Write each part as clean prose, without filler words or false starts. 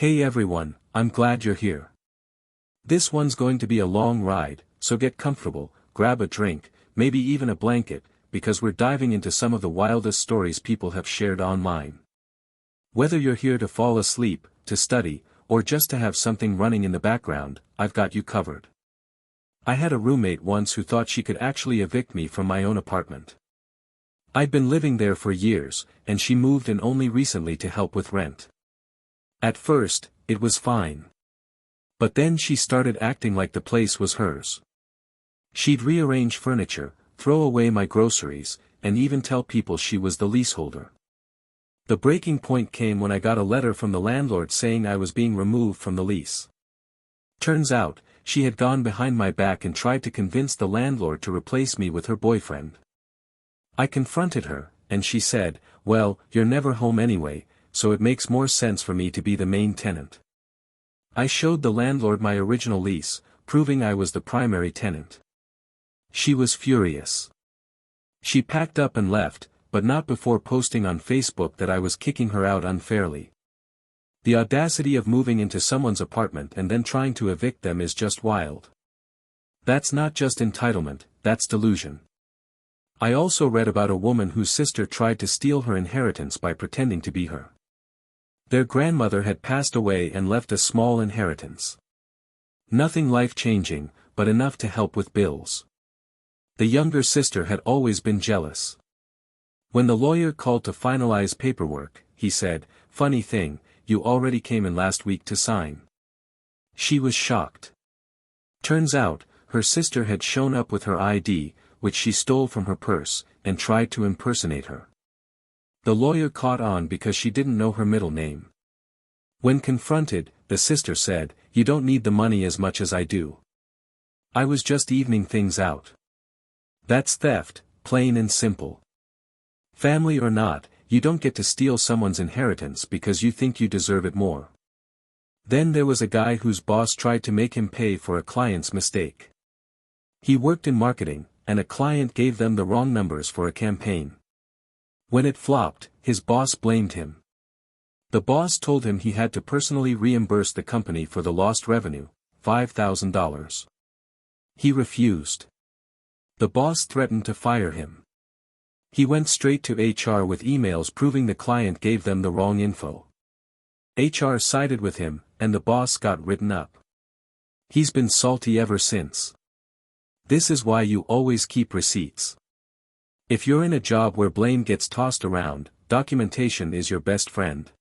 Hey everyone, I'm glad you're here. This one's going to be a long ride, so get comfortable, grab a drink, maybe even a blanket, because we're diving into some of the wildest stories people have shared online. Whether you're here to fall asleep, to study, or just to have something running in the background, I've got you covered. I had a roommate once who thought she could actually evict me from my own apartment. I'd been living there for years, and she moved in only recently to help with rent. At first, it was fine. But then she started acting like the place was hers. She'd rearrange furniture, throw away my groceries, and even tell people she was the leaseholder. The breaking point came when I got a letter from the landlord saying I was being removed from the lease. Turns out, she had gone behind my back and tried to convince the landlord to replace me with her boyfriend. I confronted her, and she said, "Well, you're never home anyway, so it makes more sense for me to be the main tenant." I showed the landlord my original lease, proving I was the primary tenant. She was furious. She packed up and left, but not before posting on Facebook that I was kicking her out unfairly. The audacity of moving into someone's apartment and then trying to evict them is just wild. That's not just entitlement, that's delusion. I also read about a woman whose sister tried to steal her inheritance by pretending to be her. Their grandmother had passed away and left a small inheritance. Nothing life-changing, but enough to help with bills. The younger sister had always been jealous. When the lawyer called to finalize paperwork, he said, "Funny thing, you already came in last week to sign." She was shocked. Turns out, her sister had shown up with her ID, which she stole from her purse, and tried to impersonate her. The lawyer caught on because she didn't know her middle name. When confronted, the sister said, "You don't need the money as much as I do. I was just evening things out." That's theft, plain and simple. Family or not, you don't get to steal someone's inheritance because you think you deserve it more. Then there was a guy whose boss tried to make him pay for a client's mistake. He worked in marketing, and a client gave them the wrong numbers for a campaign. When it flopped, his boss blamed him. The boss told him he had to personally reimburse the company for the lost revenue, $5,000. He refused. The boss threatened to fire him. He went straight to HR with emails proving the client gave them the wrong info. HR sided with him, and the boss got written up. He's been salty ever since. This is why you always keep receipts. If you're in a job where blame gets tossed around, documentation is your best friend.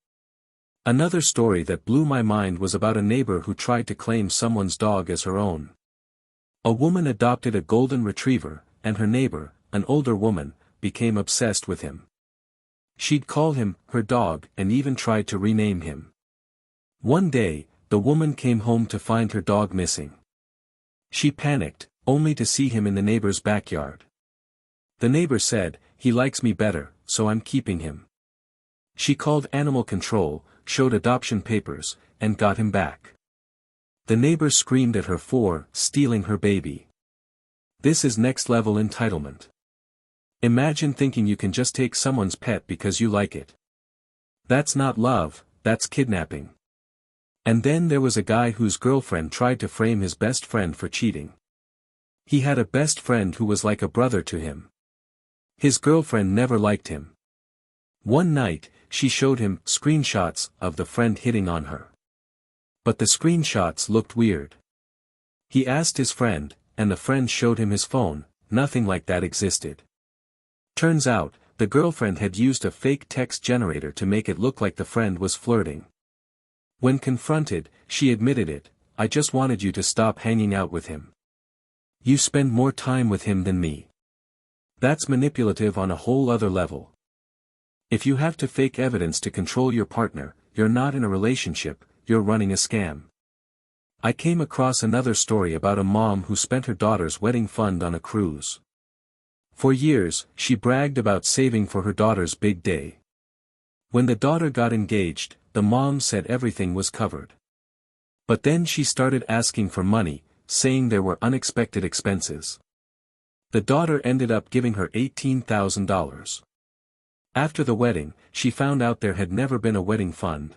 Another story that blew my mind was about a neighbor who tried to claim someone's dog as her own. A woman adopted a golden retriever, and her neighbor, an older woman, became obsessed with him. She'd call him her dog and even tried to rename him. One day, the woman came home to find her dog missing. She panicked, only to see him in the neighbor's backyard. The neighbor said, "He likes me better, so I'm keeping him." She called animal control, showed adoption papers, and got him back. The neighbor screamed at her for stealing her baby. This is next-level entitlement. Imagine thinking you can just take someone's pet because you like it. That's not love, that's kidnapping. And then there was a guy whose girlfriend tried to frame his best friend for cheating. He had a best friend who was like a brother to him. His girlfriend never liked him. One night, she showed him screenshots of the friend hitting on her. But the screenshots looked weird. He asked his friend, and the friend showed him his phone. Nothing like that existed. Turns out, the girlfriend had used a fake text generator to make it look like the friend was flirting. When confronted, she admitted it, "I just wanted you to stop hanging out with him. You spend more time with him than me." That's manipulative on a whole other level. If you have to fake evidence to control your partner, you're not in a relationship, you're running a scam. I came across another story about a mom who spent her daughter's wedding fund on a cruise. For years, she bragged about saving for her daughter's big day. When the daughter got engaged, the mom said everything was covered. But then she started asking for money, saying there were unexpected expenses. The daughter ended up giving her $18,000. After the wedding, she found out there had never been a wedding fund.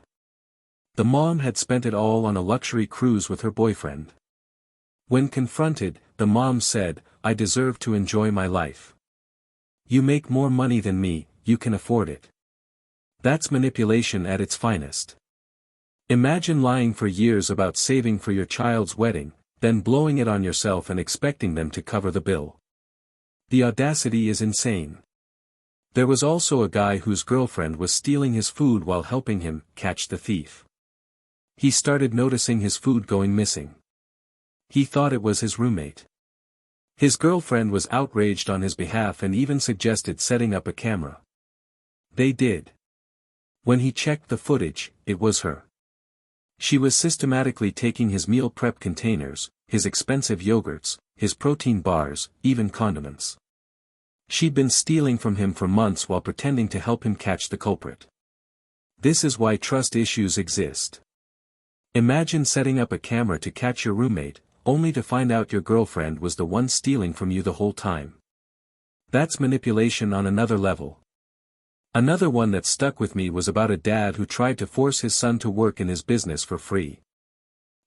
The mom had spent it all on a luxury cruise with her boyfriend. When confronted, the mom said, "I deserve to enjoy my life. You make more money than me, you can afford it." That's manipulation at its finest. Imagine lying for years about saving for your child's wedding, then blowing it on yourself and expecting them to cover the bill. The audacity is insane. There was also a guy whose girlfriend was stealing his food while helping him catch the thief. He started noticing his food going missing. He thought it was his roommate. His girlfriend was outraged on his behalf and even suggested setting up a camera. They did. When he checked the footage, it was her. She was systematically taking his meal prep containers, his expensive yogurts, his protein bars, even condiments. She'd been stealing from him for months while pretending to help him catch the culprit. This is why trust issues exist. Imagine setting up a camera to catch your roommate, only to find out your girlfriend was the one stealing from you the whole time. That's manipulation on another level. Another one that stuck with me was about a dad who tried to force his son to work in his business for free.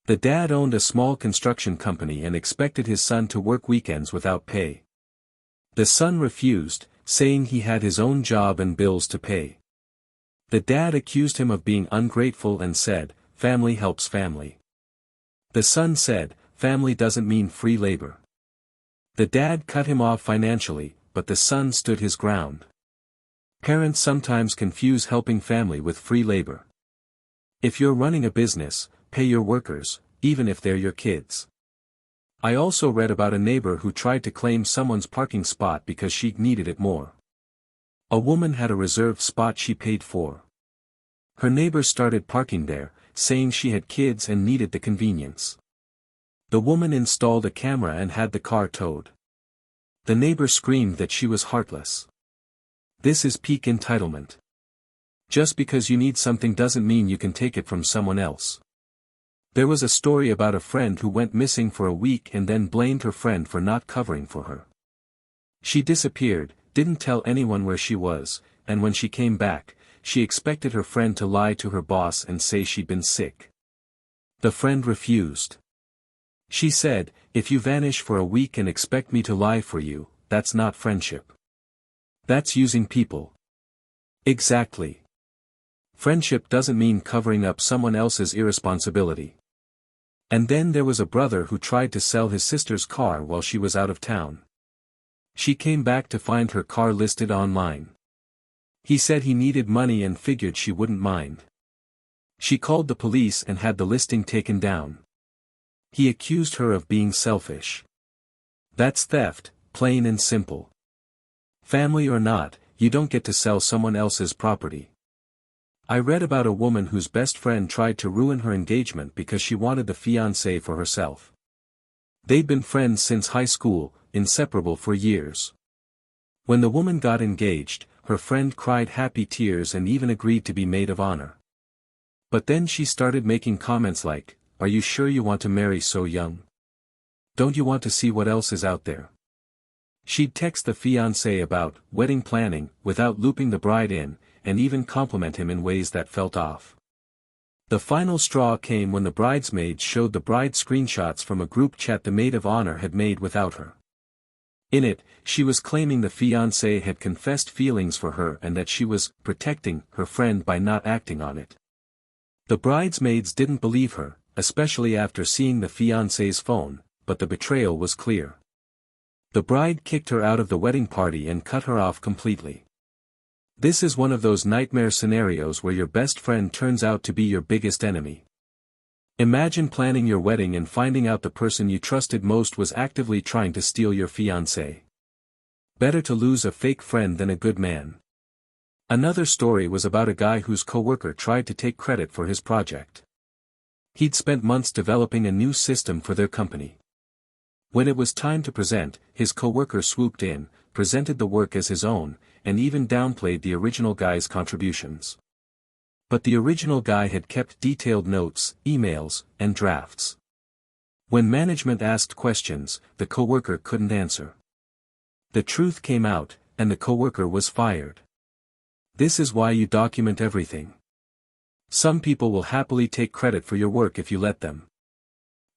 The dad owned a small construction company and expected his son to work weekends without pay. The son refused, saying he had his own job and bills to pay. The dad accused him of being ungrateful and said, "Family helps family." The son said, "Family doesn't mean free labor." The dad cut him off financially, but the son stood his ground. Parents sometimes confuse helping family with free labor. If you're running a business, pay your workers, even if they're your kids. I also read about a neighbor who tried to claim someone's parking spot because she needed it more. A woman had a reserved spot she paid for. Her neighbor started parking there, saying she had kids and needed the convenience. The woman installed a camera and had the car towed. The neighbor screamed that she was heartless. This is peak entitlement. Just because you need something doesn't mean you can take it from someone else. There was a story about a friend who went missing for a week and then blamed her friend for not covering for her. She disappeared, didn't tell anyone where she was, and when she came back, she expected her friend to lie to her boss and say she'd been sick. The friend refused. She said, "If you vanish for a week and expect me to lie for you, that's not friendship. That's using people." Exactly. Friendship doesn't mean covering up someone else's irresponsibility. And then there was a brother who tried to sell his sister's car while she was out of town. She came back to find her car listed online. He said he needed money and figured she wouldn't mind. She called the police and had the listing taken down. He accused her of being selfish. That's theft, plain and simple. Family or not, you don't get to sell someone else's property. I read about a woman whose best friend tried to ruin her engagement because she wanted the fiancé for herself. They'd been friends since high school, inseparable for years. When the woman got engaged, her friend cried happy tears and even agreed to be maid of honor. But then she started making comments like, "Are you sure you want to marry so young? Don't you want to see what else is out there?" She'd text the fiancé about wedding planning without looping the bride in, and even compliment him in ways that felt off. The final straw came when the bridesmaids showed the bride screenshots from a group chat the maid of honor had made without her. In it, she was claiming the fiancé had confessed feelings for her and that she was protecting her friend by not acting on it. The bridesmaids didn't believe her, especially after seeing the fiancé's phone, but the betrayal was clear. The bride kicked her out of the wedding party and cut her off completely. This is one of those nightmare scenarios where your best friend turns out to be your biggest enemy. Imagine planning your wedding and finding out the person you trusted most was actively trying to steal your fiancé. Better to lose a fake friend than a good man. Another story was about a guy whose coworker tried to take credit for his project. He'd spent months developing a new system for their company. When it was time to present, his coworker swooped in, presented the work as his own, and even downplayed the original guy's contributions. But the original guy had kept detailed notes, emails, and drafts. When management asked questions, the coworker couldn't answer. The truth came out, and the coworker was fired. This is why you document everything. Some people will happily take credit for your work if you let them.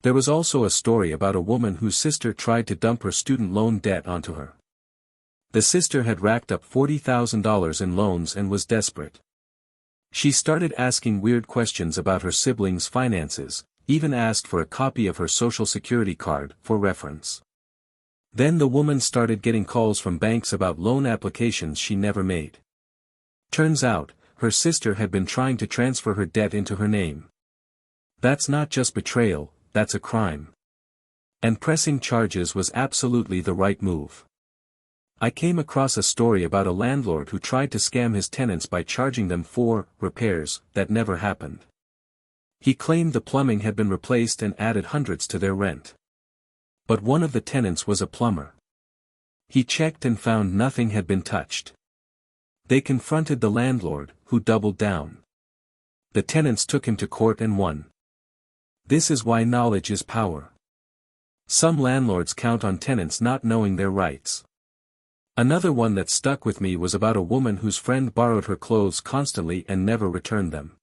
There was also a story about a woman whose sister tried to dump her student loan debt onto her. The sister had racked up $40,000 in loans and was desperate. She started asking weird questions about her siblings' finances, even asked for a copy of her social security card for reference. Then the woman started getting calls from banks about loan applications she never made. Turns out, her sister had been trying to transfer her debt into her name. That's not just betrayal, that's a crime. And pressing charges was absolutely the right move. I came across a story about a landlord who tried to scam his tenants by charging them for repairs that never happened. He claimed the plumbing had been replaced and added hundreds to their rent. But one of the tenants was a plumber. He checked and found nothing had been touched. They confronted the landlord, who doubled down. The tenants took him to court and won. This is why knowledge is power. Some landlords count on tenants not knowing their rights. Another one that stuck with me was about a woman whose friend borrowed her clothes constantly and never returned them.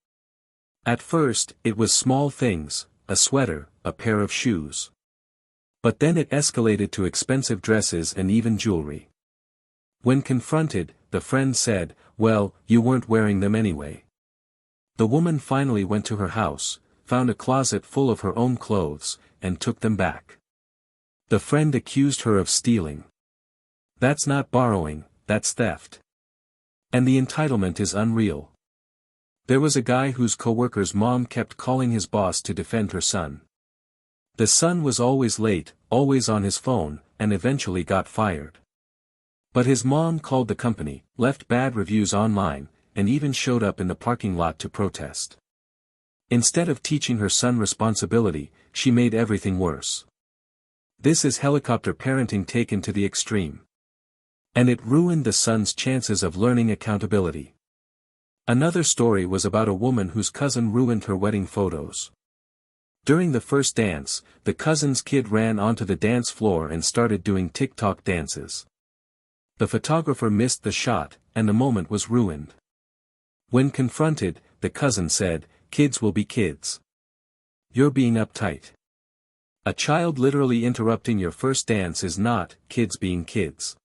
At first, it was small things, a sweater, a pair of shoes. But then it escalated to expensive dresses and even jewelry. When confronted, the friend said, "Well, you weren't wearing them anyway." The woman finally went to her house, found a closet full of her own clothes, and took them back. The friend accused her of stealing. That's not borrowing, that's theft. And the entitlement is unreal. There was a guy whose coworker's mom kept calling his boss to defend her son. The son was always late, always on his phone, and eventually got fired. But his mom called the company, left bad reviews online, and even showed up in the parking lot to protest. Instead of teaching her son responsibility, she made everything worse. This is helicopter parenting taken to the extreme. And it ruined the son's chances of learning accountability. Another story was about a woman whose cousin ruined her wedding photos. During the first dance, the cousin's kid ran onto the dance floor and started doing TikTok dances. The photographer missed the shot, and the moment was ruined. When confronted, the cousin said, "Kids will be kids. You're being uptight." A child literally interrupting your first dance is not kids being kids.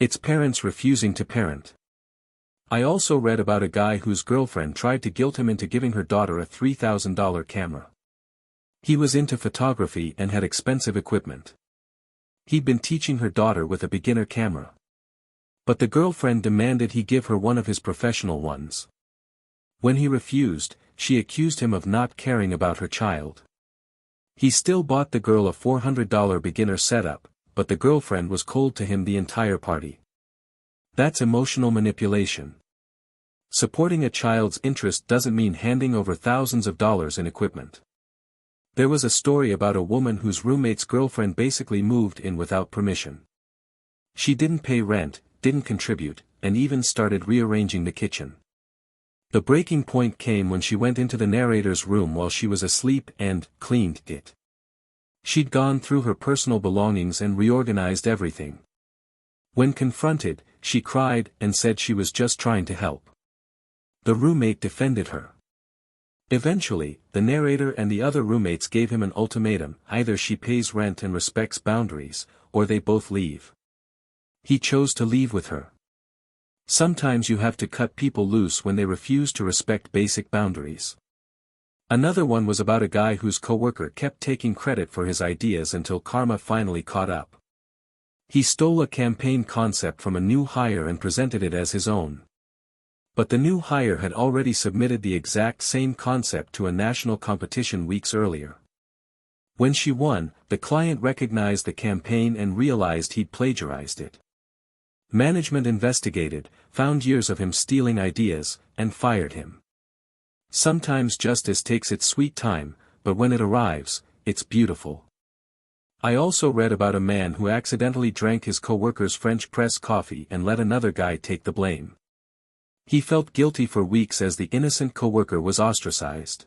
It's parents refusing to parent. I also read about a guy whose girlfriend tried to guilt him into giving her daughter a $3,000 camera. He was into photography and had expensive equipment. He'd been teaching her daughter with a beginner camera. But the girlfriend demanded he give her one of his professional ones. When he refused, she accused him of not caring about her child. He still bought the girl a $400 beginner setup, but the girlfriend was cold to him the entire party. That's emotional manipulation. Supporting a child's interest doesn't mean handing over thousands of dollars in equipment. There was a story about a woman whose roommate's girlfriend basically moved in without permission. She didn't pay rent, didn't contribute, and even started rearranging the kitchen. The breaking point came when she went into the narrator's room while she was asleep and cleaned it. She'd gone through her personal belongings and reorganized everything. When confronted, she cried and said she was just trying to help. The roommate defended her. Eventually, the narrator and the other roommates gave him an ultimatum: either she pays rent and respects boundaries, or they both leave. He chose to leave with her. Sometimes you have to cut people loose when they refuse to respect basic boundaries. Another one was about a guy whose coworker kept taking credit for his ideas until karma finally caught up. He stole a campaign concept from a new hire and presented it as his own. But the new hire had already submitted the exact same concept to a national competition weeks earlier. When she won, the client recognized the campaign and realized he'd plagiarized it. Management investigated, found years of him stealing ideas, and fired him. Sometimes justice takes its sweet time, but when it arrives, it's beautiful. I also read about a man who accidentally drank his coworker's French press coffee and let another guy take the blame. He felt guilty for weeks as the innocent coworker was ostracized.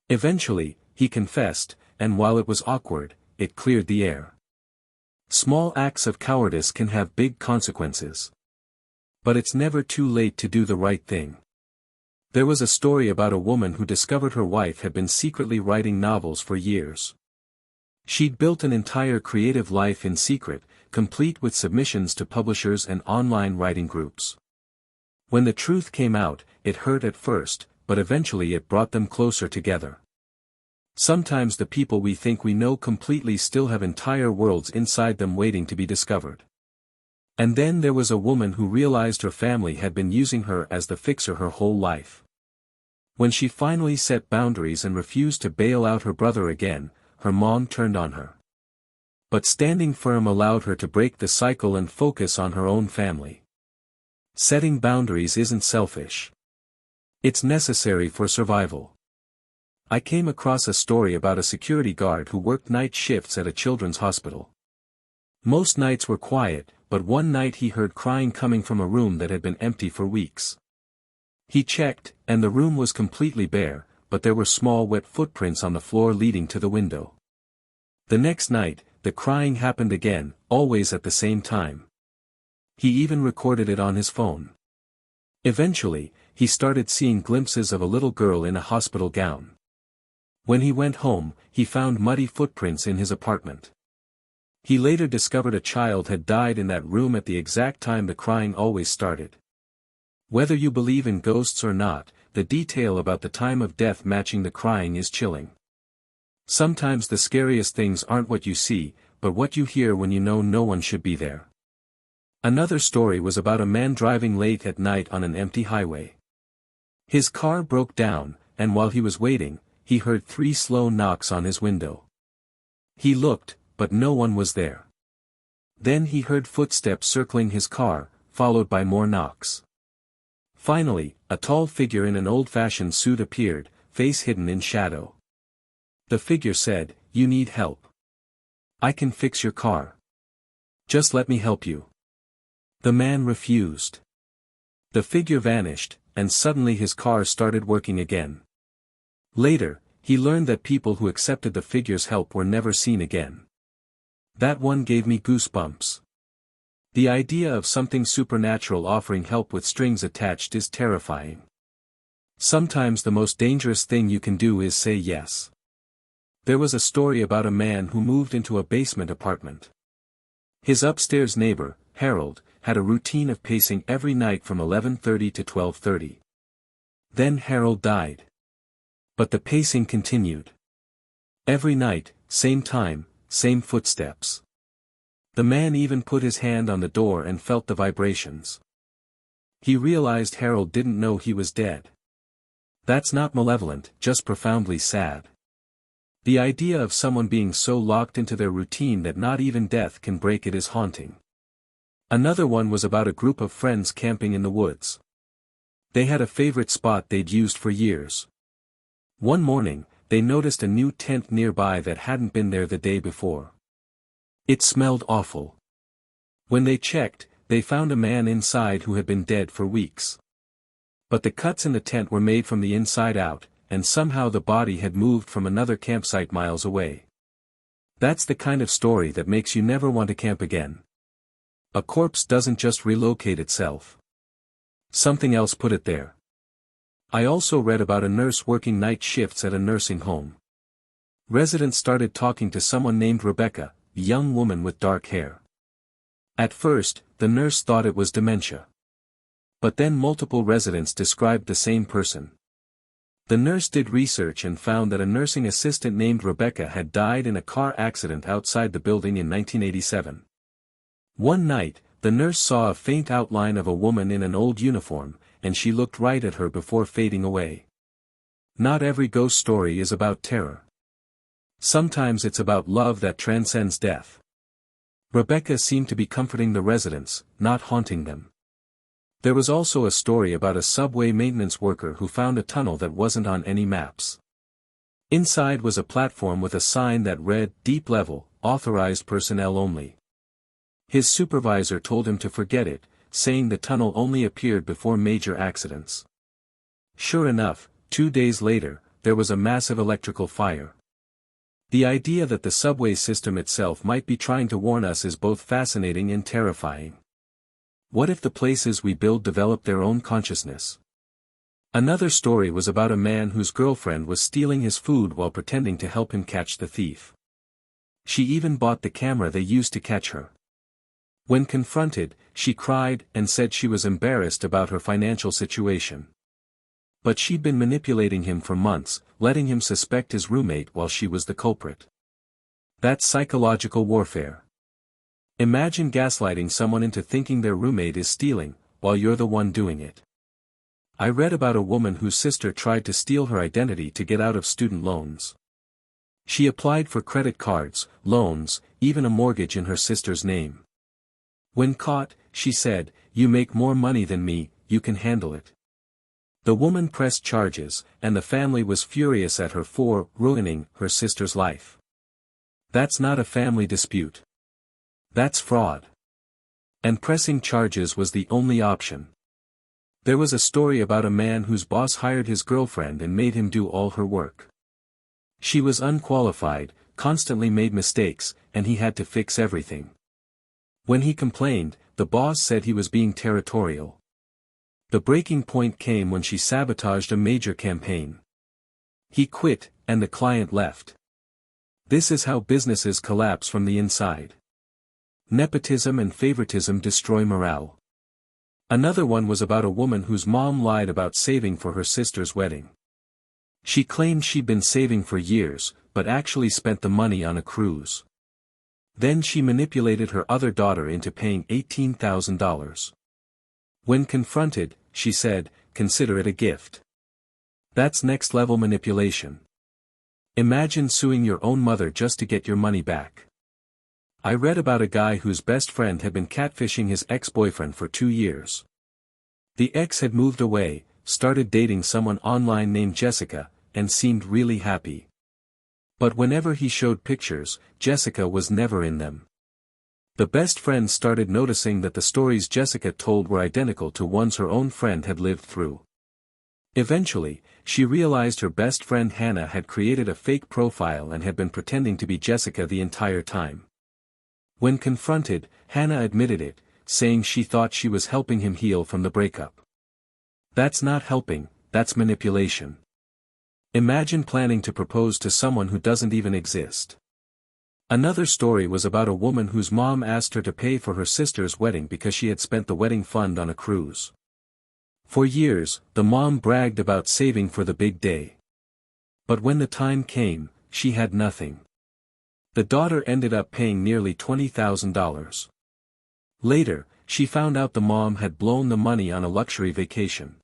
Eventually, he confessed, and while it was awkward, it cleared the air. Small acts of cowardice can have big consequences. But it's never too late to do the right thing. There was a story about a woman who discovered her wife had been secretly writing novels for years. She'd built an entire creative life in secret, complete with submissions to publishers and online writing groups. When the truth came out, it hurt at first, but eventually it brought them closer together. Sometimes the people we think we know completely still have entire worlds inside them waiting to be discovered. And then there was a woman who realized her family had been using her as the fixer her whole life. When she finally set boundaries and refused to bail out her brother again, her mom turned on her. But standing firm allowed her to break the cycle and focus on her own family. Setting boundaries isn't selfish. It's necessary for survival. I came across a story about a security guard who worked night shifts at a children's hospital. Most nights were quiet, but one night he heard crying coming from a room that had been empty for weeks. He checked, and the room was completely bare, but there were small wet footprints on the floor leading to the window. The next night, the crying happened again, always at the same time. He even recorded it on his phone. Eventually, he started seeing glimpses of a little girl in a hospital gown. When he went home, he found muddy footprints in his apartment. He later discovered a child had died in that room at the exact time the crying always started. Whether you believe in ghosts or not, the detail about the time of death matching the crying is chilling. Sometimes the scariest things aren't what you see, but what you hear when you know no one should be there. Another story was about a man driving late at night on an empty highway. His car broke down, and while he was waiting, he heard 3 slow knocks on his window. He looked, but no one was there. Then he heard footsteps circling his car, followed by more knocks. Finally, a tall figure in an old-fashioned suit appeared, face hidden in shadow. The figure said, "You need help. I can fix your car. Just let me help you." The man refused. The figure vanished, and suddenly his car started working again. Later, he learned that people who accepted the figure's help were never seen again. That one gave me goosebumps. The idea of something supernatural offering help with strings attached is terrifying. Sometimes the most dangerous thing you can do is say yes. There was a story about a man who moved into a basement apartment. His upstairs neighbor, Harold, had a routine of pacing every night from 11:30 to 12:30. Then Harold died. But the pacing continued. Every night, same time, same footsteps. The man even put his hand on the door and felt the vibrations. He realized Harold didn't know he was dead. That's not malevolent, just profoundly sad. The idea of someone being so locked into their routine that not even death can break it is haunting. Another one was about a group of friends camping in the woods. They had a favorite spot they'd used for years. One morning, they noticed a new tent nearby that hadn't been there the day before. It smelled awful. When they checked, they found a man inside who had been dead for weeks. But the cuts in the tent were made from the inside out, and somehow the body had moved from another campsite miles away. That's the kind of story that makes you never want to camp again. A corpse doesn't just relocate itself. Something else put it there. I also read about a nurse working night shifts at a nursing home. Residents started talking to someone named Rebecca, a young woman with dark hair. At first, the nurse thought it was dementia. But then multiple residents described the same person. The nurse did research and found that a nursing assistant named Rebecca had died in a car accident outside the building in 1987. One night, the nurse saw a faint outline of a woman in an old uniform, and she looked right at her before fading away. Not every ghost story is about terror. Sometimes it's about love that transcends death. Rebecca seemed to be comforting the residents, not haunting them. There was also a story about a subway maintenance worker who found a tunnel that wasn't on any maps. Inside was a platform with a sign that read, "Deep level, authorized personnel only." His supervisor told him to forget it, saying the tunnel only appeared before major accidents. Sure enough, 2 days later, there was a massive electrical fire. The idea that the subway system itself might be trying to warn us is both fascinating and terrifying. What if the places we build develop their own consciousness? Another story was about a man whose girlfriend was stealing his food while pretending to help him catch the thief. She even bought the camera they used to catch her. When confronted, she cried and said she was embarrassed about her financial situation. But she'd been manipulating him for months, letting him suspect his roommate while she was the culprit. That's psychological warfare. Imagine gaslighting someone into thinking their roommate is stealing, while you're the one doing it. I read about a woman whose sister tried to steal her identity to get out of student loans. She applied for credit cards, loans, even a mortgage in her sister's name. When caught, she said, "You make more money than me, you can handle it." The woman pressed charges, and the family was furious at her for ruining her sister's life. That's not a family dispute. That's fraud. And pressing charges was the only option. There was a story about a man whose boss hired his girlfriend and made him do all her work. She was unqualified, constantly made mistakes, and he had to fix everything. When he complained, the boss said he was being territorial. The breaking point came when she sabotaged a major campaign. He quit, and the client left. This is how businesses collapse from the inside. Nepotism and favoritism destroy morale. Another one was about a woman whose mom lied about saving for her sister's wedding. She claimed she'd been saving for years, but actually spent the money on a cruise. Then she manipulated her other daughter into paying $18,000. When confronted, she said, "Consider it a gift." That's next-level manipulation. Imagine suing your own mother just to get your money back. I read about a guy whose best friend had been catfishing his ex-boyfriend for 2 years. The ex had moved away, started dating someone online named Jessica, and seemed really happy. But whenever he showed pictures, Jessica was never in them. The best friend started noticing that the stories Jessica told were identical to ones her own friend had lived through. Eventually, she realized her best friend Hannah had created a fake profile and had been pretending to be Jessica the entire time. When confronted, Hannah admitted it, saying she thought she was helping him heal from the breakup. That's not helping, that's manipulation. Imagine planning to propose to someone who doesn't even exist. Another story was about a woman whose mom asked her to pay for her sister's wedding because she had spent the wedding fund on a cruise. For years, the mom bragged about saving for the big day. But when the time came, she had nothing. The daughter ended up paying nearly $20,000. Later, she found out the mom had blown the money on a luxury vacation.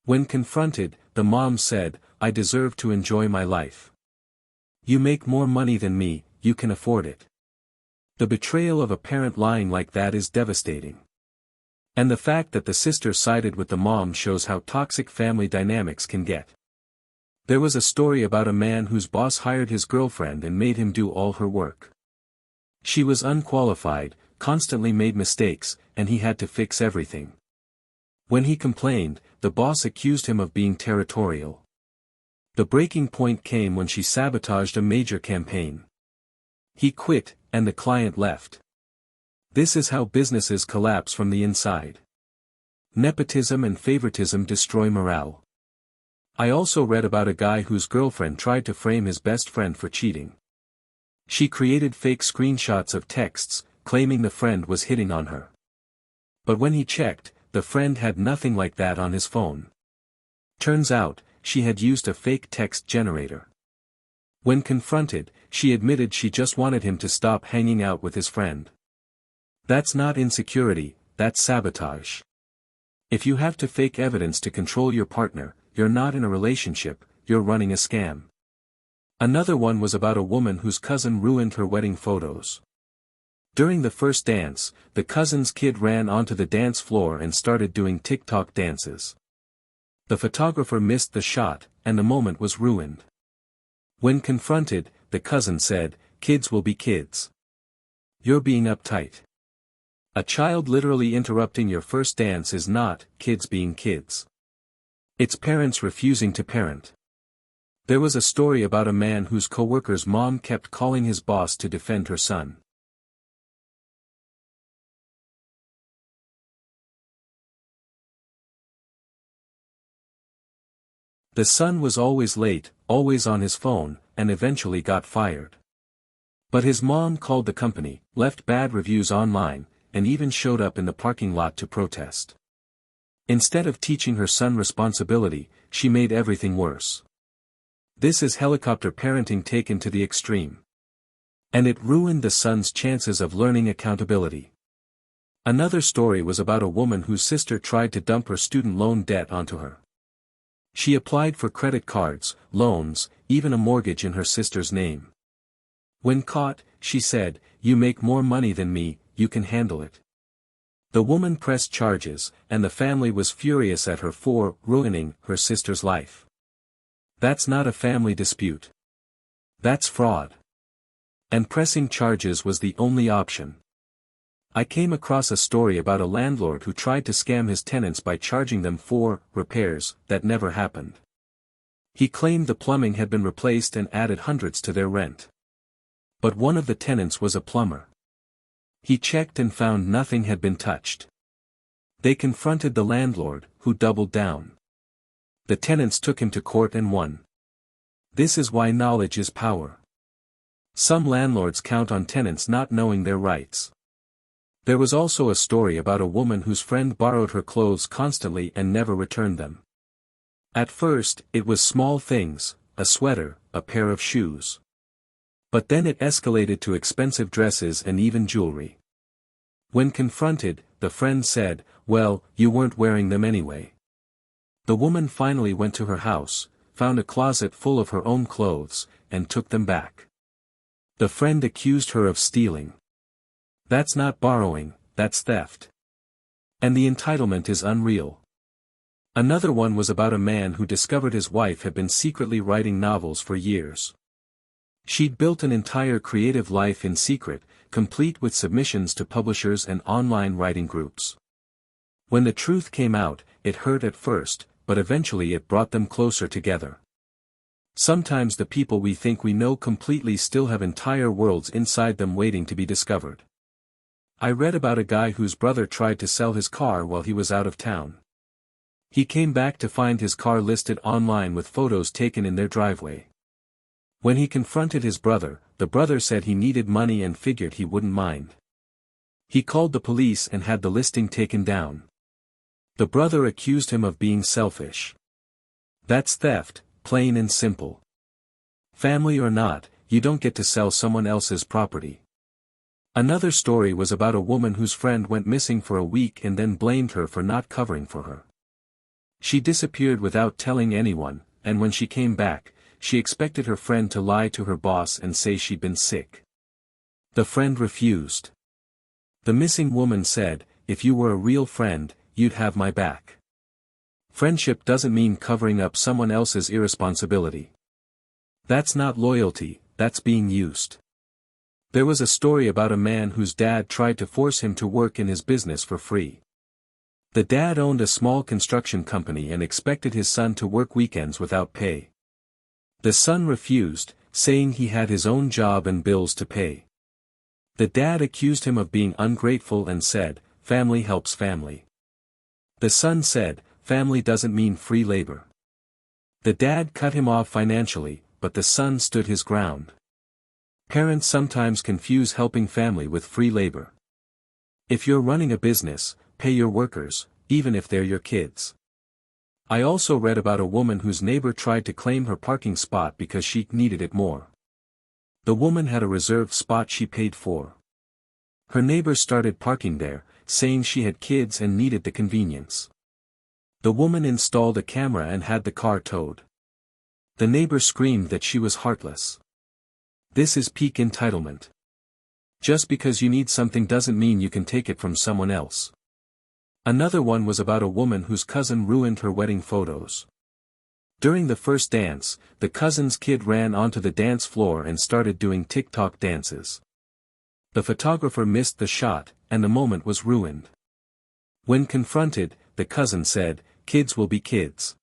When confronted, the mom said, "I deserve to enjoy my life. You make more money than me, you can afford it." The betrayal of a parent lying like that is devastating. And the fact that the sister sided with the mom shows how toxic family dynamics can get. There was a story about a man whose boss hired his girlfriend and made him do all her work. She was unqualified, constantly made mistakes, and he had to fix everything. When he complained, the boss accused him of being territorial. The breaking point came when she sabotaged a major campaign. He quit, and the client left. This is how businesses collapse from the inside. Nepotism and favoritism destroy morale. I also read about a guy whose girlfriend tried to frame his best friend for cheating. She created fake screenshots of texts, claiming the friend was hitting on her. But when he checked, the friend had nothing like that on his phone. Turns out, she had used a fake text generator. When confronted, she admitted she just wanted him to stop hanging out with his friend. That's not insecurity, that's sabotage. If you have to fake evidence to control your partner, you're not in a relationship, you're running a scam. Another one was about a woman whose cousin ruined her wedding photos. During the first dance, the cousin's kid ran onto the dance floor and started doing TikTok dances. The photographer missed the shot, and the moment was ruined. When confronted, the cousin said, "Kids will be kids. You're being uptight." A child literally interrupting your first dance is not kids being kids. It's parents refusing to parent. There was a story about a man whose coworker's mom kept calling his boss to defend her son. The son was always late, always on his phone, and eventually got fired. But his mom called the company, left bad reviews online, and even showed up in the parking lot to protest. Instead of teaching her son responsibility, she made everything worse. This is helicopter parenting taken to the extreme. And it ruined the son's chances of learning accountability. Another story was about a woman whose sister tried to dump her student loan debt onto her. She applied for credit cards, loans, even a mortgage in her sister's name. When caught, she said, "You make more money than me, you can handle it." The woman pressed charges, and the family was furious at her for ruining her sister's life. That's not a family dispute. That's fraud. And pressing charges was the only option. I came across a story about a landlord who tried to scam his tenants by charging them for repairs that never happened. He claimed the plumbing had been replaced and added hundreds to their rent. But one of the tenants was a plumber. He checked and found nothing had been touched. They confronted the landlord, who doubled down. The tenants took him to court and won. This is why knowledge is power. Some landlords count on tenants not knowing their rights. There was also a story about a woman whose friend borrowed her clothes constantly and never returned them. At first, it was small things, a sweater, a pair of shoes. But then it escalated to expensive dresses and even jewelry. When confronted, the friend said, "Well, you weren't wearing them anyway." The woman finally went to her house, found a closet full of her own clothes, and took them back. The friend accused her of stealing. That's not borrowing, that's theft. And the entitlement is unreal. Another one was about a man who discovered his wife had been secretly writing novels for years. She'd built an entire creative life in secret, complete with submissions to publishers and online writing groups. When the truth came out, it hurt at first, but eventually it brought them closer together. Sometimes the people we think we know completely still have entire worlds inside them waiting to be discovered. I read about a guy whose brother tried to sell his car while he was out of town. He came back to find his car listed online with photos taken in their driveway. When he confronted his brother, the brother said he needed money and figured he wouldn't mind. He called the police and had the listing taken down. The brother accused him of being selfish. That's theft, plain and simple. Family or not, you don't get to sell someone else's property. Another story was about a woman whose friend went missing for a week and then blamed her for not covering for her. She disappeared without telling anyone, and when she came back, she expected her friend to lie to her boss and say she'd been sick. The friend refused. The missing woman said, "If you were a real friend, you'd have my back." Friendship doesn't mean covering up someone else's irresponsibility. That's not loyalty, that's being used. There was a story about a man whose dad tried to force him to work in his business for free. The dad owned a small construction company and expected his son to work weekends without pay. The son refused, saying he had his own job and bills to pay. The dad accused him of being ungrateful and said, "Family helps family." The son said, "Family doesn't mean free labor." The dad cut him off financially, but the son stood his ground. Parents sometimes confuse helping family with free labor. If you're running a business, pay your workers, even if they're your kids. I also read about a woman whose neighbor tried to claim her parking spot because she needed it more. The woman had a reserved spot she paid for. Her neighbor started parking there, saying she had kids and needed the convenience. The woman installed a camera and had the car towed. The neighbor screamed that she was heartless. This is peak entitlement. Just because you need something doesn't mean you can take it from someone else. Another one was about a woman whose cousin ruined her wedding photos. During the first dance, the cousin's kid ran onto the dance floor and started doing TikTok dances. The photographer missed the shot, and the moment was ruined. When confronted, the cousin said, "Kids will be kids.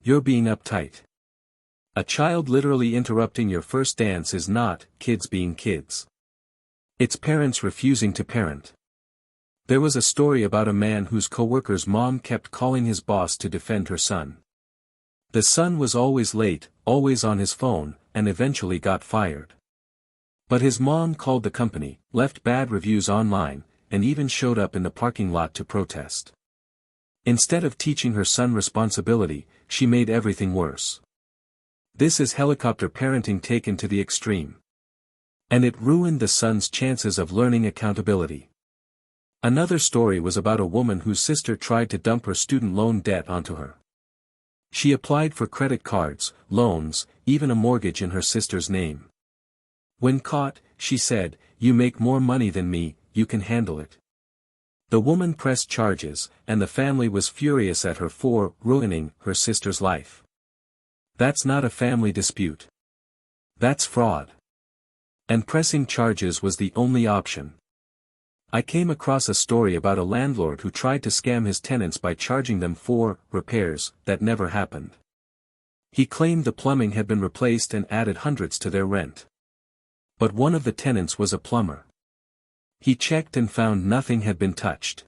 You're being uptight." A child literally interrupting your first dance is not kids being kids. It's parents refusing to parent. There was a story about a man whose coworker's mom kept calling his boss to defend her son. The son was always late, always on his phone, and eventually got fired. But his mom called the company, left bad reviews online, and even showed up in the parking lot to protest. Instead of teaching her son responsibility, she made everything worse. This is helicopter parenting taken to the extreme. And it ruined the son's chances of learning accountability. Another story was about a woman whose sister tried to dump her student loan debt onto her. She applied for credit cards, loans, even a mortgage in her sister's name. When caught, she said, "You make more money than me, you can handle it." The woman pressed charges, and the family was furious at her for ruining her sister's life. That's not a family dispute. That's fraud. And pressing charges was the only option. I came across a story about a landlord who tried to scam his tenants by charging them for repairs that never happened. He claimed the plumbing had been replaced and added hundreds to their rent. But one of the tenants was a plumber. He checked and found nothing had been touched.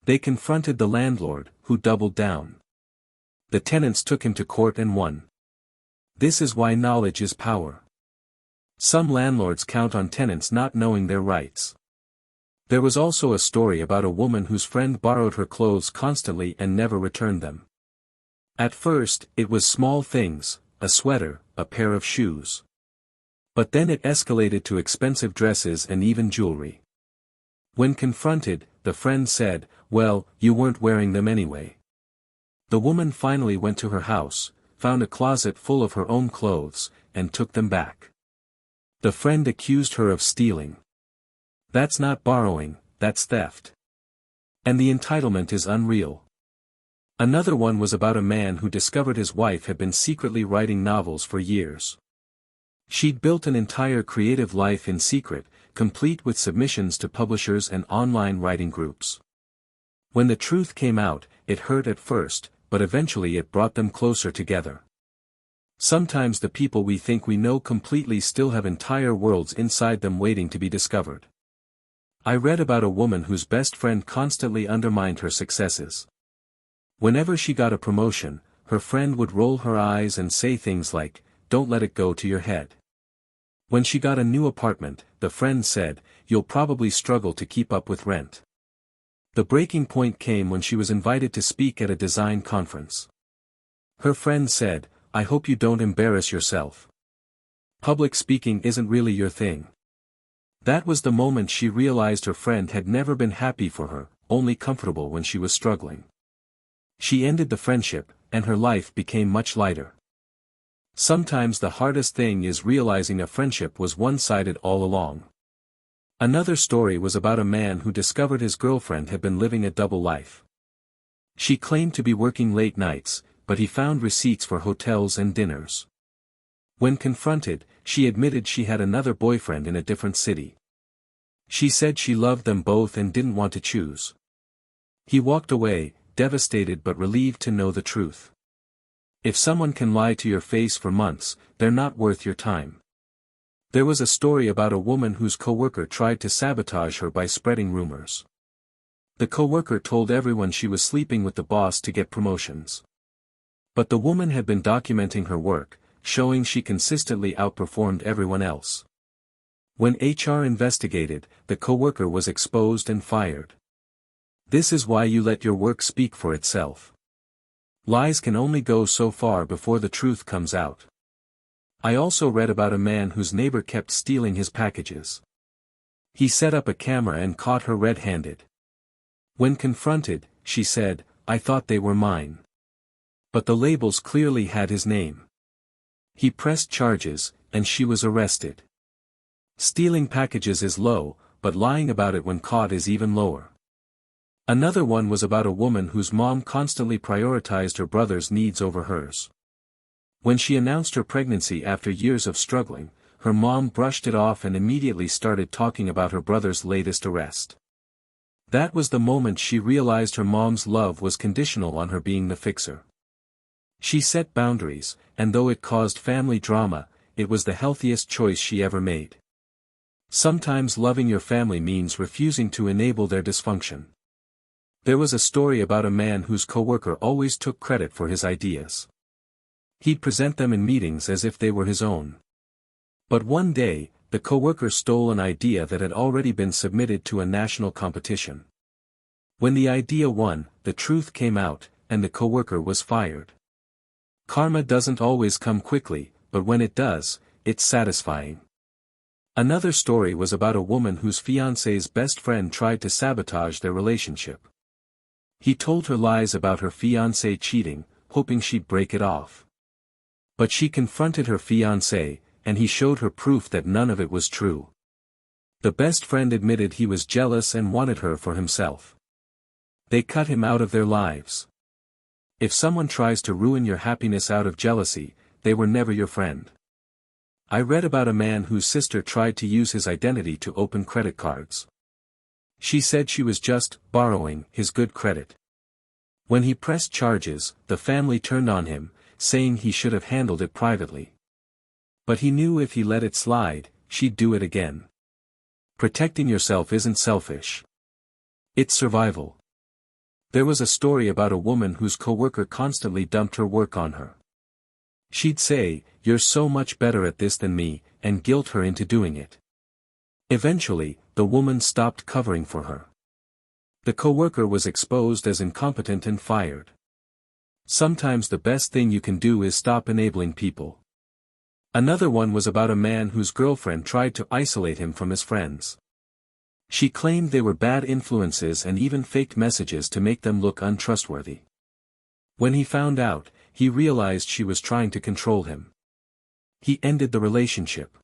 They confronted the landlord, who doubled down. The tenants took him to court and won. This is why knowledge is power. Some landlords count on tenants not knowing their rights. There was also a story about a woman whose friend borrowed her clothes constantly and never returned them. At first, it was small things, a sweater, a pair of shoes. But then it escalated to expensive dresses and even jewelry. When confronted, the friend said, "Well, you weren't wearing them anyway." The woman finally went to her house, found a closet full of her own clothes, and took them back. The friend accused her of stealing. That's not borrowing, that's theft. And the entitlement is unreal. Another one was about a man who discovered his wife had been secretly writing novels for years. She'd built an entire creative life in secret, complete with submissions to publishers and online writing groups. When the truth came out, it hurt at first, but eventually it brought them closer together. Sometimes the people we think we know completely still have entire worlds inside them waiting to be discovered. I read about a woman whose best friend constantly undermined her successes. Whenever she got a promotion, her friend would roll her eyes and say things like, "Don't let it go to your head." When she got a new apartment, the friend said, "You'll probably struggle to keep up with rent." The breaking point came when she was invited to speak at a design conference. Her friend said, "I hope you don't embarrass yourself. Public speaking isn't really your thing." That was the moment she realized her friend had never been happy for her, only comfortable when she was struggling. She ended the friendship, and her life became much lighter. Sometimes the hardest thing is realizing a friendship was one-sided all along. Another story was about a man who discovered his girlfriend had been living a double life. She claimed to be working late nights, but he found receipts for hotels and dinners. When confronted, she admitted she had another boyfriend in a different city. She said she loved them both and didn't want to choose. He walked away, devastated but relieved to know the truth. If someone can lie to your face for months, they're not worth your time. There was a story about a woman whose coworker tried to sabotage her by spreading rumors. The coworker told everyone she was sleeping with the boss to get promotions. But the woman had been documenting her work, showing she consistently outperformed everyone else. When HR investigated, the coworker was exposed and fired. This is why you let your work speak for itself. Lies can only go so far before the truth comes out. I also read about a man whose neighbor kept stealing his packages. He set up a camera and caught her red-handed. When confronted, she said, "I thought they were mine." But the labels clearly had his name. He pressed charges, and she was arrested. Stealing packages is low, but lying about it when caught is even lower. Another one was about a woman whose mom constantly prioritized her brother's needs over hers. When she announced her pregnancy after years of struggling, her mom brushed it off and immediately started talking about her brother's latest arrest. That was the moment she realized her mom's love was conditional on her being the fixer. She set boundaries, and though it caused family drama, it was the healthiest choice she ever made. Sometimes loving your family means refusing to enable their dysfunction. There was a story about a man whose coworker always took credit for his ideas. He'd present them in meetings as if they were his own. But one day, the coworker stole an idea that had already been submitted to a national competition. When the idea won, the truth came out, and the coworker was fired. Karma doesn't always come quickly, but when it does, it's satisfying. Another story was about a woman whose fiancé's best friend tried to sabotage their relationship. He told her lies about her fiancé cheating, hoping she'd break it off. But she confronted her fiancé, and he showed her proof that none of it was true. The best friend admitted he was jealous and wanted her for himself. They cut him out of their lives. If someone tries to ruin your happiness out of jealousy, they were never your friend. I read about a man whose sister tried to use his identity to open credit cards. She said she was just borrowing his good credit. When he pressed charges, the family turned on him, saying he should have handled it privately. But he knew if he let it slide, she'd do it again. Protecting yourself isn't selfish. It's survival. There was a story about a woman whose coworker constantly dumped her work on her. She'd say, "You're so much better at this than me," and guilt her into doing it. Eventually, the woman stopped covering for her. The coworker was exposed as incompetent and fired. Sometimes the best thing you can do is stop enabling people. Another one was about a man whose girlfriend tried to isolate him from his friends. She claimed they were bad influences and even faked messages to make them look untrustworthy. When he found out, he realized she was trying to control him. He ended the relationship.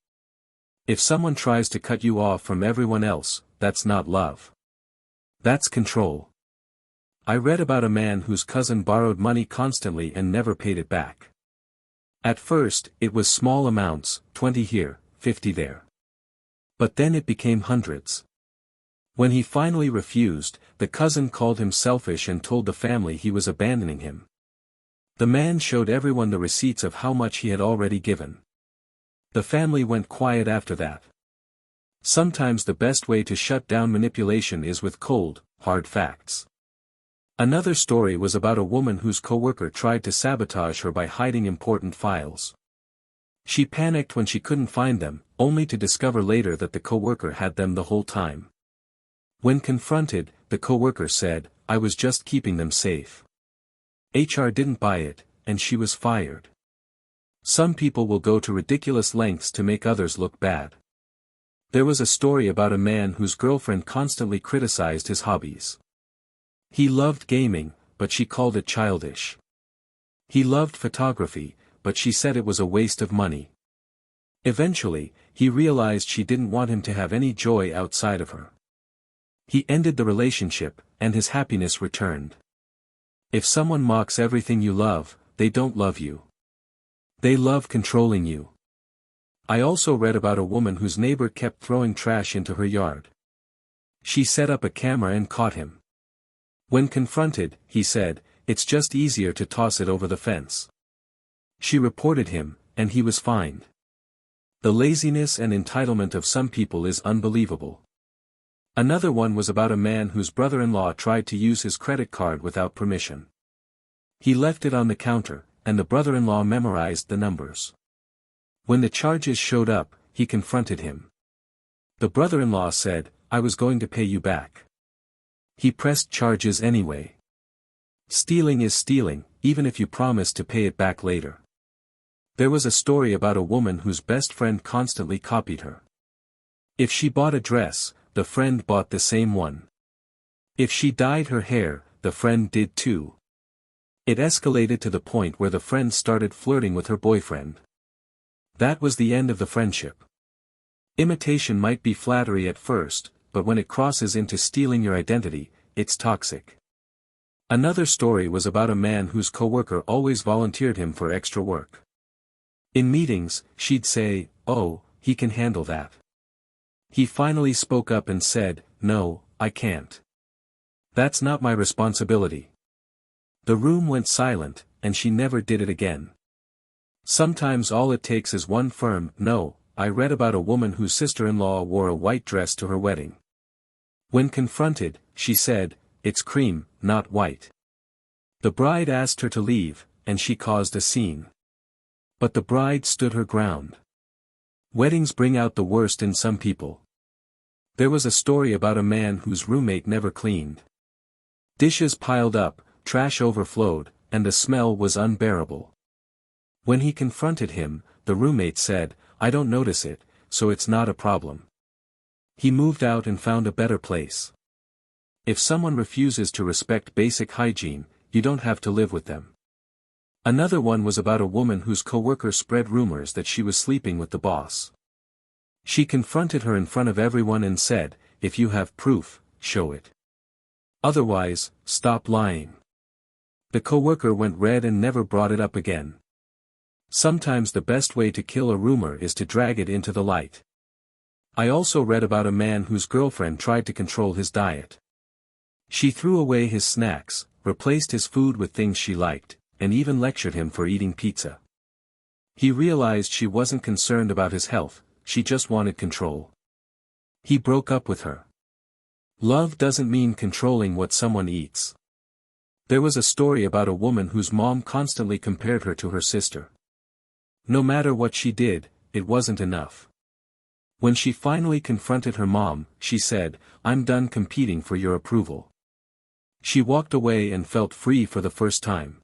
If someone tries to cut you off from everyone else, that's not love. That's control. I read about a man whose cousin borrowed money constantly and never paid it back. At first, it was small amounts, 20 here, 50 there. But then it became hundreds. When he finally refused, the cousin called him selfish and told the family he was abandoning him. The man showed everyone the receipts of how much he had already given. The family went quiet after that. Sometimes the best way to shut down manipulation is with cold, hard facts. Another story was about a woman whose coworker tried to sabotage her by hiding important files. She panicked when she couldn't find them, only to discover later that the coworker had them the whole time. When confronted, the coworker said, "I was just keeping them safe." HR didn't buy it, and she was fired. Some people will go to ridiculous lengths to make others look bad. There was a story about a man whose girlfriend constantly criticized his hobbies. He loved gaming, but she called it childish. He loved photography, but she said it was a waste of money. Eventually, he realized she didn't want him to have any joy outside of her. He ended the relationship, and his happiness returned. If someone mocks everything you love, they don't love you. They love controlling you. I also read about a woman whose neighbor kept throwing trash into her yard. She set up a camera and caught him. When confronted, he said, "It's just easier to toss it over the fence." She reported him, and he was fined. The laziness and entitlement of some people is unbelievable. Another one was about a man whose brother-in-law tried to use his credit card without permission. He left it on the counter, and the brother-in-law memorized the numbers. When the charges showed up, he confronted him. The brother-in-law said, "I was going to pay you back." He pressed charges anyway. Stealing is stealing, even if you promise to pay it back later. There was a story about a woman whose best friend constantly copied her. If she bought a dress, the friend bought the same one. If she dyed her hair, the friend did too. It escalated to the point where the friend started flirting with her boyfriend. That was the end of the friendship. Imitation might be flattery at first, but when it crosses into stealing your identity, it's toxic. Another story was about a man whose coworker always volunteered him for extra work. In meetings, she'd say, "Oh, he can handle that." He finally spoke up and said, "No, I can't. That's not my responsibility." The room went silent, and she never did it again. Sometimes all it takes is one firm "no." I read about a woman whose sister-in-law wore a white dress to her wedding. When confronted, she said, "It's cream, not white." The bride asked her to leave, and she caused a scene. But the bride stood her ground. Weddings bring out the worst in some people. There was a story about a man whose roommate never cleaned. Dishes piled up, trash overflowed, and the smell was unbearable. When he confronted him, the roommate said, "I don't notice it, so it's not a problem." He moved out and found a better place. If someone refuses to respect basic hygiene, you don't have to live with them. Another one was about a woman whose coworker spread rumors that she was sleeping with the boss. She confronted her in front of everyone and said, "If you have proof, show it. Otherwise, stop lying." The coworker went red and never brought it up again. Sometimes the best way to kill a rumor is to drag it into the light. I also read about a man whose girlfriend tried to control his diet. She threw away his snacks, replaced his food with things she liked, and even lectured him for eating pizza. He realized she wasn't concerned about his health, she just wanted control. He broke up with her. Love doesn't mean controlling what someone eats. There was a story about a woman whose mom constantly compared her to her sister. No matter what she did, it wasn't enough. When she finally confronted her mom, she said, "I'm done competing for your approval." She walked away and felt free for the first time.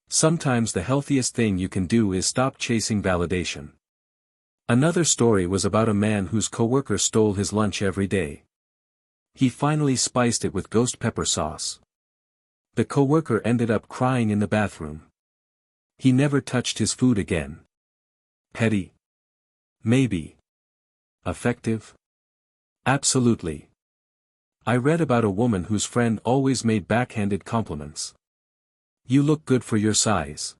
Sometimes the healthiest thing you can do is stop chasing validation. Another story was about a man whose coworker stole his lunch every day. He finally spiced it with ghost pepper sauce. The coworker ended up crying in the bathroom. He never touched his food again. Petty? Maybe. Effective? Absolutely. I read about a woman whose friend always made backhanded compliments. "You look good for your size."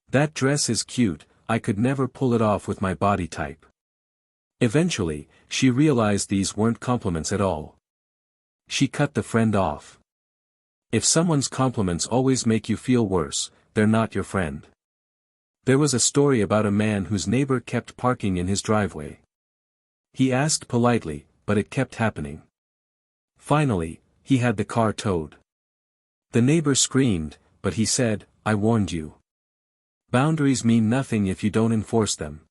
"That dress is cute, I could never pull it off with my body type." Eventually, she realized these weren't compliments at all. She cut the friend off. If someone's compliments always make you feel worse, they're not your friend. There was a story about a man whose neighbor kept parking in his driveway. He asked politely, but it kept happening. Finally, he had the car towed. The neighbor screamed, but he said, "I warned you. Boundaries mean nothing if you don't enforce them."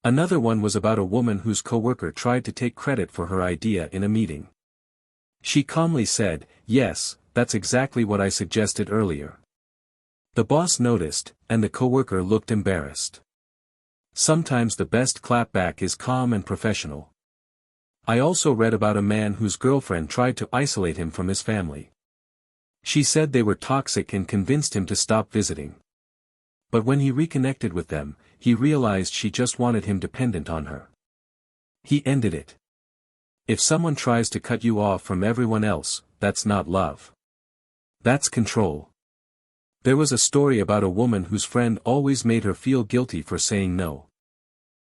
Another one was about a woman whose coworker tried to take credit for her idea in a meeting. She calmly said, "Yes, that's exactly what I suggested earlier." The boss noticed, and the coworker looked embarrassed. Sometimes the best clapback is calm and professional. I also read about a man whose girlfriend tried to isolate him from his family. She said they were toxic and convinced him to stop visiting. But when he reconnected with them, he realized she just wanted him dependent on her. He ended it. If someone tries to cut you off from everyone else, that's not love. That's control. There was a story about a woman whose friend always made her feel guilty for saying no.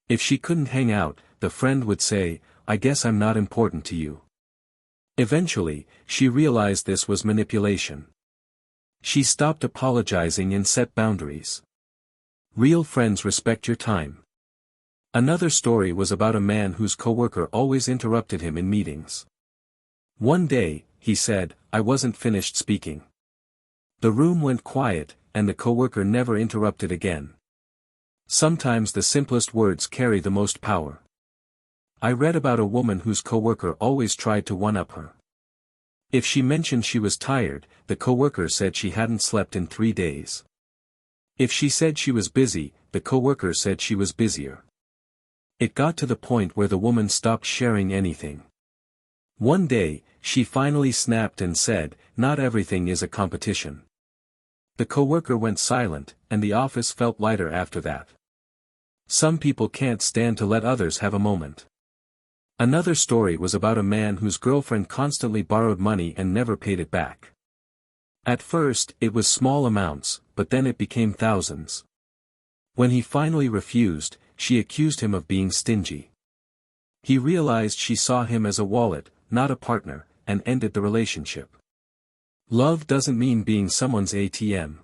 If she couldn't hang out, the friend would say, "I guess I'm not important to you." Eventually, she realized this was manipulation. She stopped apologizing and set boundaries. Real friends respect your time. Another story was about a man whose coworker always interrupted him in meetings. One day, he said, "I wasn't finished speaking." The room went quiet, and the coworker never interrupted again. Sometimes the simplest words carry the most power. I read about a woman whose coworker always tried to one-up her. If she mentioned she was tired, the coworker said she hadn't slept in 3 days. If she said she was busy, the coworker said she was busier. It got to the point where the woman stopped sharing anything. One day, she finally snapped and said, "Not everything is a competition." The coworker went silent, and the office felt lighter after that. Some people can't stand to let others have a moment. Another story was about a man whose girlfriend constantly borrowed money and never paid it back. At first, it was small amounts, but then it became thousands. When he finally refused, she accused him of being stingy. He realized she saw him as a wallet, not a partner, and ended the relationship. Love doesn't mean being someone's ATM.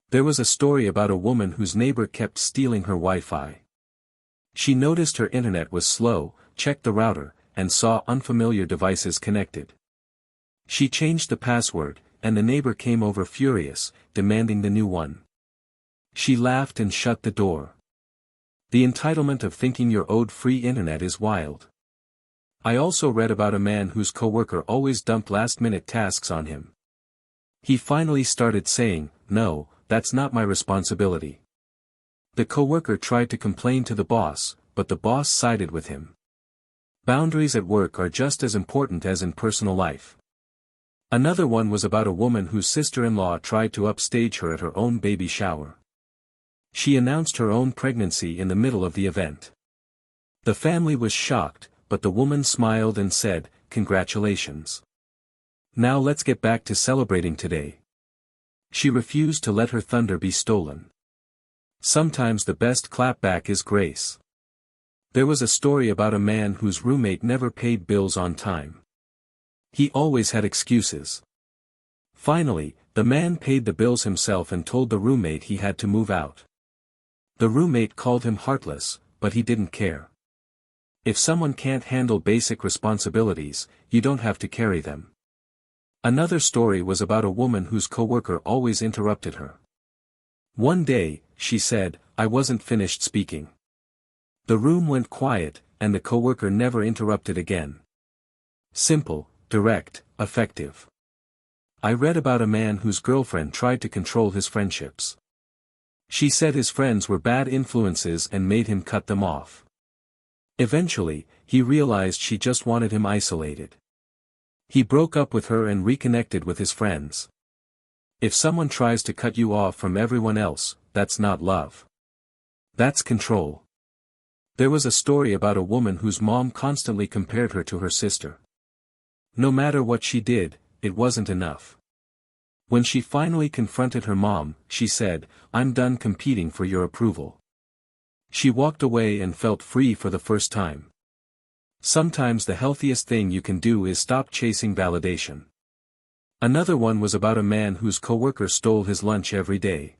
There was a story about a woman whose neighbor kept stealing her Wi-Fi. She noticed her internet was slow, checked the router, and saw unfamiliar devices connected. She changed the password, and the neighbor came over furious, demanding the new one. She laughed and shut the door. The entitlement of thinking you're owed free internet is wild. I also read about a man whose coworker always dumped last-minute tasks on him. He finally started saying, "No, that's not my responsibility." The coworker tried to complain to the boss, but the boss sided with him. Boundaries at work are just as important as in personal life. Another one was about a woman whose sister-in-law tried to upstage her at her own baby shower. She announced her own pregnancy in the middle of the event. The family was shocked, but the woman smiled and said, "Congratulations. Now let's get back to celebrating today." She refused to let her thunder be stolen. Sometimes the best clapback is grace. There was a story about a man whose roommate never paid bills on time. He always had excuses. Finally, the man paid the bills himself and told the roommate he had to move out. The roommate called him heartless, but he didn't care. If someone can't handle basic responsibilities, you don't have to carry them. Another story was about a woman whose coworker always interrupted her. One day, she said, "I wasn't finished speaking." The room went quiet, and the coworker never interrupted again. Simple, direct, effective. I read about a man whose girlfriend tried to control his friendships. She said his friends were bad influences and made him cut them off. Eventually, he realized she just wanted him isolated. He broke up with her and reconnected with his friends. If someone tries to cut you off from everyone else, that's not love. That's control. There was a story about a woman whose mom constantly compared her to her sister. No matter what she did, it wasn't enough. When she finally confronted her mom, she said, "I'm done competing for your approval." She walked away and felt free for the first time. Sometimes the healthiest thing you can do is stop chasing validation. Another one was about a man whose coworker stole his lunch every day.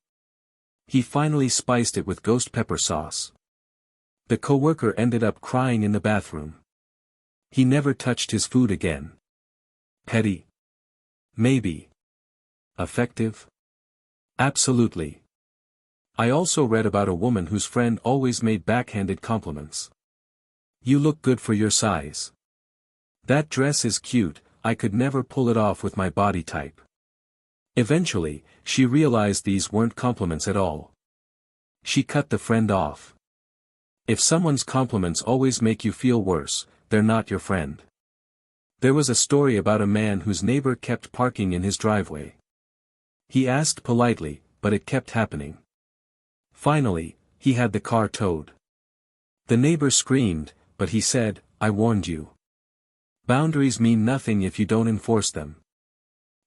He finally spiced it with ghost pepper sauce. The coworker ended up crying in the bathroom. He never touched his food again. Petty? Maybe. Effective? Absolutely. I also read about a woman whose friend always made backhanded compliments. "You look good for your size." "That dress is cute, I could never pull it off with my body type." Eventually, she realized these weren't compliments at all. She cut the friend off. If someone's compliments always make you feel worse, they're not your friend. There was a story about a man whose neighbor kept parking in his driveway. He asked politely, but it kept happening. Finally, he had the car towed. The neighbor screamed, but he said, "I warned you." Boundaries mean nothing if you don't enforce them.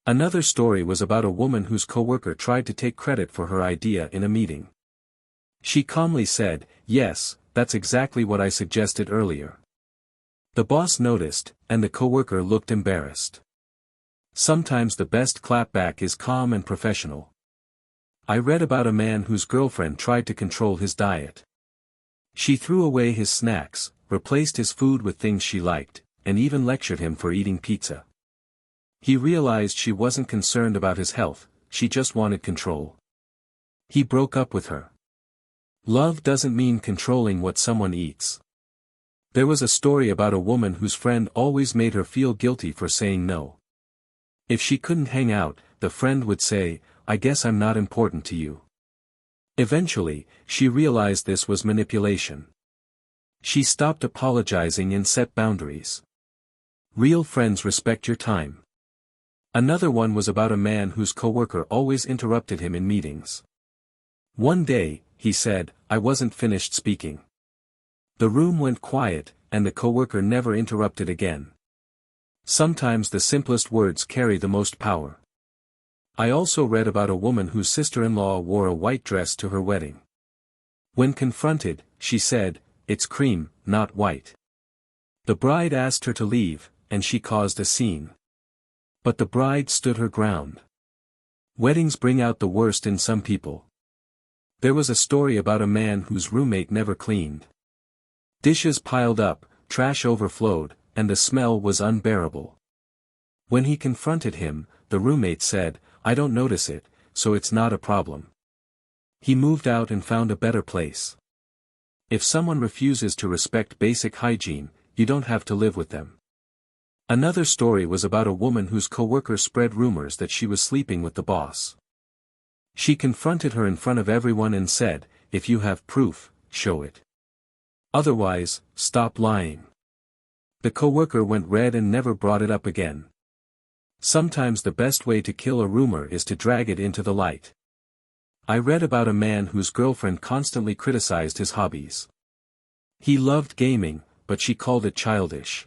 Another story was about a woman whose coworker tried to take credit for her idea in a meeting. She calmly said, "Yes, that's exactly what I suggested earlier." The boss noticed, and the coworker looked embarrassed. Sometimes the best clapback is calm and professional. I read about a man whose girlfriend tried to control his diet. She threw away his snacks, replaced his food with things she liked, and even lectured him for eating pizza. He realized she wasn't concerned about his health, she just wanted control. He broke up with her. Love doesn't mean controlling what someone eats. There was a story about a woman whose friend always made her feel guilty for saying no. If she couldn't hang out, the friend would say, "I guess I'm not important to you." Eventually, she realized this was manipulation. She stopped apologizing and set boundaries. Real friends respect your time. Another one was about a man whose coworker always interrupted him in meetings. One day, he said, "I wasn't finished speaking." The room went quiet, and the coworker never interrupted again. Sometimes the simplest words carry the most power. I also read about a woman whose sister-in-law wore a white dress to her wedding. When confronted, she said, "It's cream, not white." The bride asked her to leave, and she caused a scene. But the bride stood her ground. Weddings bring out the worst in some people. There was a story about a man whose roommate never cleaned. Dishes piled up, trash overflowed, and the smell was unbearable. When he confronted him, the roommate said, I don't notice it, so it's not a problem. He moved out and found a better place. If someone refuses to respect basic hygiene, you don't have to live with them. Another story was about a woman whose coworker spread rumors that she was sleeping with the boss. She confronted her in front of everyone and said, if you have proof, show it. Otherwise, stop lying. The coworker went red and never brought it up again. Sometimes the best way to kill a rumor is to drag it into the light. I read about a man whose girlfriend constantly criticized his hobbies. He loved gaming, but she called it childish.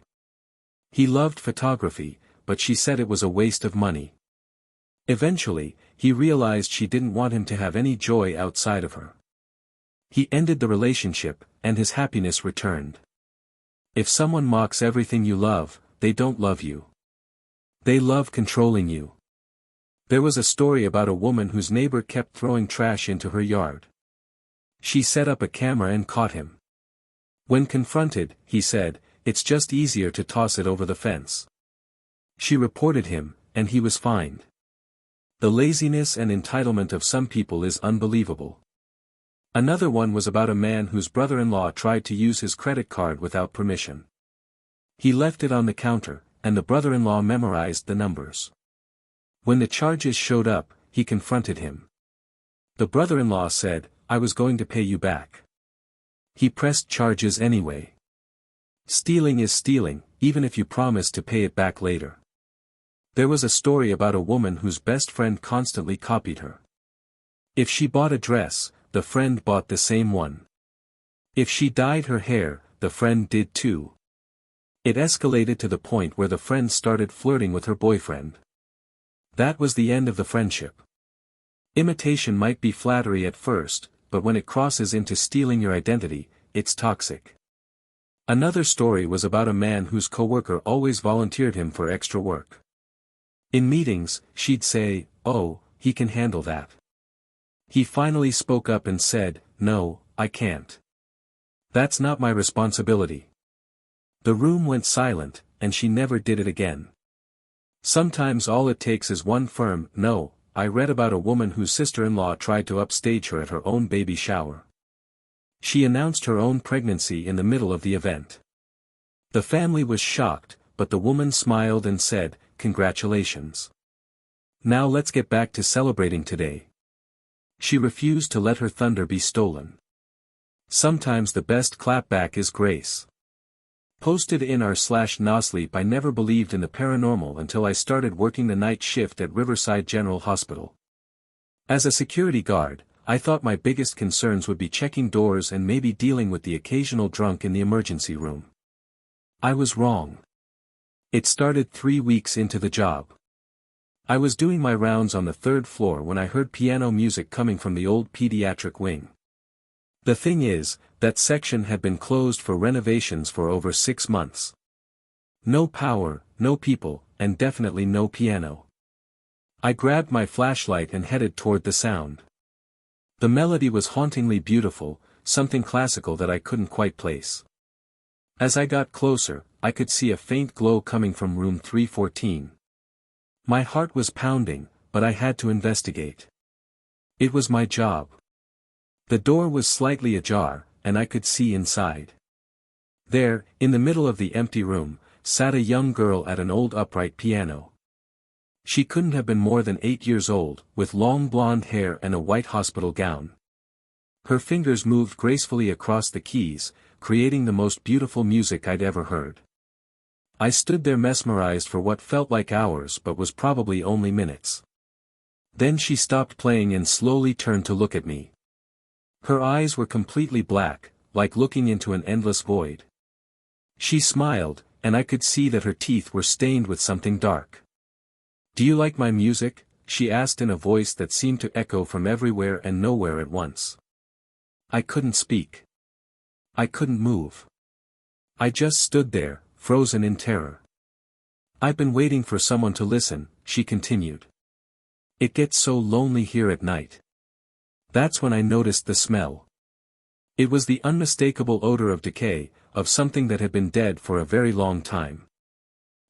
He loved photography, but she said it was a waste of money. Eventually, he realized she didn't want him to have any joy outside of her. He ended the relationship, and his happiness returned. If someone mocks everything you love, they don't love you. They love controlling you. There was a story about a woman whose neighbor kept throwing trash into her yard. She set up a camera and caught him. When confronted, he said, it's just easier to toss it over the fence. She reported him, and he was fined. The laziness and entitlement of some people is unbelievable. Another one was about a man whose brother-in-law tried to use his credit card without permission. He left it on the counter, and the brother-in-law memorized the numbers. When the charges showed up, he confronted him. The brother-in-law said, I was going to pay you back. He pressed charges anyway. Stealing is stealing, even if you promise to pay it back later. There was a story about a woman whose best friend constantly copied her. If she bought a dress, the friend bought the same one. If she dyed her hair, the friend did too. It escalated to the point where the friend started flirting with her boyfriend. That was the end of the friendship. Imitation might be flattery at first, but when it crosses into stealing your identity, it's toxic. Another story was about a man whose coworker always volunteered him for extra work. In meetings, she'd say, oh, he can handle that. He finally spoke up and said, no, I can't. That's not my responsibility. The room went silent, and she never did it again. Sometimes all it takes is one firm no. I read about a woman whose sister-in-law tried to upstage her at her own baby shower. She announced her own pregnancy in the middle of the event. The family was shocked, but the woman smiled and said, congratulations. Now let's get back to celebrating today. She refused to let her thunder be stolen. Sometimes the best clapback is grace. Posted in r/nosleep. I never believed in the paranormal until I started working the night shift at Riverside General Hospital. As a security guard, I thought my biggest concerns would be checking doors and maybe dealing with the occasional drunk in the emergency room. I was wrong. It started 3 weeks into the job. I was doing my rounds on the 3rd floor when I heard piano music coming from the old pediatric wing. The thing is, that section had been closed for renovations for over 6 months. No power, no people, and definitely no piano. I grabbed my flashlight and headed toward the sound. The melody was hauntingly beautiful, something classical that I couldn't quite place. As I got closer, I could see a faint glow coming from room 314. My heart was pounding, but I had to investigate. It was my job. The door was slightly ajar, and I could see inside. There, in the middle of the empty room, sat a young girl at an old upright piano. She couldn't have been more than 8 years old, with long blonde hair and a white hospital gown. Her fingers moved gracefully across the keys, creating the most beautiful music I'd ever heard. I stood there mesmerized for what felt like hours but was probably only minutes. Then she stopped playing and slowly turned to look at me. Her eyes were completely black, like looking into an endless void. She smiled, and I could see that her teeth were stained with something dark. "Do you like my music?" she asked in a voice that seemed to echo from everywhere and nowhere at once. I couldn't speak. I couldn't move. I just stood there, frozen in terror. "I've been waiting for someone to listen," she continued. "It gets so lonely here at night." That's when I noticed the smell. It was the unmistakable odor of decay, of something that had been dead for a very long time.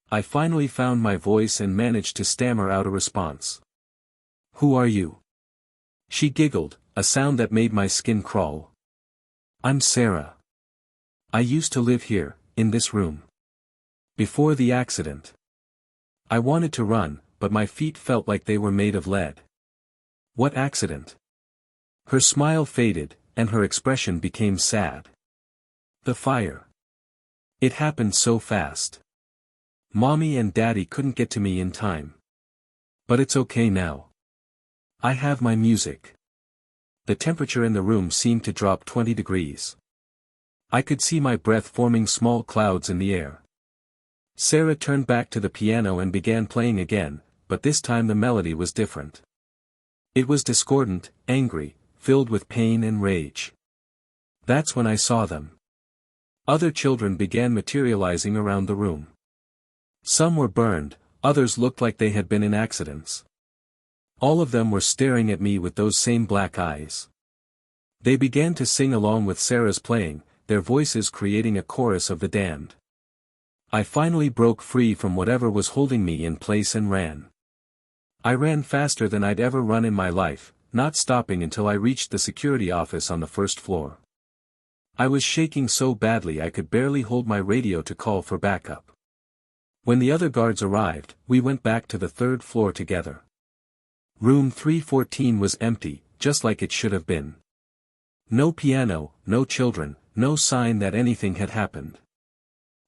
I finally found my voice and managed to stammer out a response. "Who are you?" She giggled, a sound that made my skin crawl. "I'm Sarah. I used to live here, in this room. Before the accident." I wanted to run, but my feet felt like they were made of lead. "What accident?" Her smile faded, and her expression became sad. "The fire. It happened so fast. Mommy and Daddy couldn't get to me in time. But it's okay now. I have my music." The temperature in the room seemed to drop 20 degrees. I could see my breath forming small clouds in the air. Sarah turned back to the piano and began playing again, but this time the melody was different. It was discordant, angry, filled with pain and rage. That's when I saw them. Other children began materializing around the room. Some were burned, others looked like they had been in accidents. All of them were staring at me with those same black eyes. They began to sing along with Sarah's playing, their voices creating a chorus of the damned. I finally broke free from whatever was holding me in place and ran. I ran faster than I'd ever run in my life, not stopping until I reached the security office on the first floor. I was shaking so badly I could barely hold my radio to call for backup. When the other guards arrived, we went back to the third floor together. Room 314 was empty, just like it should have been. No piano, no children, no sign that anything had happened.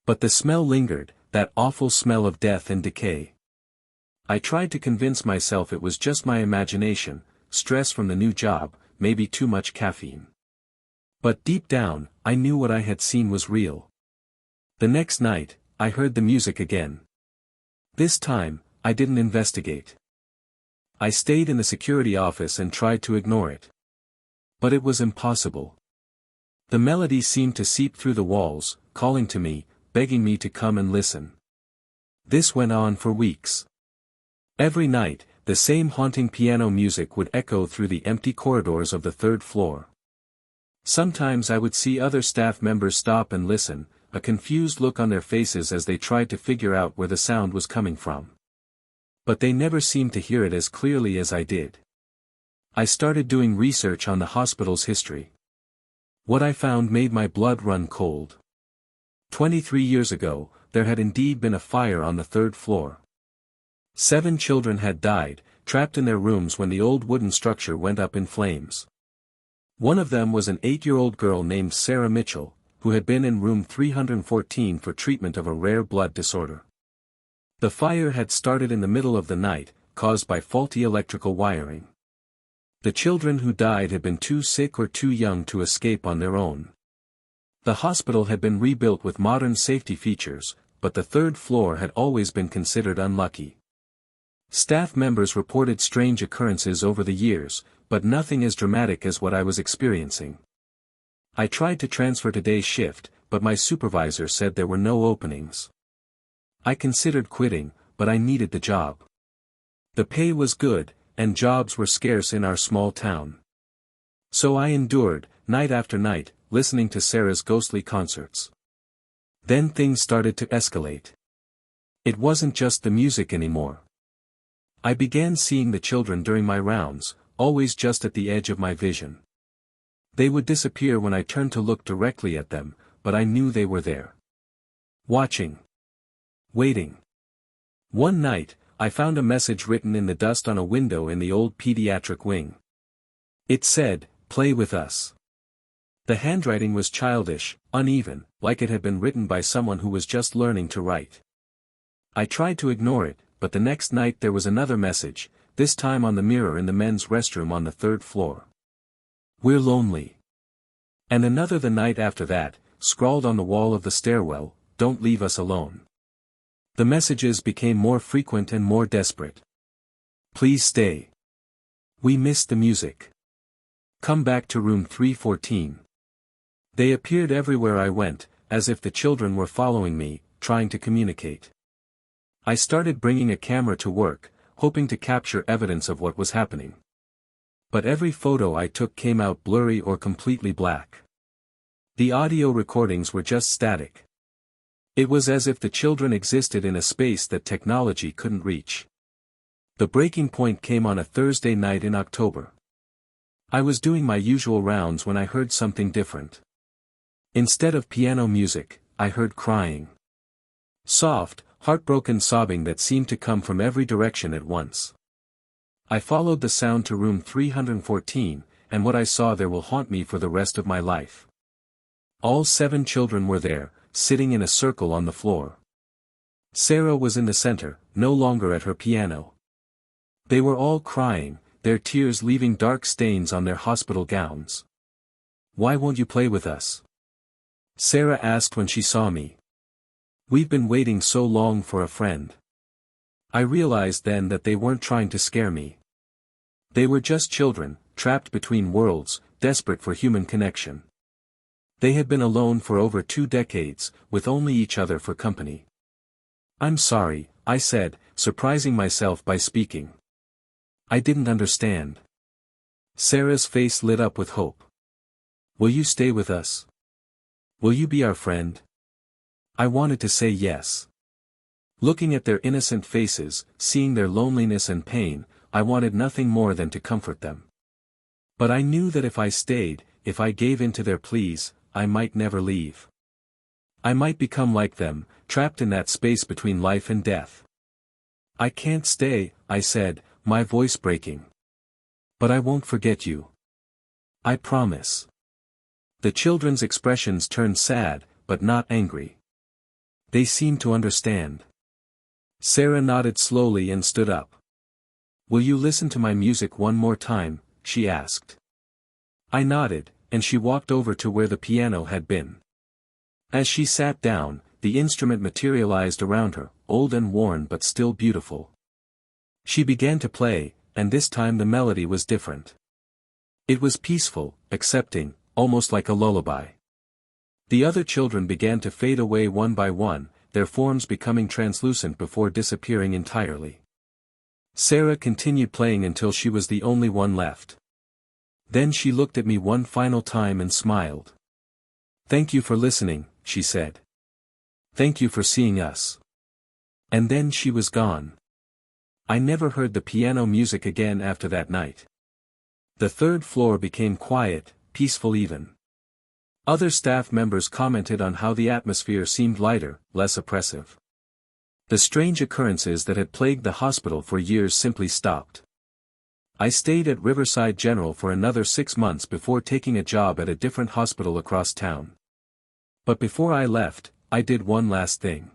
But the smell lingered, that awful smell of death and decay. I tried to convince myself it was just my imagination, stress from the new job, maybe too much caffeine. But deep down, I knew what I had seen was real. The next night, I heard the music again. This time, I didn't investigate. I stayed in the security office and tried to ignore it. But it was impossible. The melody seemed to seep through the walls, calling to me, begging me to come and listen. This went on for weeks. Every night, the same haunting piano music would echo through the empty corridors of the third floor. Sometimes I would see other staff members stop and listen, a confused look on their faces as they tried to figure out where the sound was coming from. But they never seemed to hear it as clearly as I did. I started doing research on the hospital's history. What I found made my blood run cold. 23 years ago, there had indeed been a fire on the third floor. 7 children had died, trapped in their rooms when the old wooden structure went up in flames. One of them was an 8-year-old girl named Sarah Mitchell, who had been in room 314 for treatment of a rare blood disorder. The fire had started in the middle of the night, caused by faulty electrical wiring. The children who died had been too sick or too young to escape on their own. The hospital had been rebuilt with modern safety features, but the third floor had always been considered unlucky. Staff members reported strange occurrences over the years, but nothing as dramatic as what I was experiencing. I tried to transfer to day shift, but my supervisor said there were no openings. I considered quitting, but I needed the job. The pay was good, and jobs were scarce in our small town. So I endured, night after night, listening to Sarah's ghostly concerts. Then things started to escalate. It wasn't just the music anymore. I began seeing the children during my rounds, always just at the edge of my vision. They would disappear when I turned to look directly at them, but I knew they were there. Watching. Waiting. One night, I found a message written in the dust on a window in the old pediatric wing. It said, "Play with us." The handwriting was childish, uneven, like it had been written by someone who was just learning to write. I tried to ignore it, but the next night there was another message, this time on the mirror in the men's restroom on the third floor. "We're lonely." And another the night after that, scrawled on the wall of the stairwell, "Don't leave us alone." The messages became more frequent and more desperate. "Please stay. We miss the music. Come back to room 314. They appeared everywhere I went, as if the children were following me, trying to communicate. I started bringing a camera to work, hoping to capture evidence of what was happening. But every photo I took came out blurry or completely black. The audio recordings were just static. It was as if the children existed in a space that technology couldn't reach. The breaking point came on a Thursday night in October. I was doing my usual rounds when I heard something different. Instead of piano music, I heard crying. Soft, heartbroken sobbing that seemed to come from every direction at once. I followed the sound to room 314, and what I saw there will haunt me for the rest of my life. All 7 children were there, sitting in a circle on the floor. Sarah was in the center, no longer at her piano. They were all crying, their tears leaving dark stains on their hospital gowns. "Why won't you play with us?" Sarah asked when she saw me. "We've been waiting so long for a friend." I realized then that they weren't trying to scare me. They were just children, trapped between worlds, desperate for human connection. They had been alone for over 2 decades, with only each other for company. "I'm sorry," I said, surprising myself by speaking. "I didn't understand." Sarah's face lit up with hope. "Will you stay with us? Will you be our friend?" I wanted to say yes. Looking at their innocent faces, seeing their loneliness and pain, I wanted nothing more than to comfort them. But I knew that if I stayed, if I gave in to their pleas, I might never leave. I might become like them, trapped in that space between life and death. "I can't stay," I said, my voice breaking. "But I won't forget you. I promise." The children's expressions turned sad, but not angry. They seemed to understand. Sarah nodded slowly and stood up. "Will you listen to my music one more time?" she asked. I nodded, and she walked over to where the piano had been. As she sat down, the instrument materialized around her, old and worn but still beautiful. She began to play, and this time the melody was different. It was peaceful, accepting, almost like a lullaby. The other children began to fade away one by one, their forms becoming translucent before disappearing entirely. Sarah continued playing until she was the only one left. Then she looked at me one final time and smiled. "Thank you for listening," she said. "Thank you for seeing us." And then she was gone. I never heard the piano music again after that night. The 3rd floor became quiet, peaceful even. Other staff members commented on how the atmosphere seemed lighter, less oppressive. The strange occurrences that had plagued the hospital for years simply stopped. I stayed at Riverside General for another 6 months before taking a job at a different hospital across town. But before I left, I did one last thing.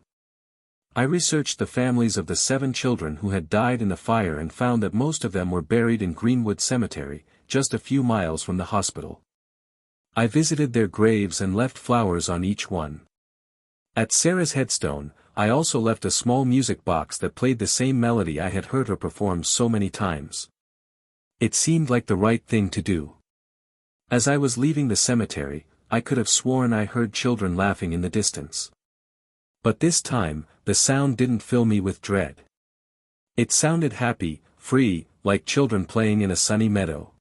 I researched the families of the 7 children who had died in the fire and found that most of them were buried in Greenwood Cemetery, just a few miles from the hospital. I visited their graves and left flowers on each one. At Sarah's headstone, I also left a small music box that played the same melody I had heard her perform so many times. It seemed like the right thing to do. As I was leaving the cemetery, I could have sworn I heard children laughing in the distance. But this time, the sound didn't fill me with dread. It sounded happy, free, like children playing in a sunny meadow.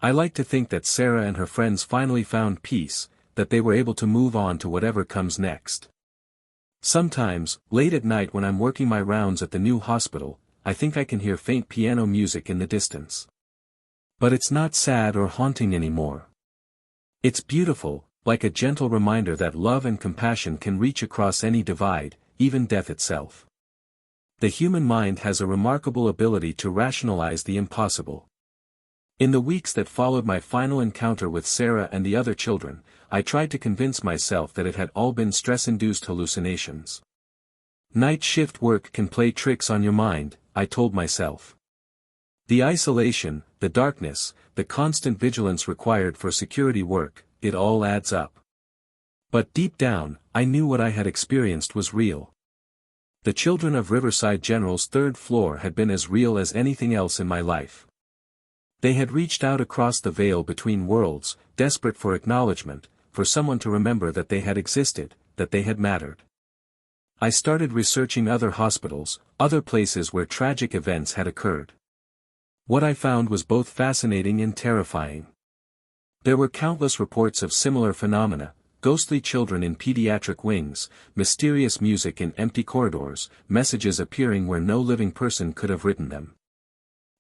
I like to think that Sarah and her friends finally found peace, that they were able to move on to whatever comes next. Sometimes, late at night when I'm working my rounds at the new hospital, I think I can hear faint piano music in the distance. But it's not sad or haunting anymore. It's beautiful, like a gentle reminder that love and compassion can reach across any divide, even death itself. The human mind has a remarkable ability to rationalize the impossible. In the weeks that followed my final encounter with Sarah and the other children, I tried to convince myself that it had all been stress-induced hallucinations. Night shift work can play tricks on your mind, I told myself. The isolation, the darkness, the constant vigilance required for security work, it all adds up. But deep down, I knew what I had experienced was real. The children of Riverside General's 3rd floor had been as real as anything else in my life. They had reached out across the veil between worlds, desperate for acknowledgement, for someone to remember that they had existed, that they had mattered. I started researching other hospitals, other places where tragic events had occurred. What I found was both fascinating and terrifying. There were countless reports of similar phenomena, ghostly children in pediatric wings, mysterious music in empty corridors, messages appearing where no living person could have written them.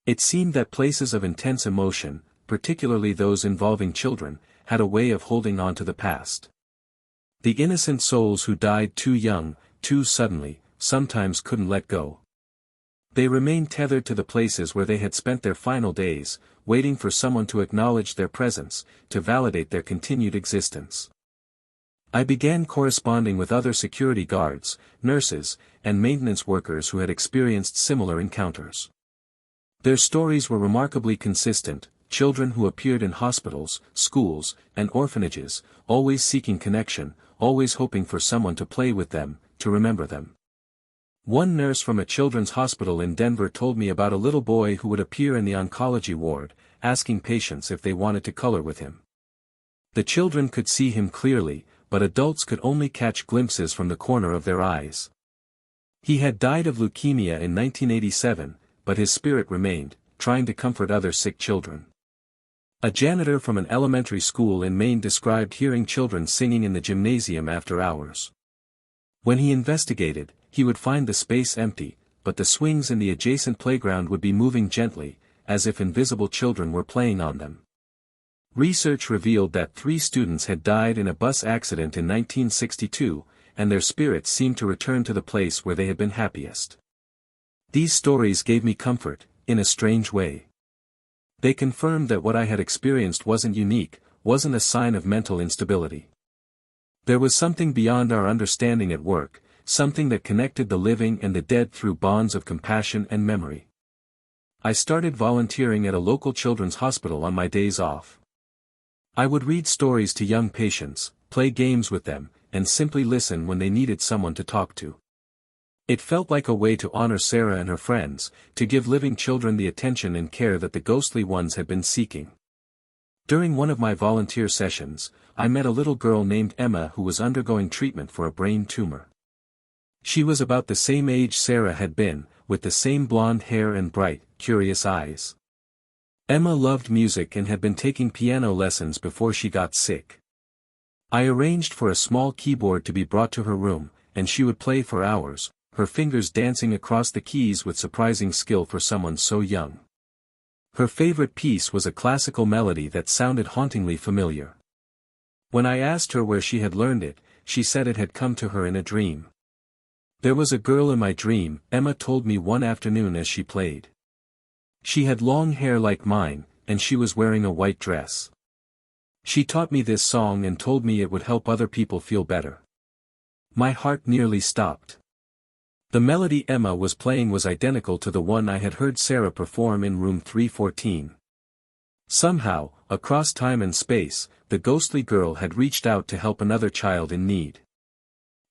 It seemed that places of intense emotion, particularly those involving children, had a way of holding on to the past. The innocent souls who died too young, too suddenly, sometimes couldn't let go. They remained tethered to the places where they had spent their final days, waiting for someone to acknowledge their presence, to validate their continued existence. I began corresponding with other security guards, nurses, and maintenance workers who had experienced similar encounters. Their stories were remarkably consistent: children who appeared in hospitals, schools, and orphanages, always seeking connection, always hoping for someone to play with them, to remember them. One nurse from a children's hospital in Denver told me about a little boy who would appear in the oncology ward, asking patients if they wanted to color with him. The children could see him clearly, but adults could only catch glimpses from the corner of their eyes. He had died of leukemia in 1987, but his spirit remained, trying to comfort other sick children. A janitor from an elementary school in Maine described hearing children singing in the gymnasium after hours. When he investigated, he would find the space empty, but the swings in the adjacent playground would be moving gently, as if invisible children were playing on them. Research revealed that 3 students had died in a bus accident in 1962, and their spirits seemed to return to the place where they had been happiest. These stories gave me comfort, in a strange way. They confirmed that what I had experienced wasn't unique, wasn't a sign of mental instability. There was something beyond our understanding at work, something that connected the living and the dead through bonds of compassion and memory. I started volunteering at a local children's hospital on my days off. I would read stories to young patients, play games with them, and simply listen when they needed someone to talk to. It felt like a way to honor Sarah and her friends, to give living children the attention and care that the ghostly ones had been seeking. During one of my volunteer sessions, I met a little girl named Emma who was undergoing treatment for a brain tumor. She was about the same age Sarah had been, with the same blonde hair and bright, curious eyes. Emma loved music and had been taking piano lessons before she got sick. I arranged for a small keyboard to be brought to her room, and she would play for hours, her fingers dancing across the keys with surprising skill for someone so young. Her favorite piece was a classical melody that sounded hauntingly familiar. When I asked her where she had learned it, she said it had come to her in a dream. "There was a girl in my dream," Emma told me one afternoon as she played. "She had long hair like mine, and she was wearing a white dress. She taught me this song and told me it would help other people feel better." My heart nearly stopped. The melody Emma was playing was identical to the one I had heard Sarah perform in room 314. Somehow, across time and space, the ghostly girl had reached out to help another child in need.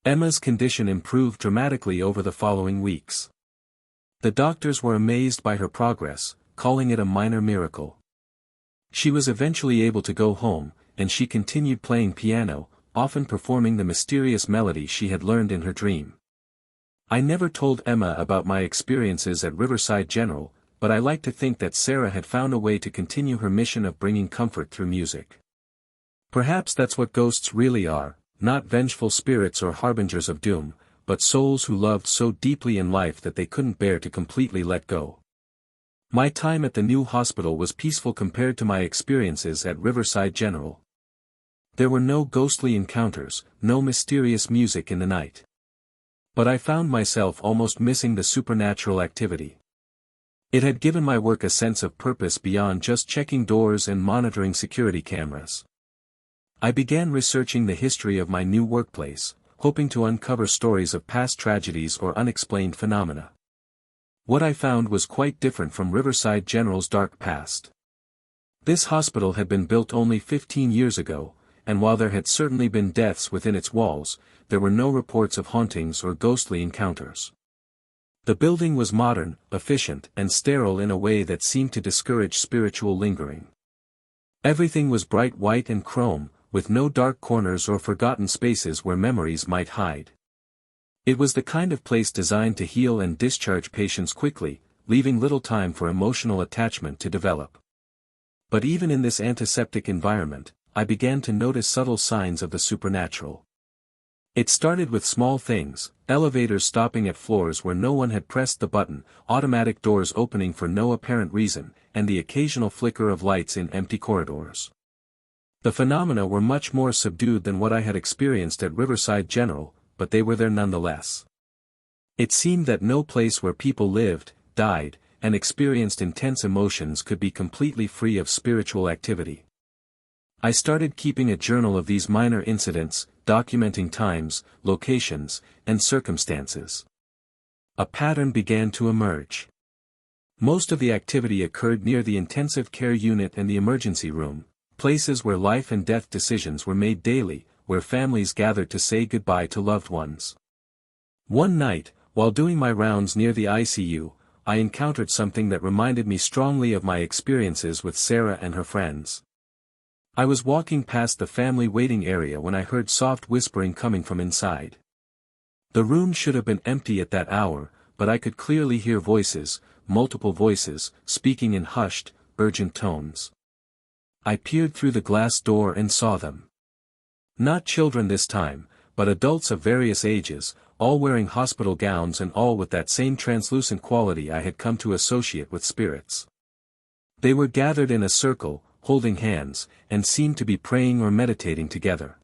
Emma's condition improved dramatically over the following weeks. The doctors were amazed by her progress, calling it a minor miracle. She was eventually able to go home, and she continued playing piano, often performing the mysterious melody she had learned in her dream. I never told Emma about my experiences at Riverside General, but I like to think that Sarah had found a way to continue her mission of bringing comfort through music. Perhaps that's what ghosts really are, not vengeful spirits or harbingers of doom, but souls who loved so deeply in life that they couldn't bear to completely let go. My time at the new hospital was peaceful compared to my experiences at Riverside General. There were no ghostly encounters, no mysterious music in the night. But I found myself almost missing the supernatural activity. It had given my work a sense of purpose beyond just checking doors and monitoring security cameras. I began researching the history of my new workplace, hoping to uncover stories of past tragedies or unexplained phenomena. What I found was quite different from Riverside General's dark past. This hospital had been built only 15 years ago, and while there had certainly been deaths within its walls, there were no reports of hauntings or ghostly encounters. The building was modern, efficient, and sterile in a way that seemed to discourage spiritual lingering. Everything was bright white and chrome, with no dark corners or forgotten spaces where memories might hide. It was the kind of place designed to heal and discharge patients quickly, leaving little time for emotional attachment to develop. But even in this antiseptic environment, I began to notice subtle signs of the supernatural. It started with small things: elevators stopping at floors where no one had pressed the button, automatic doors opening for no apparent reason, and the occasional flicker of lights in empty corridors. The phenomena were much more subdued than what I had experienced at Riverside General, but they were there nonetheless. It seemed that no place where people lived, died, and experienced intense emotions could be completely free of spiritual activity. I started keeping a journal of these minor incidents, documenting times, locations, and circumstances. A pattern began to emerge. Most of the activity occurred near the intensive care unit and the emergency room, places where life and death decisions were made daily, where families gathered to say goodbye to loved ones. One night, while doing my rounds near the ICU, I encountered something that reminded me strongly of my experiences with Sarah and her friends. I was walking past the family waiting area when I heard soft whispering coming from inside. The room should have been empty at that hour, but I could clearly hear voices, multiple voices, speaking in hushed, urgent tones. I peered through the glass door and saw them. Not children this time, but adults of various ages, all wearing hospital gowns and all with that same translucent quality I had come to associate with spirits. They were gathered in a circle, holding hands, and seemed to be praying or meditating together.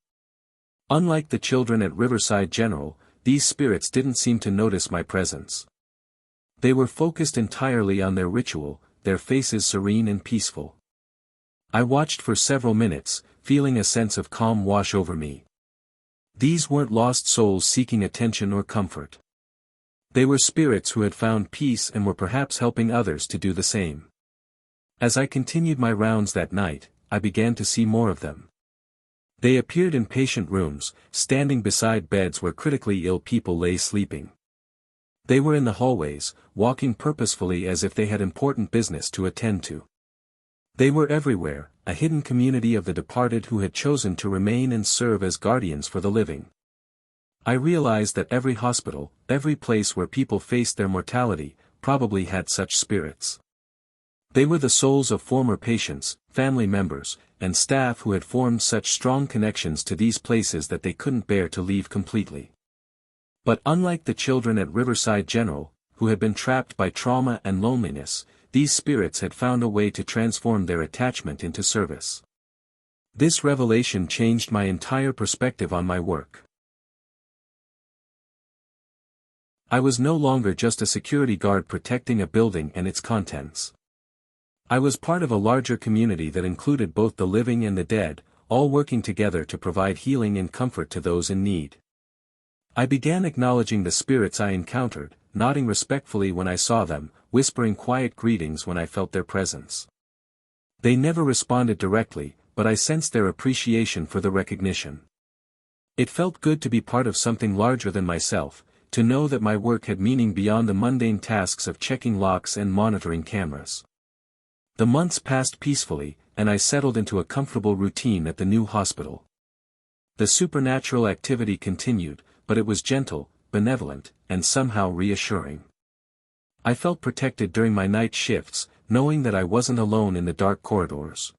Unlike the children at Riverside General, these spirits didn't seem to notice my presence. They were focused entirely on their ritual, their faces serene and peaceful. I watched for several minutes, feeling a sense of calm wash over me. These weren't lost souls seeking attention or comfort. They were spirits who had found peace and were perhaps helping others to do the same. As I continued my rounds that night, I began to see more of them. They appeared in patient rooms, standing beside beds where critically ill people lay sleeping. They were in the hallways, walking purposefully as if they had important business to attend to. They were everywhere, a hidden community of the departed who had chosen to remain and serve as guardians for the living. I realized that every hospital, every place where people faced their mortality, probably had such spirits. They were the souls of former patients, family members, and staff who had formed such strong connections to these places that they couldn't bear to leave completely. But unlike the children at Riverside General, who had been trapped by trauma and loneliness, these spirits had found a way to transform their attachment into service. This revelation changed my entire perspective on my work. I was no longer just a security guard protecting a building and its contents. I was part of a larger community that included both the living and the dead, all working together to provide healing and comfort to those in need. I began acknowledging the spirits I encountered, nodding respectfully when I saw them, whispering quiet greetings when I felt their presence. They never responded directly, but I sensed their appreciation for the recognition. It felt good to be part of something larger than myself, to know that my work had meaning beyond the mundane tasks of checking locks and monitoring cameras. The months passed peacefully, and I settled into a comfortable routine at the new hospital. The supernatural activity continued, but it was gentle, benevolent, and somehow reassuring. I felt protected during my night shifts, knowing that I wasn't alone in the dark corridors.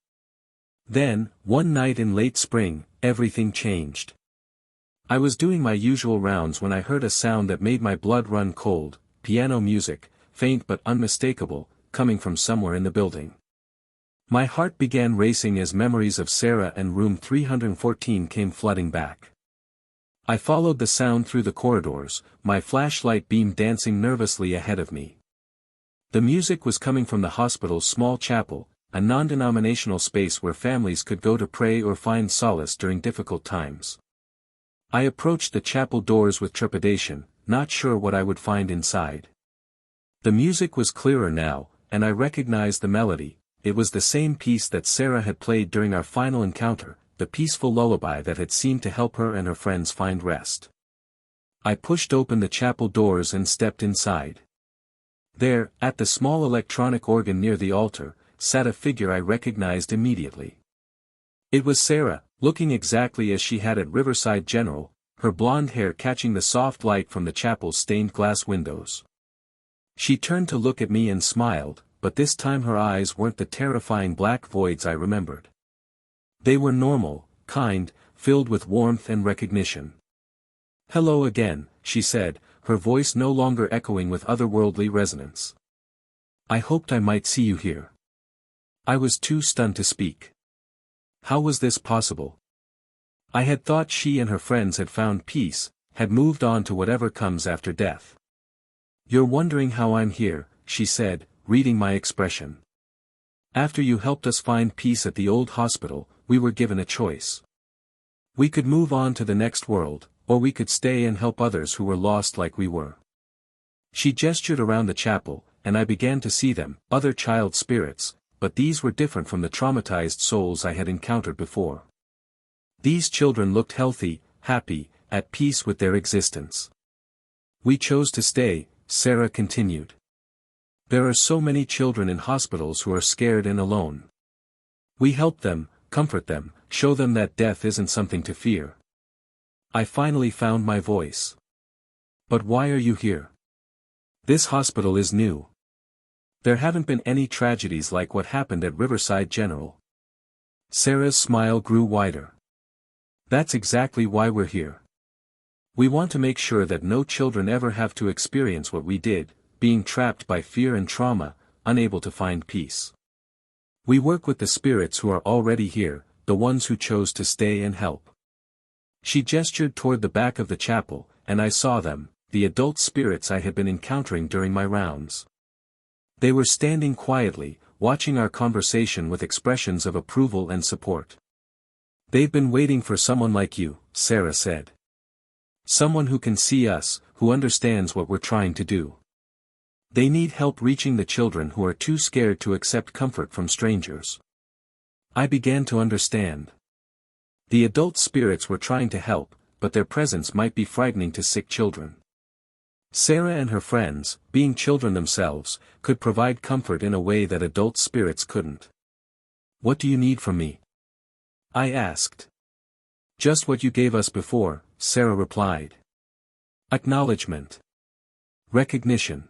Then, one night in late spring, everything changed. I was doing my usual rounds when I heard a sound that made my blood run cold: piano music, faint but unmistakable, coming from somewhere in the building. My heart began racing as memories of Sarah and room 314 came flooding back. I followed the sound through the corridors, my flashlight beam dancing nervously ahead of me. The music was coming from the hospital's small chapel, a non-denominational space where families could go to pray or find solace during difficult times. I approached the chapel doors with trepidation, not sure what I would find inside. The music was clearer now, and I recognized the melody. It was the same piece that Sarah had played during our final encounter, the peaceful lullaby that had seemed to help her and her friends find rest. I pushed open the chapel doors and stepped inside. There, at the small electronic organ near the altar, sat a figure I recognized immediately. It was Sarah, looking exactly as she had at Riverside General, her blonde hair catching the soft light from the chapel's stained glass windows. She turned to look at me and smiled, but this time her eyes weren't the terrifying black voids I remembered. They were normal, kind, filled with warmth and recognition. "Hello again," she said, her voice no longer echoing with otherworldly resonance. "I hoped I might see you here." I was too stunned to speak. How was this possible? I had thought she and her friends had found peace, had moved on to whatever comes after death. "You're wondering how I'm here," she said, reading my expression. "After you helped us find peace at the old hospital, we were given a choice. We could move on to the next world, or we could stay and help others who were lost like we were." She gestured around the chapel, and I began to see them, other child spirits, but these were different from the traumatized souls I had encountered before. These children looked healthy, happy, at peace with their existence. "We chose to stay," Sarah continued. "There are so many children in hospitals who are scared and alone. We help them, comfort them, show them that death isn't something to fear." I finally found my voice. "But why are you here? This hospital is new. There haven't been any tragedies like what happened at Riverside General." Sarah's smile grew wider. "That's exactly why we're here. We want to make sure that no children ever have to experience what we did, being trapped by fear and trauma, unable to find peace. We work with the spirits who are already here, the ones who chose to stay and help." She gestured toward the back of the chapel, and I saw them, the adult spirits I had been encountering during my rounds. They were standing quietly, watching our conversation with expressions of approval and support. "They've been waiting for someone like you," Sarah said. "Someone who can see us, who understands what we're trying to do. They need help reaching the children who are too scared to accept comfort from strangers." I began to understand. The adult spirits were trying to help, but their presence might be frightening to sick children. Sarah and her friends, being children themselves, could provide comfort in a way that adult spirits couldn't. "What do you need from me?" I asked. "Just what you gave us before," Sarah replied. "Acknowledgement. Recognition.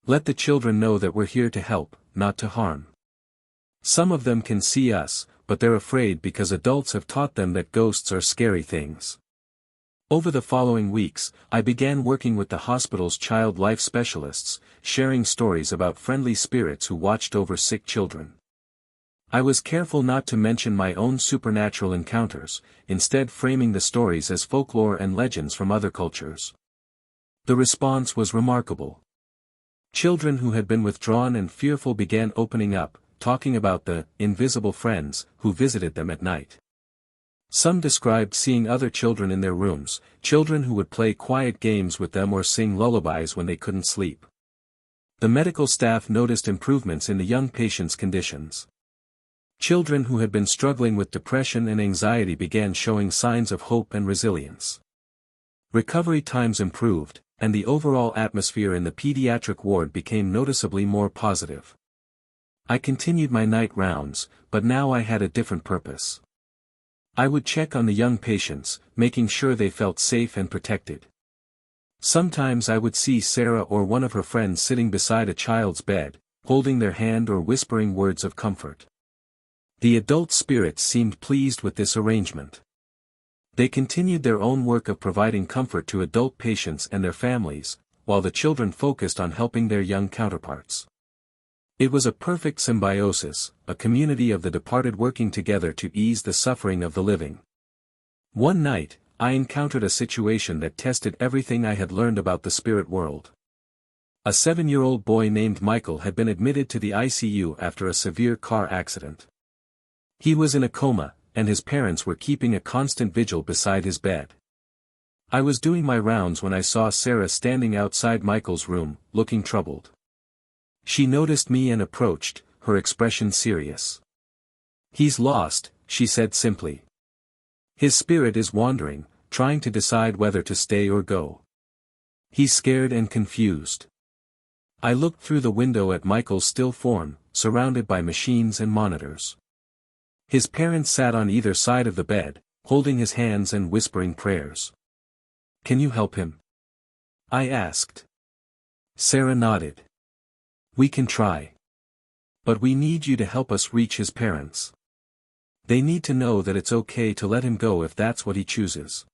Let the children know that we're here to help, not to harm. Some of them can see us, but they're afraid because adults have taught them that ghosts are scary things." Over the following weeks, I began working with the hospital's child life specialists, sharing stories about friendly spirits who watched over sick children. I was careful not to mention my own supernatural encounters, instead framing the stories as folklore and legends from other cultures. The response was remarkable. Children who had been withdrawn and fearful began opening up, talking about the invisible friends who visited them at night. Some described seeing other children in their rooms, children who would play quiet games with them or sing lullabies when they couldn't sleep. The medical staff noticed improvements in the young patients' conditions. Children who had been struggling with depression and anxiety began showing signs of hope and resilience. Recovery times improved, and the overall atmosphere in the pediatric ward became noticeably more positive. I continued my night rounds, but now I had a different purpose. I would check on the young patients, making sure they felt safe and protected. Sometimes I would see Sarah or one of her friends sitting beside a child's bed, holding their hand or whispering words of comfort. The adult spirits seemed pleased with this arrangement. They continued their own work of providing comfort to adult patients and their families, while the children focused on helping their young counterparts. It was a perfect symbiosis, a community of the departed working together to ease the suffering of the living. One night, I encountered a situation that tested everything I had learned about the spirit world. A 7-year-old boy named Michael had been admitted to the ICU after a severe car accident. He was in a coma, and his parents were keeping a constant vigil beside his bed. I was doing my rounds when I saw Sarah standing outside Michael's room, looking troubled. She noticed me and approached, her expression serious. "He's lost," she said simply. "His spirit is wandering, trying to decide whether to stay or go. He's scared and confused." I looked through the window at Michael's still form, surrounded by machines and monitors. His parents sat on either side of the bed, holding his hands and whispering prayers. "Can you help him?" I asked. Sarah nodded. "We can try. But we need you to help us reach his parents. They need to know that it's okay to let him go if that's what he chooses.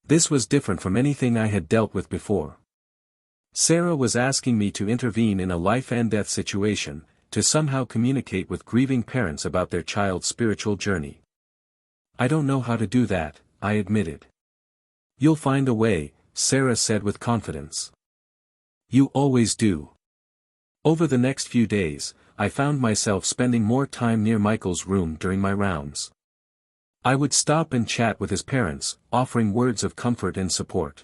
This was different from anything I had dealt with before. Sarah was asking me to intervene in a life-and-death situation, to somehow communicate with grieving parents about their child's spiritual journey. I don't know how to do that, I admitted. You'll find a way, Sarah said with confidence. You always do. Over the next few days, I found myself spending more time near Michael's room during my rounds. I would stop and chat with his parents, offering words of comfort and support.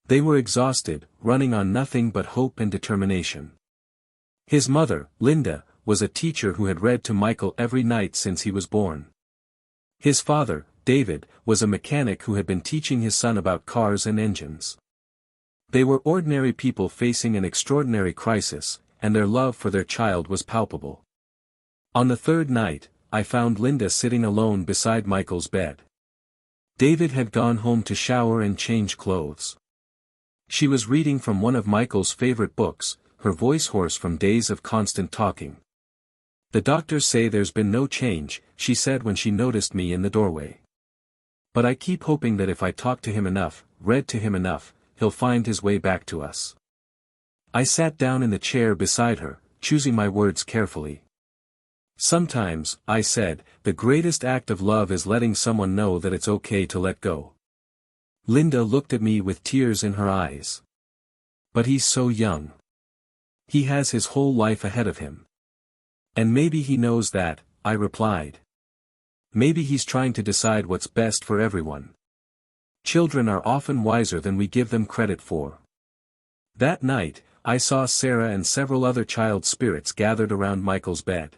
They were exhausted, running on nothing but hope and determination. His mother, Linda, was a teacher who had read to Michael every night since he was born. His father, David, was a mechanic who had been teaching his son about cars and engines. They were ordinary people facing an extraordinary crisis, and their love for their child was palpable. On the third night, I found Linda sitting alone beside Michael's bed. David had gone home to shower and change clothes. She was reading from one of Michael's favorite books, her voice hoarse from days of constant talking. The doctors say there's been no change, she said when she noticed me in the doorway. But I keep hoping that if I talk to him enough, read to him enough, he'll find his way back to us. I sat down in the chair beside her, choosing my words carefully. Sometimes, I said, the greatest act of love is letting someone know that it's okay to let go. Linda looked at me with tears in her eyes. But he's so young. He has his whole life ahead of him. And maybe he knows that, I replied. Maybe he's trying to decide what's best for everyone. Children are often wiser than we give them credit for. That night, I saw Sarah and several other child spirits gathered around Michael's bed.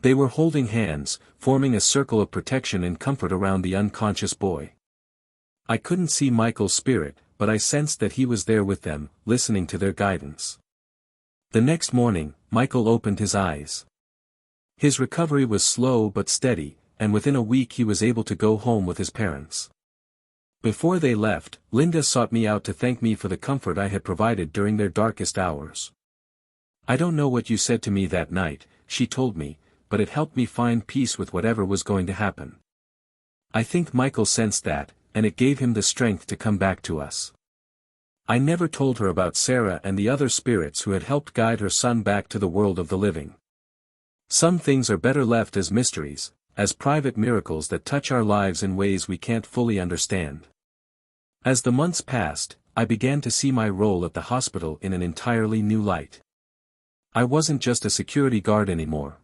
They were holding hands, forming a circle of protection and comfort around the unconscious boy. I couldn't see Michael's spirit, but I sensed that he was there with them, listening to their guidance. The next morning, Michael opened his eyes. His recovery was slow but steady, and within a week he was able to go home with his parents. Before they left, Linda sought me out to thank me for the comfort I had provided during their darkest hours. I don't know what you said to me that night, she told me, but it helped me find peace with whatever was going to happen. I think Michael sensed that, and it gave him the strength to come back to us. I never told her about Sarah and the other spirits who had helped guide her son back to the world of the living. Some things are better left as mysteries, as private miracles that touch our lives in ways we can't fully understand. As the months passed, I began to see my role at the hospital in an entirely new light. I wasn't just a security guard anymore.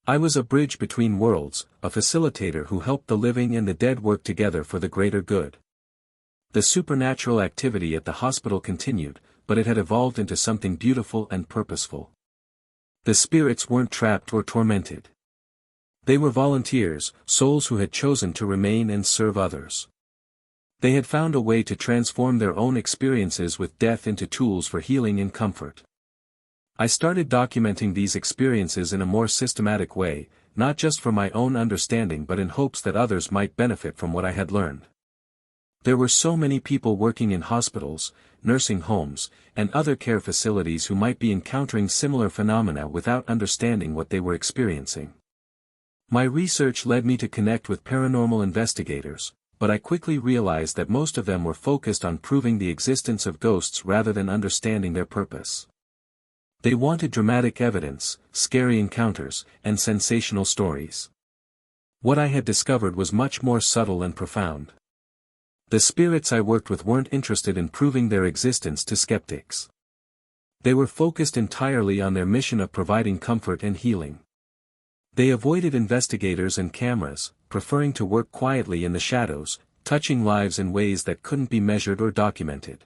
I was a bridge between worlds, a facilitator who helped the living and the dead work together for the greater good. The supernatural activity at the hospital continued, but it had evolved into something beautiful and purposeful. The spirits weren't trapped or tormented. They were volunteers, souls who had chosen to remain and serve others. They had found a way to transform their own experiences with death into tools for healing and comfort. I started documenting these experiences in a more systematic way, not just for my own understanding but in hopes that others might benefit from what I had learned. There were so many people working in hospitals, nursing homes, and other care facilities who might be encountering similar phenomena without understanding what they were experiencing. My research led me to connect with paranormal investigators, but I quickly realized that most of them were focused on proving the existence of ghosts rather than understanding their purpose. They wanted dramatic evidence, scary encounters, and sensational stories. What I had discovered was much more subtle and profound. The spirits I worked with weren't interested in proving their existence to skeptics. They were focused entirely on their mission of providing comfort and healing. They avoided investigators and cameras, preferring to work quietly in the shadows, touching lives in ways that couldn't be measured or documented.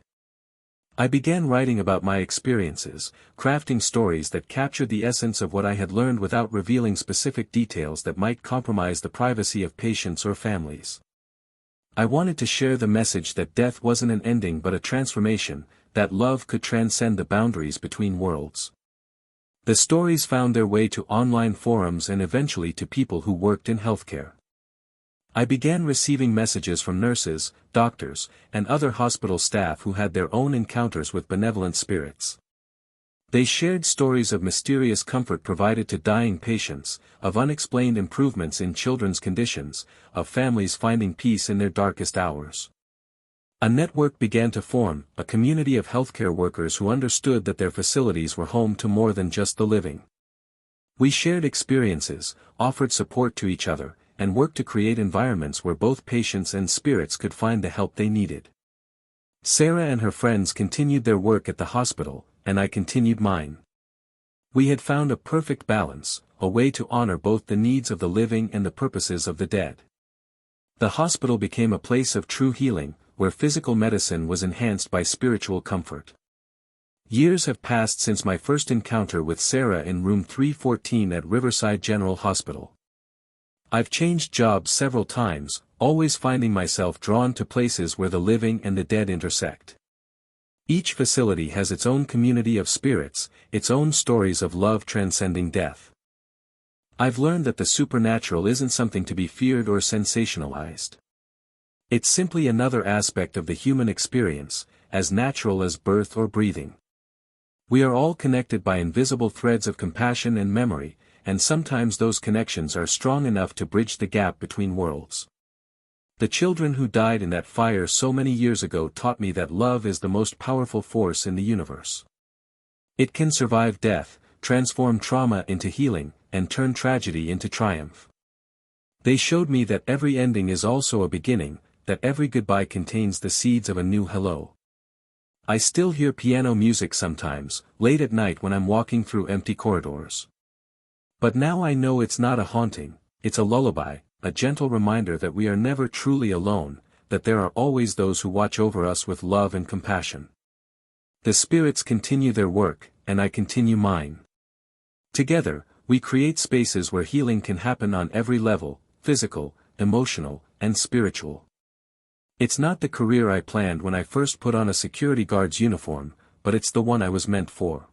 I began writing about my experiences, crafting stories that captured the essence of what I had learned without revealing specific details that might compromise the privacy of patients or families. I wanted to share the message that death wasn't an ending but a transformation, that love could transcend the boundaries between worlds. The stories found their way to online forums and eventually to people who worked in healthcare. I began receiving messages from nurses, doctors, and other hospital staff who had their own encounters with benevolent spirits. They shared stories of mysterious comfort provided to dying patients, of unexplained improvements in children's conditions, of families finding peace in their darkest hours. A network began to form, a community of healthcare workers who understood that their facilities were home to more than just the living. We shared experiences, offered support to each other, and worked to create environments where both patients and spirits could find the help they needed. Sarah and her friends continued their work at the hospital, and I continued mine. We had found a perfect balance, a way to honor both the needs of the living and the purposes of the dead. The hospital became a place of true healing, where physical medicine was enhanced by spiritual comfort. Years have passed since my first encounter with Sarah in room 314 at Riverside General Hospital. I've changed jobs several times, always finding myself drawn to places where the living and the dead intersect. Each facility has its own community of spirits, its own stories of love transcending death. I've learned that the supernatural isn't something to be feared or sensationalized. It's simply another aspect of the human experience, as natural as birth or breathing. We are all connected by invisible threads of compassion and memory, and sometimes those connections are strong enough to bridge the gap between worlds. The children who died in that fire so many years ago taught me that love is the most powerful force in the universe. It can survive death, transform trauma into healing, and turn tragedy into triumph. They showed me that every ending is also a beginning, that every goodbye contains the seeds of a new hello. I still hear piano music sometimes, late at night when I'm walking through empty corridors. But now I know it's not a haunting, it's a lullaby, a gentle reminder that we are never truly alone, that there are always those who watch over us with love and compassion. The spirits continue their work, and I continue mine. Together, we create spaces where healing can happen on every level, physical, emotional, and spiritual. It's not the career I planned when I first put on a security guard's uniform, but it's the one I was meant for.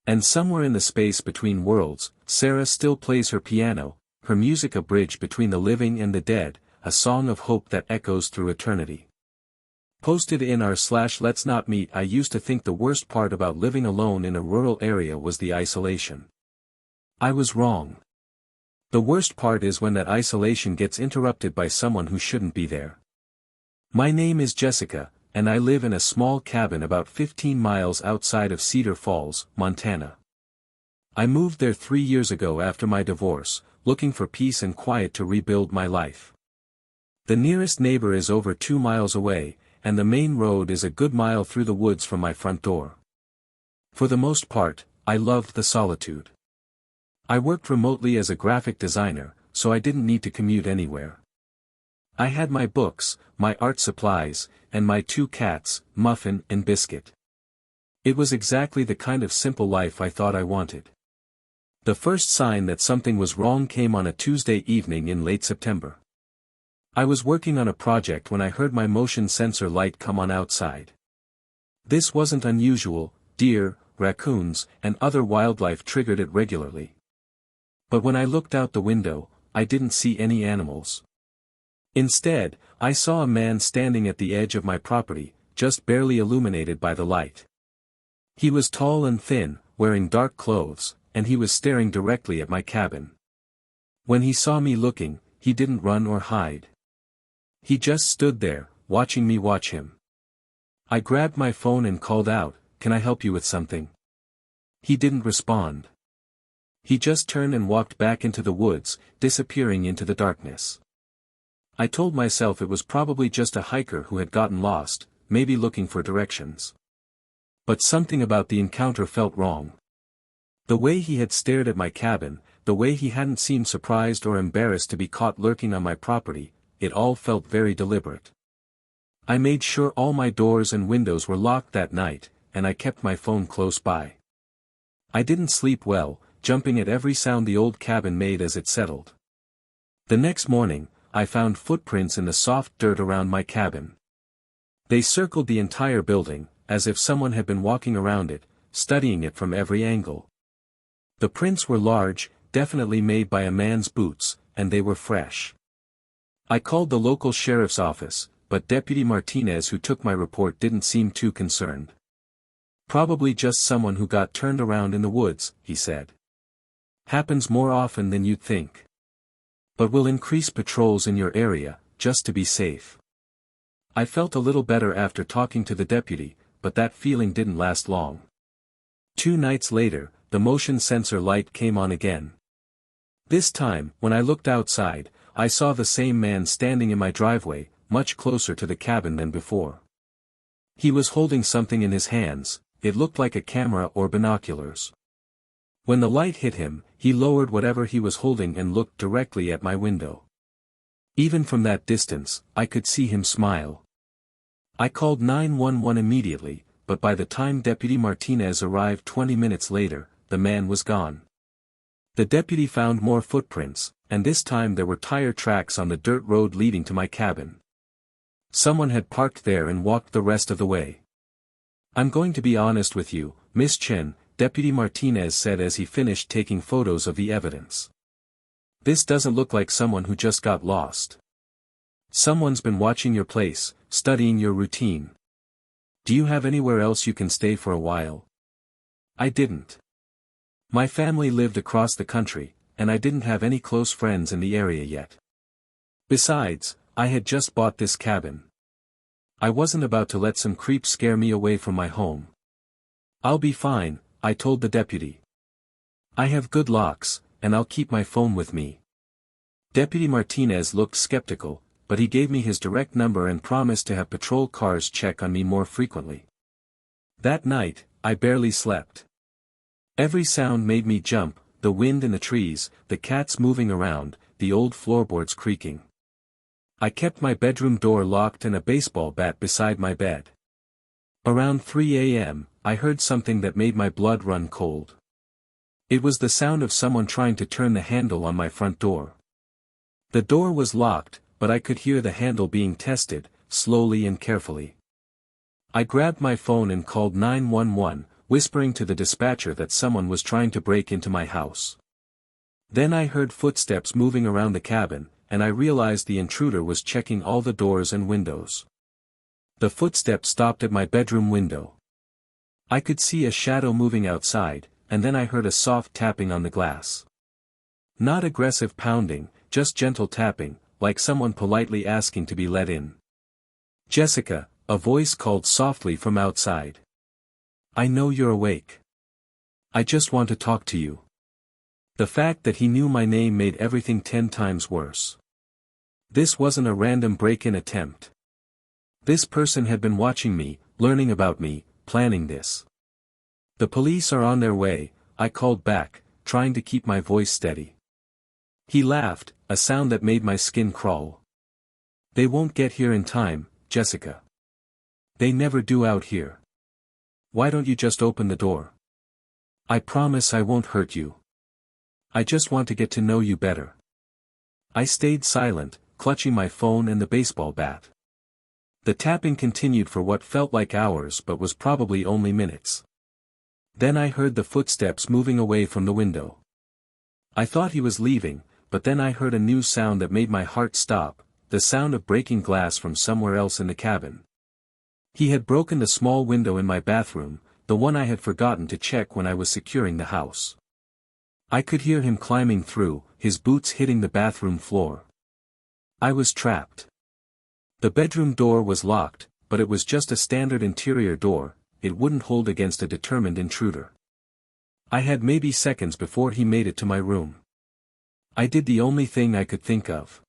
And somewhere in the space between worlds, Sarah still plays her piano, her music a bridge between the living and the dead, a song of hope that echoes through eternity. Posted in r/let's not meet. I used to think the worst part about living alone in a rural area was the isolation. I was wrong. The worst part is when that isolation gets interrupted by someone who shouldn't be there. My name is Jessica, and I live in a small cabin about 15 miles outside of Cedar Falls, Montana. I moved there 3 years ago after my divorce, looking for peace and quiet to rebuild my life. The nearest neighbor is over 2 miles away, and the main road is a good mile through the woods from my front door. For the most part, I loved the solitude. I worked remotely as a graphic designer, so I didn't need to commute anywhere. I had my books, my art supplies, and my 2 cats, Muffin and Biscuit. It was exactly the kind of simple life I thought I wanted. The first sign that something was wrong came on a Tuesday evening in late September. I was working on a project when I heard my motion sensor light come on outside. This wasn't unusual, deer, raccoons, and other wildlife triggered it regularly. But when I looked out the window, I didn't see any animals. Instead, I saw a man standing at the edge of my property, just barely illuminated by the light. He was tall and thin, wearing dark clothes, and he was staring directly at my cabin. When he saw me looking, he didn't run or hide. He just stood there, watching me watch him. I grabbed my phone and called out, "Can I help you with something?" He didn't respond. He just turned and walked back into the woods, disappearing into the darkness. I told myself it was probably just a hiker who had gotten lost, maybe looking for directions. But something about the encounter felt wrong. The way he had stared at my cabin, the way he hadn't seemed surprised or embarrassed to be caught lurking on my property, it all felt very deliberate. I made sure all my doors and windows were locked that night, and I kept my phone close by. I didn't sleep well, jumping at every sound the old cabin made as it settled. The next morning, I found footprints in the soft dirt around my cabin. They circled the entire building, as if someone had been walking around it, studying it from every angle. The prints were large, definitely made by a man's boots, and they were fresh. I called the local sheriff's office, but Deputy Martinez who took my report didn't seem too concerned. Probably just someone who got turned around in the woods, he said. Happens more often than you'd think. But we'll increase patrols in your area, just to be safe. I felt a little better after talking to the deputy, but that feeling didn't last long. 2 nights later, the motion sensor light came on again. This time, when I looked outside, I saw the same man standing in my driveway, much closer to the cabin than before. He was holding something in his hands. It looked like a camera or binoculars. When the light hit him, he lowered whatever he was holding and looked directly at my window. Even from that distance, I could see him smile. I called 911 immediately, but by the time Deputy Martinez arrived 20 minutes later, the man was gone. The deputy found more footprints, and this time there were tire tracks on the dirt road leading to my cabin. Someone had parked there and walked the rest of the way. "I'm going to be honest with you, Miss Chen," Deputy Martinez said as he finished taking photos of the evidence. "This doesn't look like someone who just got lost. Someone's been watching your place, studying your routine. Do you have anywhere else you can stay for a while?" I didn't. My family lived across the country, and I didn't have any close friends in the area yet. Besides, I had just bought this cabin. I wasn't about to let some creep scare me away from my home. "I'll be fine," I told the deputy. "I have good locks, and I'll keep my phone with me." Deputy Martinez looked skeptical, but he gave me his direct number and promised to have patrol cars check on me more frequently. That night, I barely slept. Every sound made me jump, the wind in the trees, the cats moving around, the old floorboards creaking. I kept my bedroom door locked and a baseball bat beside my bed. Around 3 a.m., I heard something that made my blood run cold. It was the sound of someone trying to turn the handle on my front door. The door was locked, but I could hear the handle being tested, slowly and carefully. I grabbed my phone and called 911, whispering to the dispatcher that someone was trying to break into my house. Then I heard footsteps moving around the cabin, and I realized the intruder was checking all the doors and windows. The footsteps stopped at my bedroom window. I could see a shadow moving outside, and then I heard a soft tapping on the glass. Not aggressive pounding, just gentle tapping, like someone politely asking to be let in. "Jessica," a voice called softly from outside. "I know you're awake. I just want to talk to you." The fact that he knew my name made everything 10 times worse. This wasn't a random break-in attempt. This person had been watching me, learning about me, planning this. "The police are on their way," I called back, trying to keep my voice steady. He laughed, a sound that made my skin crawl. "They won't get here in time, Jessica. They never do out here. Why don't you just open the door? I promise I won't hurt you. I just want to get to know you better." I stayed silent, clutching my phone and the baseball bat. The tapping continued for what felt like hours but was probably only minutes. Then I heard the footsteps moving away from the window. I thought he was leaving, but then I heard a new sound that made my heart stop, the sound of breaking glass from somewhere else in the cabin. He had broken the small window in my bathroom, the one I had forgotten to check when I was securing the house. I could hear him climbing through, his boots hitting the bathroom floor. I was trapped. The bedroom door was locked, but it was just a standard interior door, it wouldn't hold against a determined intruder. I had maybe seconds before he made it to my room. I did the only thing I could think of.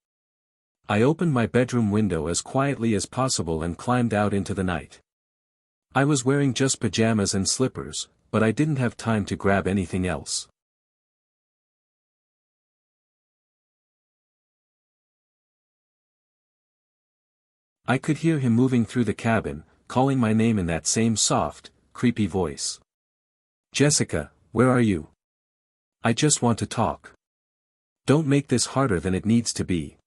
I opened my bedroom window as quietly as possible and climbed out into the night. I was wearing just pajamas and slippers, but I didn't have time to grab anything else. I could hear him moving through the cabin, calling my name in that same soft, creepy voice. "Jessica, where are you? I just want to talk. Don't make this harder than it needs to be."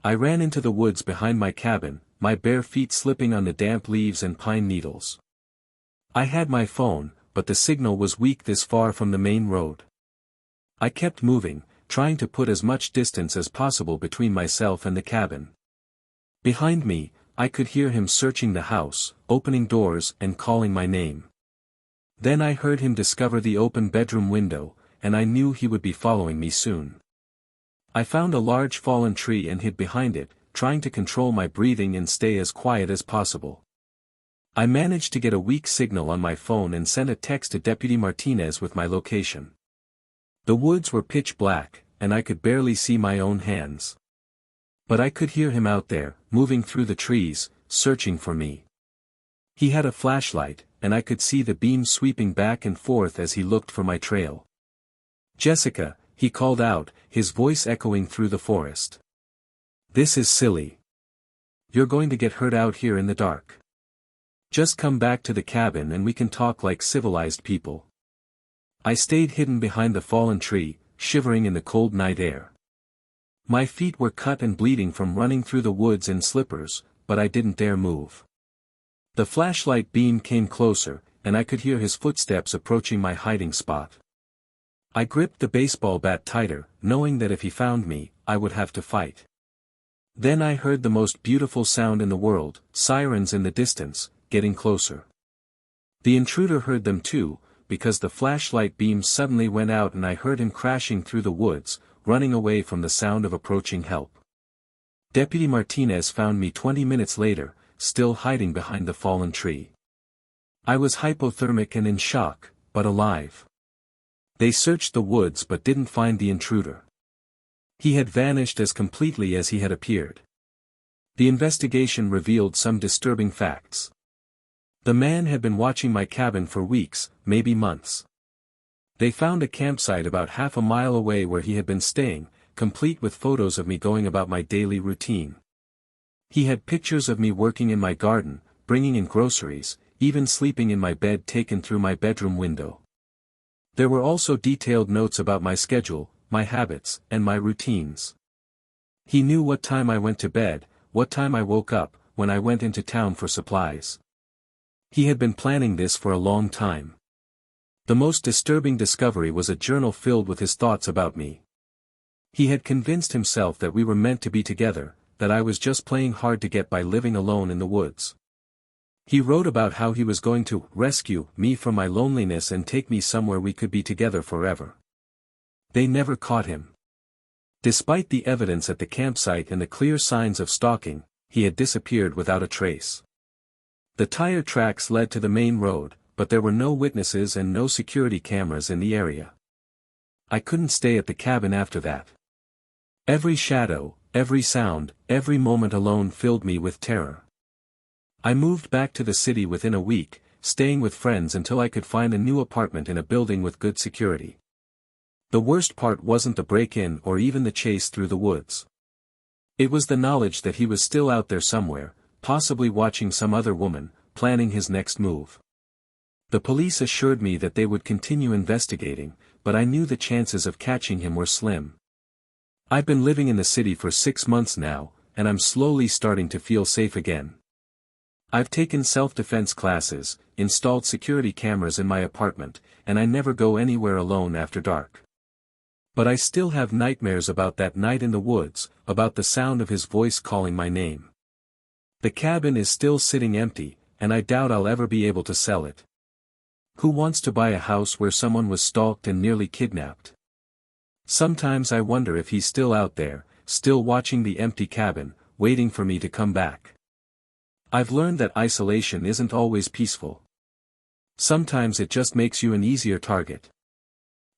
I ran into the woods behind my cabin, my bare feet slipping on the damp leaves and pine needles. I had my phone, but the signal was weak this far from the main road. I kept moving, trying to put as much distance as possible between myself and the cabin. Behind me, I could hear him searching the house, opening doors and calling my name. Then I heard him discover the open bedroom window, and I knew he would be following me soon. I found a large fallen tree and hid behind it, trying to control my breathing and stay as quiet as possible. I managed to get a weak signal on my phone and sent a text to Deputy Martinez with my location. The woods were pitch black, and I could barely see my own hands. But I could hear him out there, moving through the trees, searching for me. He had a flashlight, and I could see the beam sweeping back and forth as he looked for my trail. "Jessica," he called out, his voice echoing through the forest. "This is silly. You're going to get hurt out here in the dark. Just come back to the cabin and we can talk like civilized people." I stayed hidden behind the fallen tree, shivering in the cold night air. My feet were cut and bleeding from running through the woods in slippers, but I didn't dare move. The flashlight beam came closer, and I could hear his footsteps approaching my hiding spot. I gripped the baseball bat tighter, knowing that if he found me, I would have to fight. Then I heard the most beautiful sound in the world, sirens in the distance, getting closer. The intruder heard them too, because the flashlight beam suddenly went out and I heard him crashing through the woods, running away from the sound of approaching help. Deputy Martinez found me 20 minutes later, still hiding behind the fallen tree. I was hypothermic and in shock, but alive. They searched the woods but didn't find the intruder. He had vanished as completely as he had appeared. The investigation revealed some disturbing facts. The man had been watching my cabin for weeks, maybe months. They found a campsite about half a mile away where he had been staying, complete with photos of me going about my daily routine. He had pictures of me working in my garden, bringing in groceries, even sleeping in my bed taken through my bedroom window. There were also detailed notes about my schedule, my habits, and my routines. He knew what time I went to bed, what time I woke up, when I went into town for supplies. He had been planning this for a long time. The most disturbing discovery was a journal filled with his thoughts about me. He had convinced himself that we were meant to be together, that I was just playing hard to get by living alone in the woods. He wrote about how he was going to rescue me from my loneliness and take me somewhere we could be together forever. They never caught him. Despite the evidence at the campsite and the clear signs of stalking, he had disappeared without a trace. The tire tracks led to the main road, but there were no witnesses and no security cameras in the area. I couldn't stay at the cabin after that. Every shadow, every sound, every moment alone filled me with terror. I moved back to the city within a week, staying with friends until I could find a new apartment in a building with good security. The worst part wasn't the break-in or even the chase through the woods. It was the knowledge that he was still out there somewhere, possibly watching some other woman, planning his next move. The police assured me that they would continue investigating, but I knew the chances of catching him were slim. I've been living in the city for 6 months now, and I'm slowly starting to feel safe again. I've taken self-defense classes, installed security cameras in my apartment, and I never go anywhere alone after dark. But I still have nightmares about that night in the woods, about the sound of his voice calling my name. The cabin is still sitting empty, and I doubt I'll ever be able to sell it. Who wants to buy a house where someone was stalked and nearly kidnapped? Sometimes I wonder if he's still out there, still watching the empty cabin, waiting for me to come back. I've learned that isolation isn't always peaceful. Sometimes it just makes you an easier target.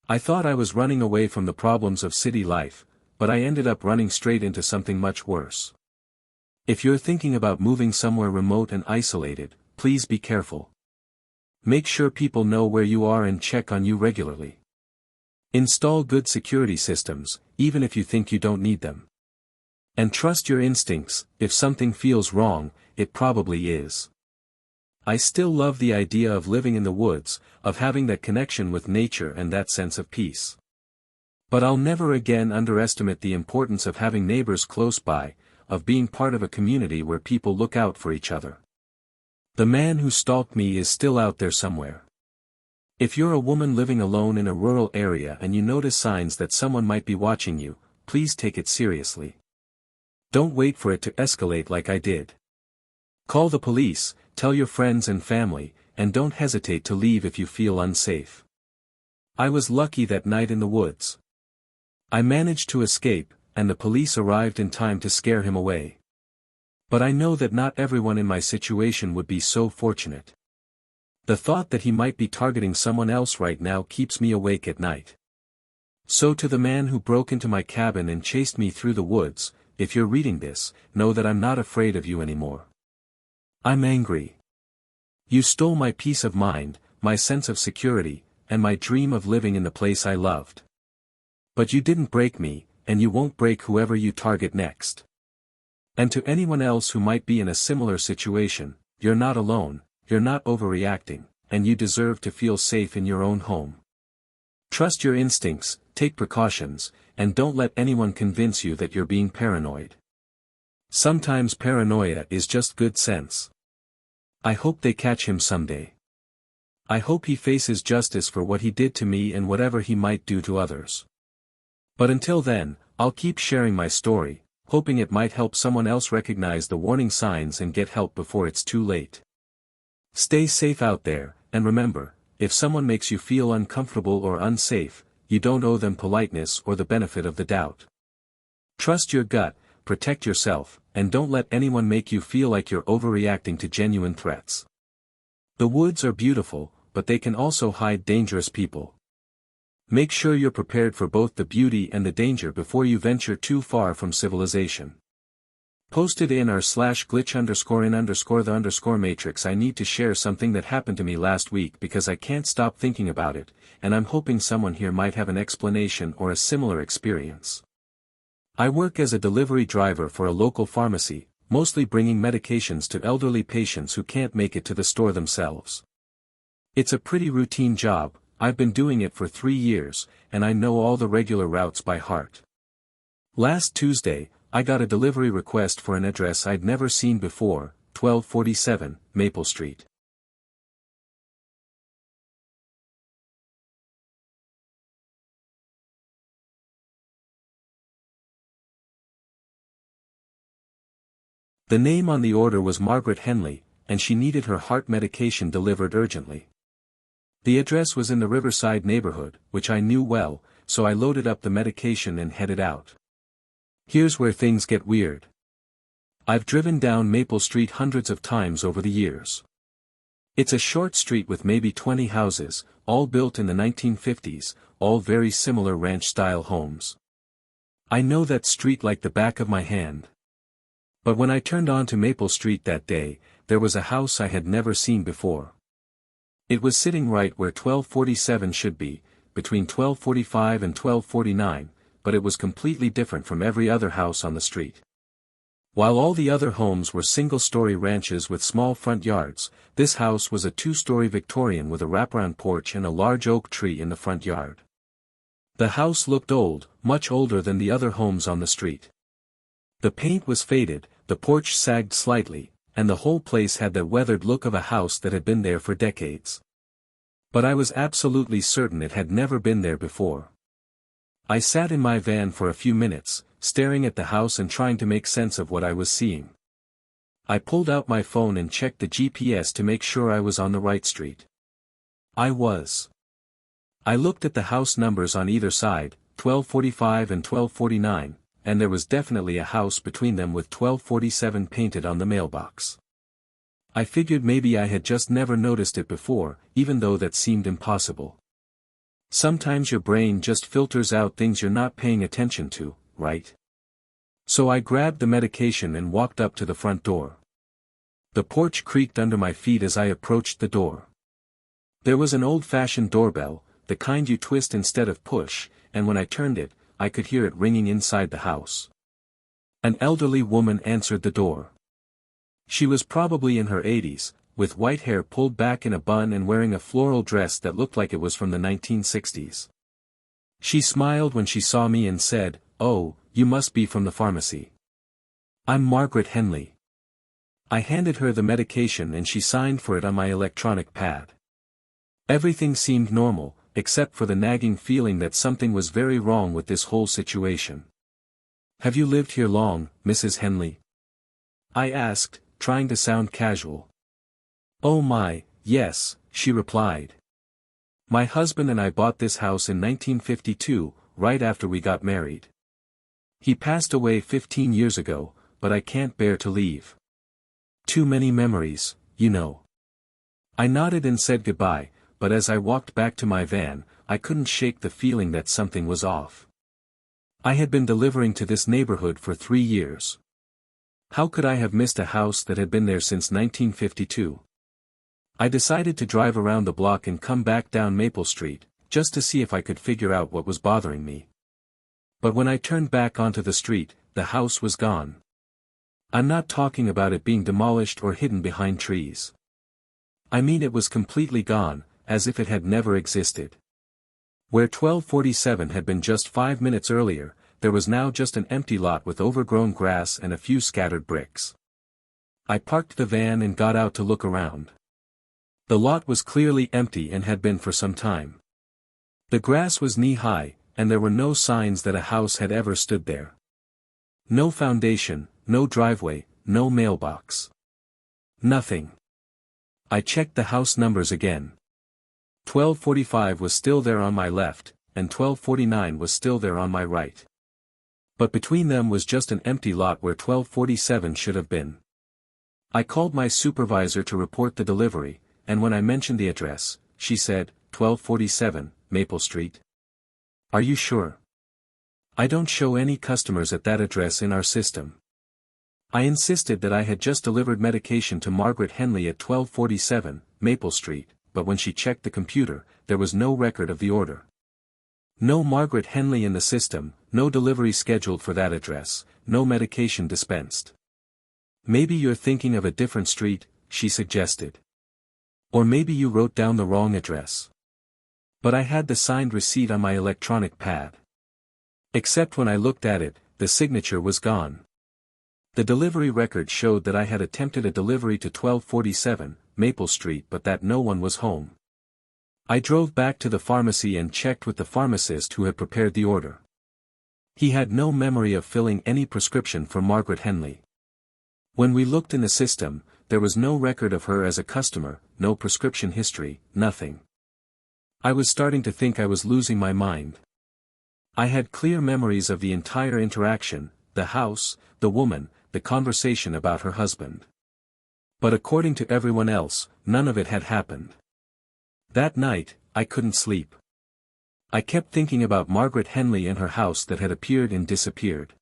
I thought I was running away from the problems of city life, but I ended up running straight into something much worse. If you're thinking about moving somewhere remote and isolated, please be careful. Make sure people know where you are and check on you regularly. Install good security systems, even if you think you don't need them. And trust your instincts. If something feels wrong, it probably is. I still love the idea of living in the woods, of having that connection with nature and that sense of peace. But I'll never again underestimate the importance of having neighbors close by, of being part of a community where people look out for each other. The man who stalked me is still out there somewhere. If you're a woman living alone in a rural area and you notice signs that someone might be watching you, please take it seriously. Don't wait for it to escalate like I did. Call the police, tell your friends and family, and don't hesitate to leave if you feel unsafe. I was lucky that night in the woods. I managed to escape, and the police arrived in time to scare him away. But I know that not everyone in my situation would be so fortunate. The thought that he might be targeting someone else right now keeps me awake at night. So to the man who broke into my cabin and chased me through the woods, if you're reading this, know that I'm not afraid of you anymore. I'm angry. You stole my peace of mind, my sense of security, and my dream of living in the place I loved. But you didn't break me, and you won't break whoever you target next. And to anyone else who might be in a similar situation, you're not alone, you're not overreacting, and you deserve to feel safe in your own home. Trust your instincts, take precautions, and don't let anyone convince you that you're being paranoid. Sometimes paranoia is just good sense. I hope they catch him someday. I hope he faces justice for what he did to me and whatever he might do to others. But until then, I'll keep sharing my story, hoping it might help someone else recognize the warning signs and get help before it's too late. Stay safe out there, and remember, if someone makes you feel uncomfortable or unsafe, you don't owe them politeness or the benefit of the doubt. Trust your gut, protect yourself, and don't let anyone make you feel like you're overreacting to genuine threats. The woods are beautiful, but they can also hide dangerous people. Make sure you're prepared for both the beauty and the danger before you venture too far from civilization. Posted in r/glitch_in_the_matrix. I need to share something that happened to me last week because I can't stop thinking about it, and I'm hoping someone here might have an explanation or a similar experience. I work as a delivery driver for a local pharmacy, mostly bringing medications to elderly patients who can't make it to the store themselves. It's a pretty routine job. I've been doing it for 3 years, and I know all the regular routes by heart. Last Tuesday, I got a delivery request for an address I'd never seen before, 1247, Maple Street. The name on the order was Margaret Henley, and she needed her heart medication delivered urgently. The address was in the Riverside neighborhood, which I knew well, so I loaded up the medication and headed out. Here's where things get weird. I've driven down Maple Street hundreds of times over the years. It's a short street with maybe 20 houses, all built in the 1950s, all very similar ranch-style homes. I know that street like the back of my hand. But when I turned onto Maple Street that day, there was a house I had never seen before. It was sitting right where 1247 should be, between 1245 and 1249, but it was completely different from every other house on the street. While all the other homes were single-story ranches with small front yards, this house was a 2-story Victorian with a wraparound porch and a large oak tree in the front yard. The house looked old, much older than the other homes on the street. The paint was faded, the porch sagged slightly, and the whole place had the weathered look of a house that had been there for decades. But I was absolutely certain it had never been there before. I sat in my van for a few minutes, staring at the house and trying to make sense of what I was seeing. I pulled out my phone and checked the GPS to make sure I was on the right street. I was. I looked at the house numbers on either side, 1245 and 1249, and there was definitely a house between them with 1247 painted on the mailbox. I figured maybe I had just never noticed it before, even though that seemed impossible. Sometimes your brain just filters out things you're not paying attention to, right? So I grabbed the medication and walked up to the front door. The porch creaked under my feet as I approached the door. There was an old-fashioned doorbell, the kind you twist instead of push, and when I turned it, I could hear it ringing inside the house. An elderly woman answered the door. She was probably in her 80s, with white hair pulled back in a bun and wearing a floral dress that looked like it was from the 1960s. She smiled when she saw me and said, "Oh, you must be from the pharmacy. I'm Margaret Henley." I handed her the medication and she signed for it on my electronic pad. Everything seemed normal, except for the nagging feeling that something was very wrong with this whole situation. "Have you lived here long, Mrs. Henley?" I asked, trying to sound casual. "Oh my, Yes, she replied. My husband and I bought this house in 1952, right after we got married. He passed away 15 years ago, but I can't bear to leave. Too many memories, you know. I nodded and said goodbye, but as I walked back to my van, I couldn't shake the feeling that something was off. I had been delivering to this neighborhood for 3 years. How could I have missed a house that had been there since 1952? I decided to drive around the block and come back down Maple Street, just to see if I could figure out what was bothering me. But when I turned back onto the street, the house was gone. I'm not talking about it being demolished or hidden behind trees. I mean it was completely gone, as if it had never existed. Where 1247 had been just 5 minutes earlier, there was now just an empty lot with overgrown grass and a few scattered bricks. I parked the van and got out to look around. The lot was clearly empty and had been for some time. The grass was knee-high, and there were no signs that a house had ever stood there. No foundation, no driveway, no mailbox. Nothing. I checked the house numbers again. 1245 was still there on my left, and 1249 was still there on my right. But between them was just an empty lot where 1247 should have been. I called my supervisor to report the delivery, and when I mentioned the address, she said, 1247, Maple Street. Are you sure? I don't show any customers at that address in our system. I insisted that I had just delivered medication to Margaret Henley at 1247, Maple Street, but when she checked the computer, there was no record of the order. No Margaret Henley in the system, no delivery scheduled for that address, no medication dispensed. Maybe you're thinking of a different street, she suggested. Or maybe you wrote down the wrong address. But I had the signed receipt on my electronic pad. Except when I looked at it, the signature was gone. The delivery record showed that I had attempted a delivery to 1247, Maple Street, but that no one was home. I drove back to the pharmacy and checked with the pharmacist who had prepared the order. He had no memory of filling any prescription for Margaret Henley. When we looked in the system, there was no record of her as a customer, no prescription history, nothing. I was starting to think I was losing my mind. I had clear memories of the entire interaction, the house, the woman, the conversation about her husband. But according to everyone else, none of it had happened. That night, I couldn't sleep. I kept thinking about Margaret Henley and her house that had appeared and disappeared.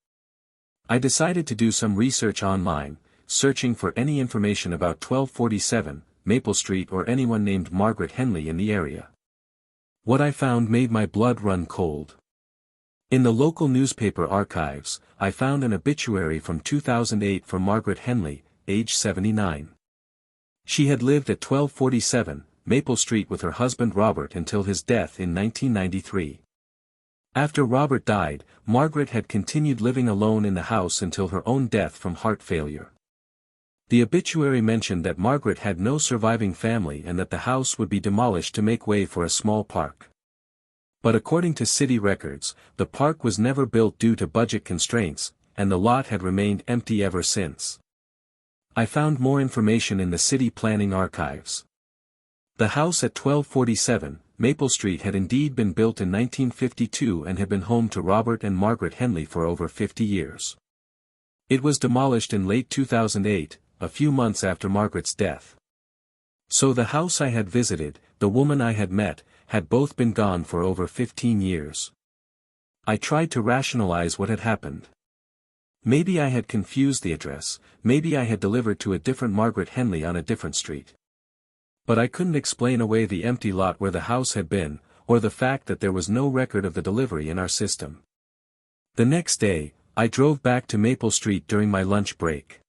I decided to do some research online, searching for any information about 1247, Maple Street or anyone named Margaret Henley in the area. What I found made my blood run cold. In the local newspaper archives, I found an obituary from 2008 for Margaret Henley, age 79. She had lived at 1247, Maple Street with her husband Robert until his death in 1993. After Robert died, Margaret had continued living alone in the house until her own death from heart failure. The obituary mentioned that Margaret had no surviving family and that the house would be demolished to make way for a small park. But according to city records, the park was never built due to budget constraints, and the lot had remained empty ever since. I found more information in the city planning archives. The house at 1247, Maple Street had indeed been built in 1952 and had been home to Robert and Margaret Henley for over 50 years. It was demolished in late 2008, a few months after Margaret's death. So the house I had visited, the woman I had met, had both been gone for over 15 years. I tried to rationalize what had happened. Maybe I had confused the address, maybe I had delivered to a different Margaret Henley on a different street. But I couldn't explain away the empty lot where the house had been, or the fact that there was no record of the delivery in our system. The next day, I drove back to Maple Street during my lunch break.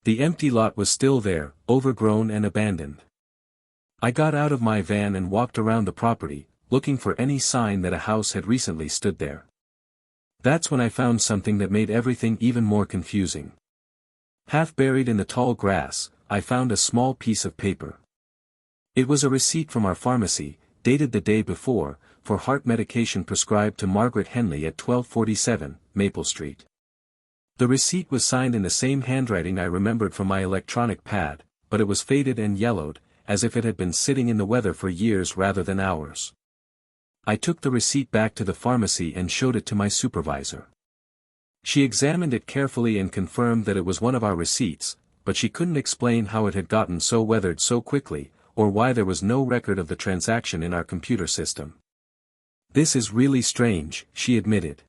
The empty lot was still there, overgrown and abandoned. I got out of my van and walked around the property, looking for any sign that a house had recently stood there. That's when I found something that made everything even more confusing. Half buried in the tall grass, I found a small piece of paper. It was a receipt from our pharmacy, dated the day before, for heart medication prescribed to Margaret Henley at 1247, Maple Street. The receipt was signed in the same handwriting I remembered from my electronic pad, but it was faded and yellowed, as if it had been sitting in the weather for years rather than hours. I took the receipt back to the pharmacy and showed it to my supervisor. She examined it carefully and confirmed that it was one of our receipts, but she couldn't explain how it had gotten so weathered so quickly, or why there was no record of the transaction in our computer system. "This is really strange," she admitted.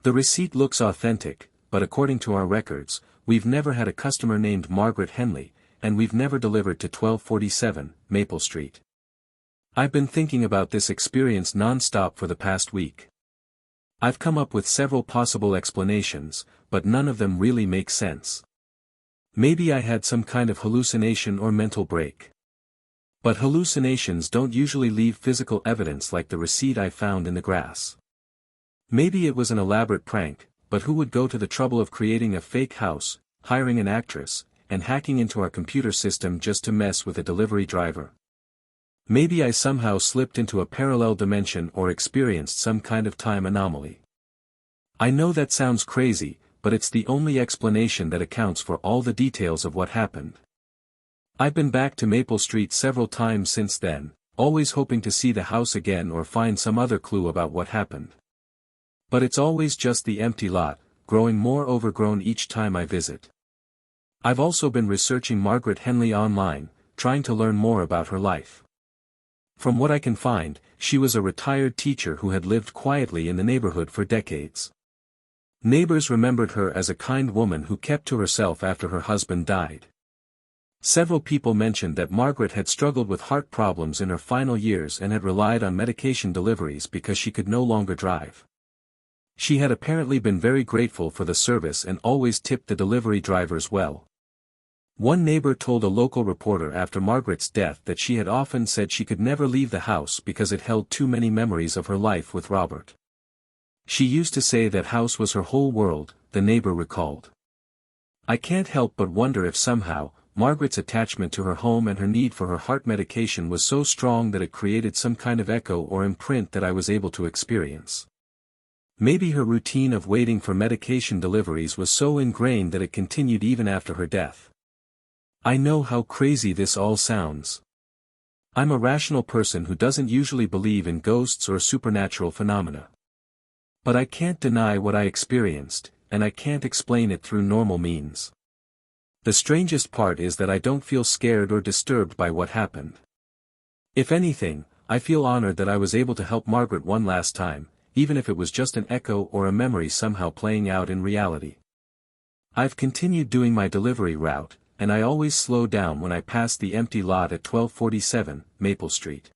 "The receipt looks authentic, but according to our records, we've never had a customer named Margaret Henley, and we've never delivered to 1247 Maple Street. I've been thinking about this experience non-stop for the past week. I've come up with several possible explanations, but none of them really make sense. Maybe I had some kind of hallucination or mental break. But hallucinations don't usually leave physical evidence like the receipt I found in the grass. Maybe it was an elaborate prank, but who would go to the trouble of creating a fake house, hiring an actress, and hacking into our computer system just to mess with a delivery driver? Maybe I somehow slipped into a parallel dimension or experienced some kind of time anomaly. I know that sounds crazy, but it's the only explanation that accounts for all the details of what happened. I've been back to Maple Street several times since then, always hoping to see the house again or find some other clue about what happened. But it's always just the empty lot, growing more overgrown each time I visit. I've also been researching Margaret Henley online, trying to learn more about her life. From what I can find, she was a retired teacher who had lived quietly in the neighborhood for decades. Neighbors remembered her as a kind woman who kept to herself after her husband died. Several people mentioned that Margaret had struggled with heart problems in her final years and had relied on medication deliveries because she could no longer drive. She had apparently been very grateful for the service and always tipped the delivery drivers well. One neighbor told a local reporter after Margaret's death that she had often said she could never leave the house because it held too many memories of her life with Robert. She used to say that house was her whole world, the neighbor recalled. I can't help but wonder if somehow, Margaret's attachment to her home and her need for her heart medication was so strong that it created some kind of echo or imprint that I was able to experience. Maybe her routine of waiting for medication deliveries was so ingrained that it continued even after her death. I know how crazy this all sounds. I'm a rational person who doesn't usually believe in ghosts or supernatural phenomena. But I can't deny what I experienced, and I can't explain it through normal means. The strangest part is that I don't feel scared or disturbed by what happened. If anything, I feel honored that I was able to help Margaret one last time, even if it was just an echo or a memory somehow playing out in reality. I've continued doing my delivery route, and I always slow down when I pass the empty lot at 1247 Maple Street.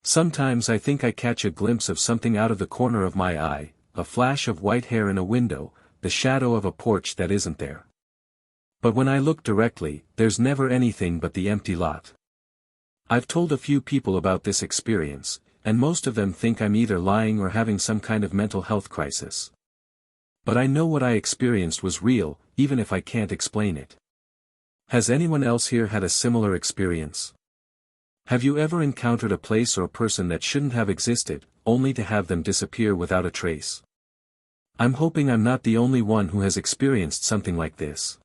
Sometimes I think I catch a glimpse of something out of the corner of my eye, a flash of white hair in a window, the shadow of a porch that isn't there. But when I look directly, there's never anything but the empty lot. I've told a few people about this experience, and most of them think I'm either lying or having some kind of mental health crisis. But I know what I experienced was real, even if I can't explain it. Has anyone else here had a similar experience? Have you ever encountered a place or person that shouldn't have existed, only to have them disappear without a trace? I'm hoping I'm not the only one who has experienced something like this.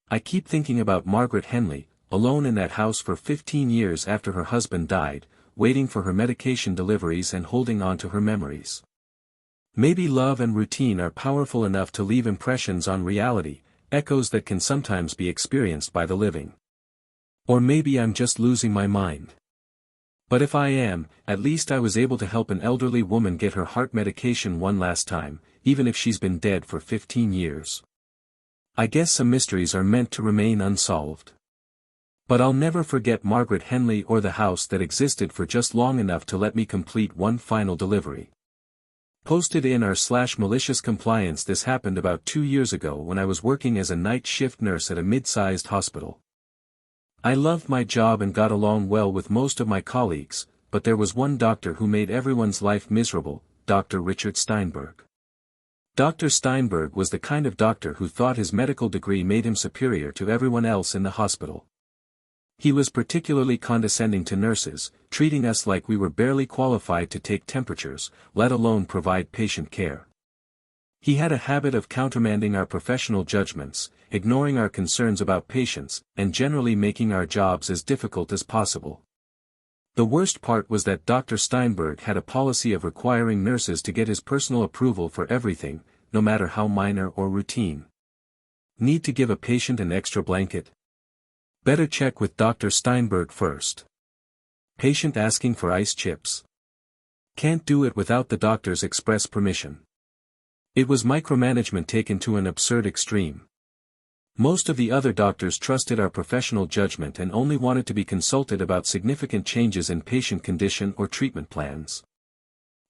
I keep thinking about Margaret Henley, alone in that house for 15 years after her husband died, waiting for her medication deliveries and holding on to her memories. Maybe love and routine are powerful enough to leave impressions on reality, echoes that can sometimes be experienced by the living. Or maybe I'm just losing my mind. But if I am, at least I was able to help an elderly woman get her heart medication one last time, even if she's been dead for 15 years. I guess some mysteries are meant to remain unsolved. But I'll never forget Margaret Henley or the house that existed for just long enough to let me complete one final delivery. Posted in r/malicious compliance. This happened about 2 years ago when I was working as a night shift nurse at a mid-sized hospital. I loved my job and got along well with most of my colleagues, but there was one doctor who made everyone's life miserable, Dr. Richard Steinberg. Dr. Steinberg was the kind of doctor who thought his medical degree made him superior to everyone else in the hospital. He was particularly condescending to nurses, treating us like we were barely qualified to take temperatures, let alone provide patient care. He had a habit of countermanding our professional judgments, ignoring our concerns about patients, and generally making our jobs as difficult as possible. The worst part was that Dr. Steinberg had a policy of requiring nurses to get his personal approval for everything, no matter how minor or routine. Need to give a patient an extra blanket? Better check with Dr. Steinberg first. Patient asking for ice chips. Can't do it without the doctor's express permission. It was micromanagement taken to an absurd extreme. Most of the other doctors trusted our professional judgment and only wanted to be consulted about significant changes in patient condition or treatment plans.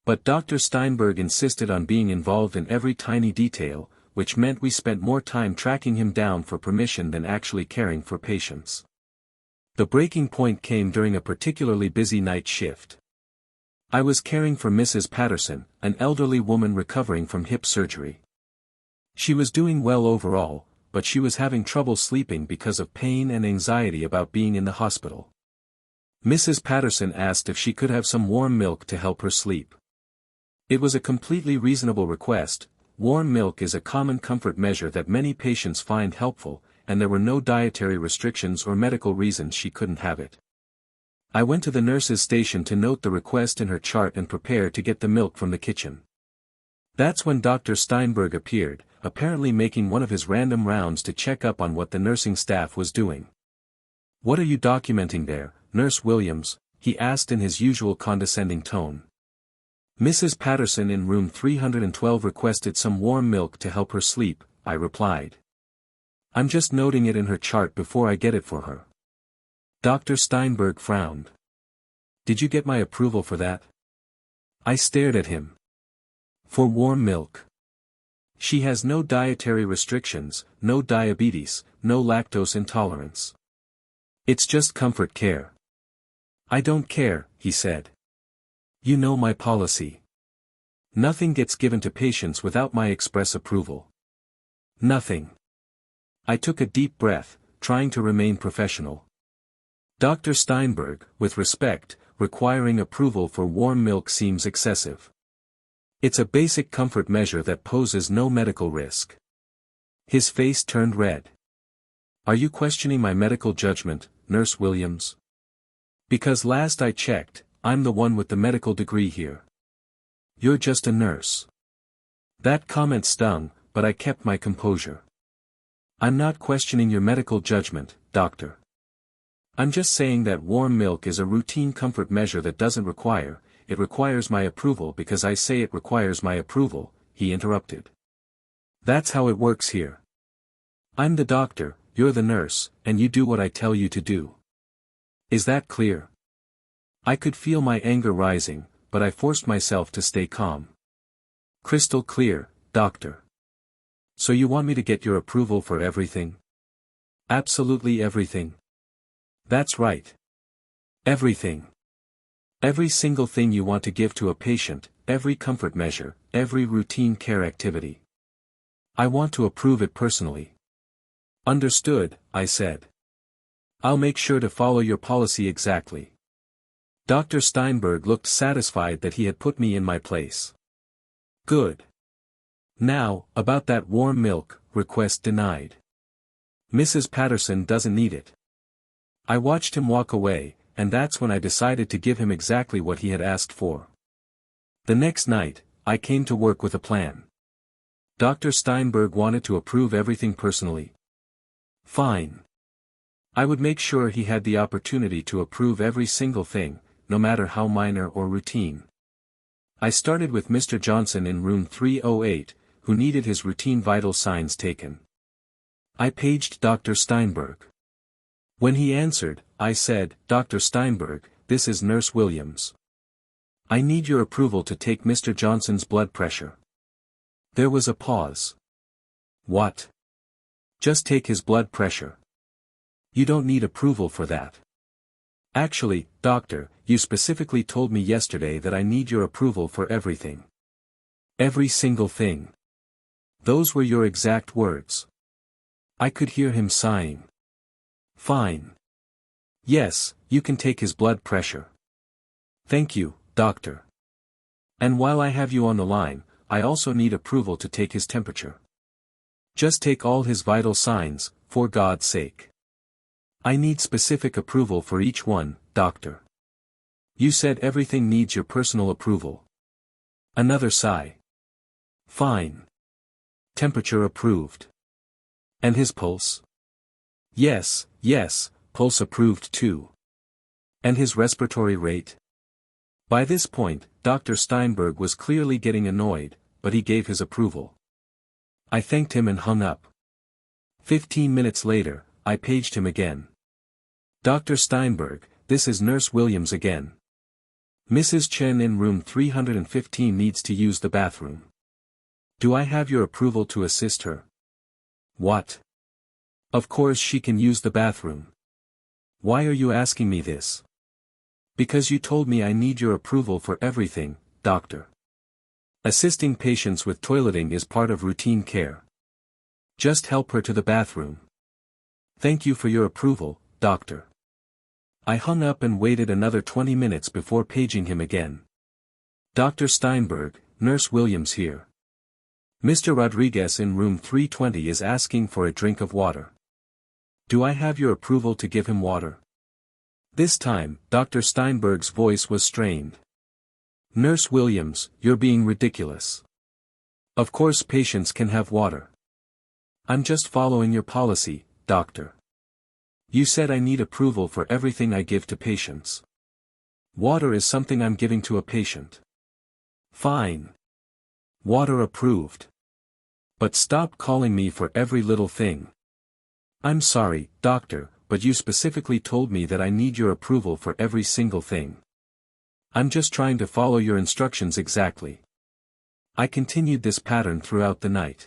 But Dr. Steinberg insisted on being involved in every tiny detail, which meant we spent more time tracking him down for permission than actually caring for patients. The breaking point came during a particularly busy night shift. I was caring for Mrs. Patterson, an elderly woman recovering from hip surgery. She was doing well overall, but she was having trouble sleeping because of pain and anxiety about being in the hospital. Mrs. Patterson asked if she could have some warm milk to help her sleep. It was a completely reasonable request. Warm milk is a common comfort measure that many patients find helpful, and there were no dietary restrictions or medical reasons she couldn't have it. I went to the nurse's station to note the request in her chart and prepare to get the milk from the kitchen. That's when Dr. Steinberg appeared, apparently making one of his random rounds to check up on what the nursing staff was doing. "What are you documenting there, Nurse Williams?" he asked in his usual condescending tone. "Mrs. Patterson in room 312 requested some warm milk to help her sleep," I replied. "I'm just noting it in her chart before I get it for her." Dr. Steinberg frowned. "Did you get my approval for that?" I stared at him. "For warm milk? She has no dietary restrictions, no diabetes, no lactose intolerance. It's just comfort care." "I don't care," he said. "You know my policy. Nothing gets given to patients without my express approval. Nothing." I took a deep breath, trying to remain professional. "Dr. Steinberg, with respect, requiring approval for warm milk seems excessive. It's a basic comfort measure that poses no medical risk." His face turned red. "Are you questioning my medical judgment, Nurse Williams? Because last I checked, I'm the one with the medical degree here. You're just a nurse." That comment stung, but I kept my composure. "I'm not questioning your medical judgment, doctor. I'm just saying that warm milk is a routine comfort measure that doesn't require, it requires my approval because I say it requires my approval," he interrupted. "That's how it works here. I'm the doctor, you're the nurse, and you do what I tell you to do. Is that clear?" I could feel my anger rising, but I forced myself to stay calm. "Crystal clear, doctor. So you want me to get your approval for everything?" "Absolutely everything." "That's right. Everything. Every single thing you want to give to a patient, every comfort measure, every routine care activity. I want to approve it personally." "Understood," I said. "I'll make sure to follow your policy exactly." Dr. Steinberg looked satisfied that he had put me in my place. "Good. Now, about that warm milk, request denied. Mrs. Patterson doesn't need it." I watched him walk away, and that's when I decided to give him exactly what he had asked for. The next night, I came to work with a plan. Dr. Steinberg wanted to approve everything personally. Fine. I would make sure he had the opportunity to approve every single thing, no matter how minor or routine. I started with Mr. Johnson in room 308, who needed his routine vital signs taken. I paged Dr. Steinberg. When he answered, I said, "Dr. Steinberg, this is Nurse Williams. I need your approval to take Mr. Johnson's blood pressure." There was a pause. "What? Just take his blood pressure? You don't need approval for that." "Actually, doctor, you specifically told me yesterday that I need your approval for everything. Every single thing. Those were your exact words." I could hear him sighing. "Fine. Yes, you can take his blood pressure." "Thank you, doctor. And while I have you on the line, I also need approval to take his temperature. Just take all his vital signs, for God's sake. I need specific approval for each one, doctor. You said everything needs your personal approval. Another sigh. Fine. Temperature approved. And his pulse? Yes, pulse approved too. And his respiratory rate? By this point, Dr. Steinberg was clearly getting annoyed, but he gave his approval. I thanked him and hung up. 15 minutes later, I paged him again. Dr. Steinberg, this is Nurse Williams again. Mrs. Chen in room 315 needs to use the bathroom. Do I have your approval to assist her? What? Of course she can use the bathroom. Why are you asking me this? Because you told me I need your approval for everything, doctor. Assisting patients with toileting is part of routine care. Just help her to the bathroom. Thank you for your approval, doctor. I hung up and waited another 20 minutes before paging him again. Dr. Steinberg, Nurse Williams here. Mr. Rodriguez in room 320 is asking for a drink of water. Do I have your approval to give him water? This time, Dr. Steinberg's voice was strained. Nurse Williams, you're being ridiculous. Of course patients can have water. I'm just following your policy, doctor. You said I need approval for everything I give to patients. Water is something I'm giving to a patient. Fine. Water approved. But stop calling me for every little thing. I'm sorry, doctor, but you specifically told me that I need your approval for every single thing. I'm just trying to follow your instructions exactly. I continued this pattern throughout the night.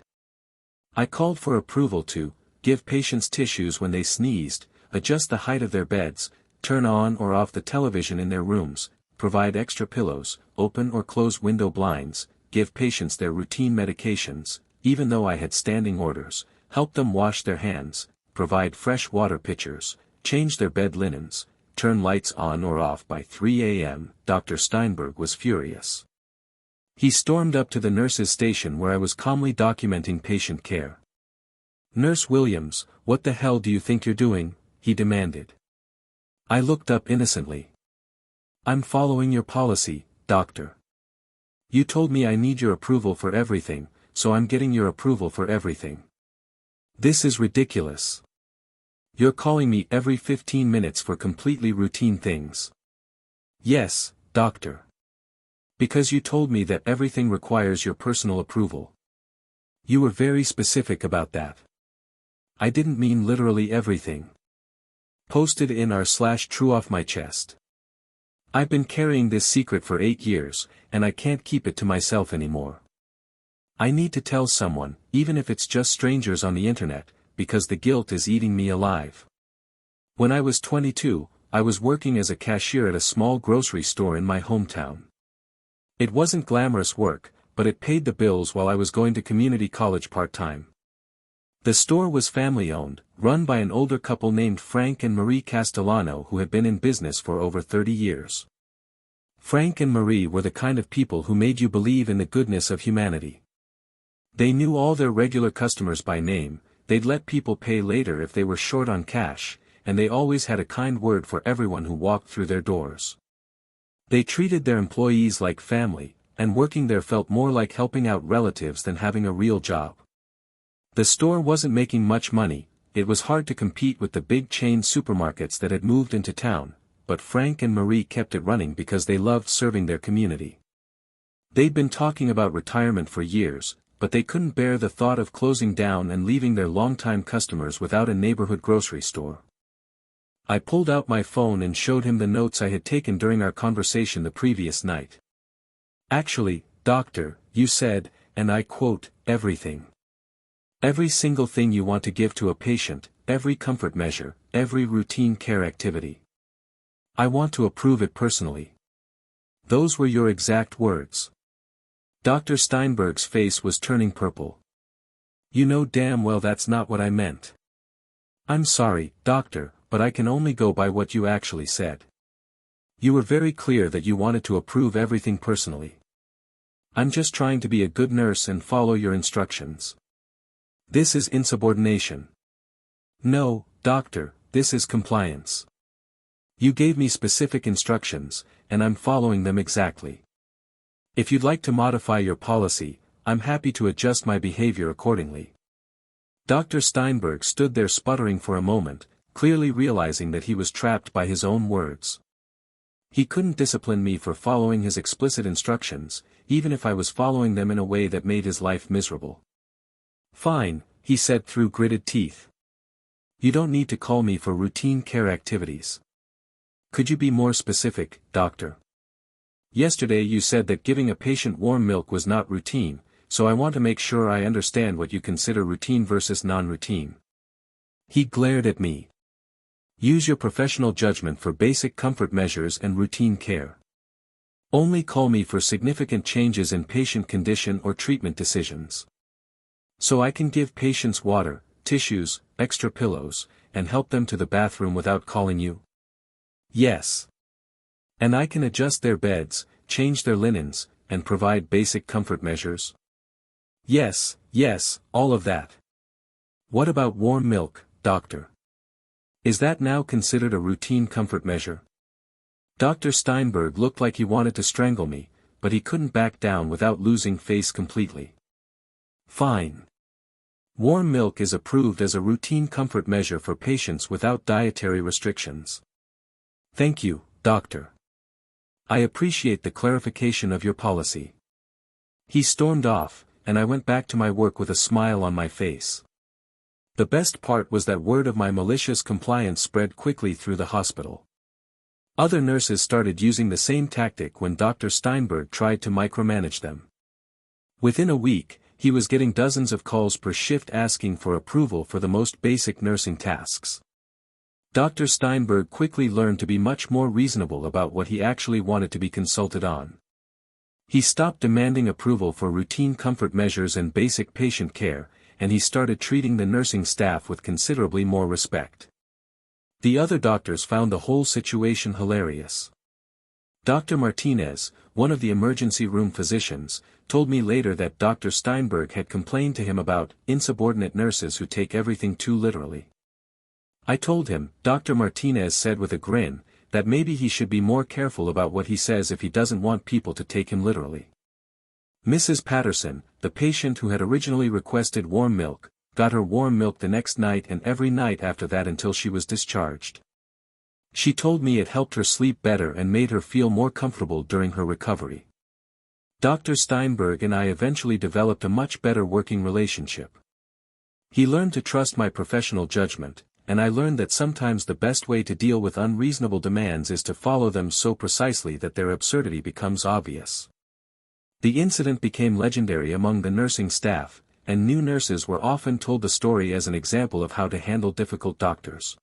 I called for approval to give patients tissues when they sneezed, adjust the height of their beds, turn on or off the television in their rooms, provide extra pillows, open or close window blinds, give patients their routine medications, even though I had standing orders, help them wash their hands, provide fresh water pitchers, change their bed linens, turn lights on or off by 3 a.m. Dr. Steinberg was furious. He stormed up to the nurse's station where I was calmly documenting patient care. Nurse Williams, what the hell do you think you're doing? He demanded. I looked up innocently. I'm following your policy, doctor. You told me I need your approval for everything, so I'm getting your approval for everything. This is ridiculous. You're calling me every 15 minutes for completely routine things. Yes, doctor. Because you told me that everything requires your personal approval. You were very specific about that. I didn't mean literally everything. Posted in r/true off my chest. I've been carrying this secret for 8 years, and I can't keep it to myself anymore. I need to tell someone, even if it's just strangers on the internet, because the guilt is eating me alive. When I was 22, I was working as a cashier at a small grocery store in my hometown. It wasn't glamorous work, but it paid the bills while I was going to community college part-time. The store was family-owned, run by an older couple named Frank and Marie Castellano who had been in business for over 30 years. Frank and Marie were the kind of people who made you believe in the goodness of humanity. They knew all their regular customers by name, they'd let people pay later if they were short on cash, and they always had a kind word for everyone who walked through their doors. They treated their employees like family, and working there felt more like helping out relatives than having a real job. The store wasn't making much money, it was hard to compete with the big chain supermarkets that had moved into town, but Frank and Marie kept it running because they loved serving their community. They'd been talking about retirement for years, but they couldn't bear the thought of closing down and leaving their longtime customers without a neighborhood grocery store. I pulled out my phone and showed him the notes I had taken during our conversation the previous night. Actually, doctor, you said, and I quote, everything. Every single thing you want to give to a patient, every comfort measure, every routine care activity. I want to approve it personally. Those were your exact words. Dr. Steinberg's face was turning purple. You know damn well that's not what I meant. I'm sorry, doctor, but I can only go by what you actually said. You were very clear that you wanted to approve everything personally. I'm just trying to be a good nurse and follow your instructions. This is insubordination. No, doctor, this is compliance. You gave me specific instructions, and I'm following them exactly. If you'd like to modify your policy, I'm happy to adjust my behavior accordingly. Dr. Steinberg stood there sputtering for a moment, clearly realizing that he was trapped by his own words. He couldn't discipline me for following his explicit instructions, even if I was following them in a way that made his life miserable. Fine, he said through gritted teeth. You don't need to call me for routine care activities. Could you be more specific, doctor? Yesterday you said that giving a patient warm milk was not routine, so I want to make sure I understand what you consider routine versus non-routine. He glared at me. Use your professional judgment for basic comfort measures and routine care. Only call me for significant changes in patient condition or treatment decisions. So I can give patients water, tissues, extra pillows, and help them to the bathroom without calling you? Yes. And I can adjust their beds, change their linens, and provide basic comfort measures? Yes, all of that. What about warm milk, doctor? Is that now considered a routine comfort measure? Dr. Steinberg looked like he wanted to strangle me, but he couldn't back down without losing face completely. Fine. Warm milk is approved as a routine comfort measure for patients without dietary restrictions. Thank you, doctor. I appreciate the clarification of your policy. He stormed off, and I went back to my work with a smile on my face. The best part was that word of my malicious compliance spread quickly through the hospital. Other nurses started using the same tactic when Dr. Steinberg tried to micromanage them. Within a week, he was getting dozens of calls per shift asking for approval for the most basic nursing tasks. Dr. Steinberg quickly learned to be much more reasonable about what he actually wanted to be consulted on. He stopped demanding approval for routine comfort measures and basic patient care, and he started treating the nursing staff with considerably more respect. The other doctors found the whole situation hilarious. Dr. Martinez, one of the emergency room physicians, told me later that Dr. Steinberg had complained to him about insubordinate nurses who take everything too literally. I told him, Dr. Martinez said with a grin, that maybe he should be more careful about what he says if he doesn't want people to take him literally. Mrs. Patterson, the patient who had originally requested warm milk, got her warm milk the next night and every night after that until she was discharged. She told me it helped her sleep better and made her feel more comfortable during her recovery. Dr. Steinberg and I eventually developed a much better working relationship. He learned to trust my professional judgment, and I learned that sometimes the best way to deal with unreasonable demands is to follow them so precisely that their absurdity becomes obvious. The incident became legendary among the nursing staff, and new nurses were often told the story as an example of how to handle difficult doctors.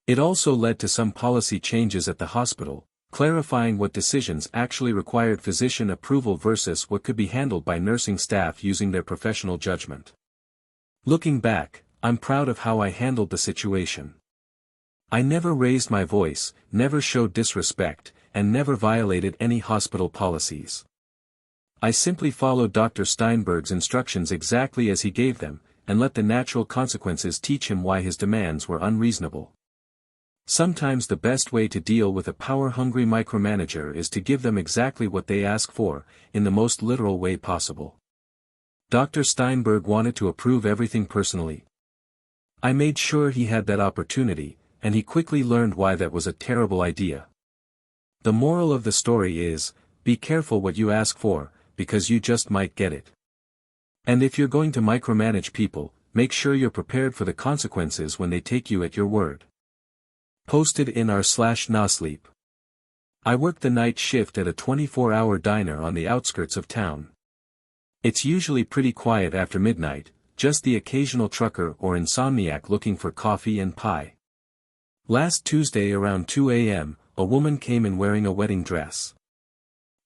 It also led to some policy changes at the hospital, clarifying what decisions actually required physician approval versus what could be handled by nursing staff using their professional judgment. Looking back, I'm proud of how I handled the situation. I never raised my voice, never showed disrespect, and never violated any hospital policies. I simply followed Dr. Steinberg's instructions exactly as he gave them, and let the natural consequences teach him why his demands were unreasonable. Sometimes the best way to deal with a power-hungry micromanager is to give them exactly what they ask for, in the most literal way possible. Dr. Steinberg wanted to approve everything personally. I made sure he had that opportunity, and he quickly learned why that was a terrible idea. The moral of the story is, be careful what you ask for, because you just might get it. And if you're going to micromanage people, make sure you're prepared for the consequences when they take you at your word. Posted in r/nasleep. I worked the night shift at a 24-hour diner on the outskirts of town. It's usually pretty quiet after midnight, just the occasional trucker or insomniac looking for coffee and pie. Last Tuesday around 2 a.m., a woman came in wearing a wedding dress.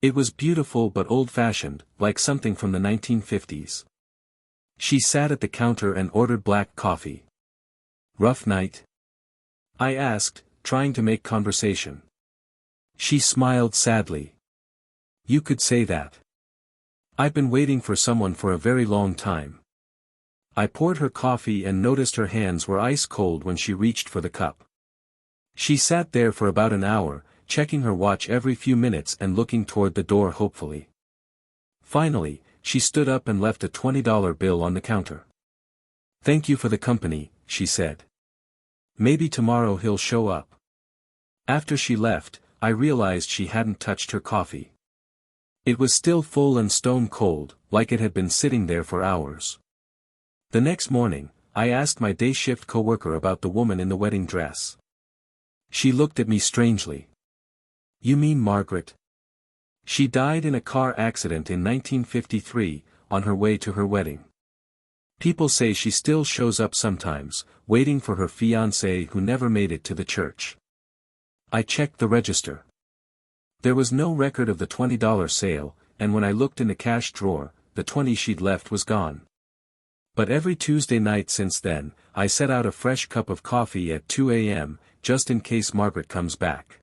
It was beautiful but old-fashioned, like something from the 1950s. She sat at the counter and ordered black coffee. Rough night? I asked, trying to make conversation. She smiled sadly. You could say that. I've been waiting for someone for a very long time. I poured her coffee and noticed her hands were ice cold when she reached for the cup. She sat there for about an hour, checking her watch every few minutes and looking toward the door hopefully. Finally, she stood up and left a $20 bill on the counter. "Thank you for the company," she said. "Maybe tomorrow he'll show up." After she left, I realized she hadn't touched her coffee. It was still full and stone cold, like it had been sitting there for hours. The next morning, I asked my day shift coworker about the woman in the wedding dress. She looked at me strangely. "You mean Margaret? She died in a car accident in 1953, on her way to her wedding. People say she still shows up sometimes, waiting for her fiancé who never made it to the church." I checked the register. There was no record of the $20 sale, and when I looked in the cash drawer, the 20 she'd left was gone. But every Tuesday night since then, I set out a fresh cup of coffee at 2 a.m., just in case Margaret comes back.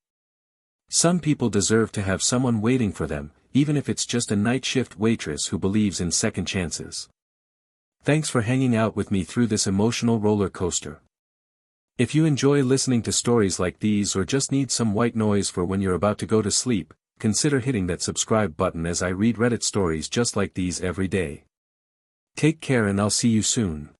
Some people deserve to have someone waiting for them, even if it's just a night shift waitress who believes in second chances. Thanks for hanging out with me through this emotional roller coaster. If you enjoy listening to stories like these or just need some white noise for when you're about to go to sleep, consider hitting that subscribe button as I read Reddit stories just like these every day. Take care and I'll see you soon.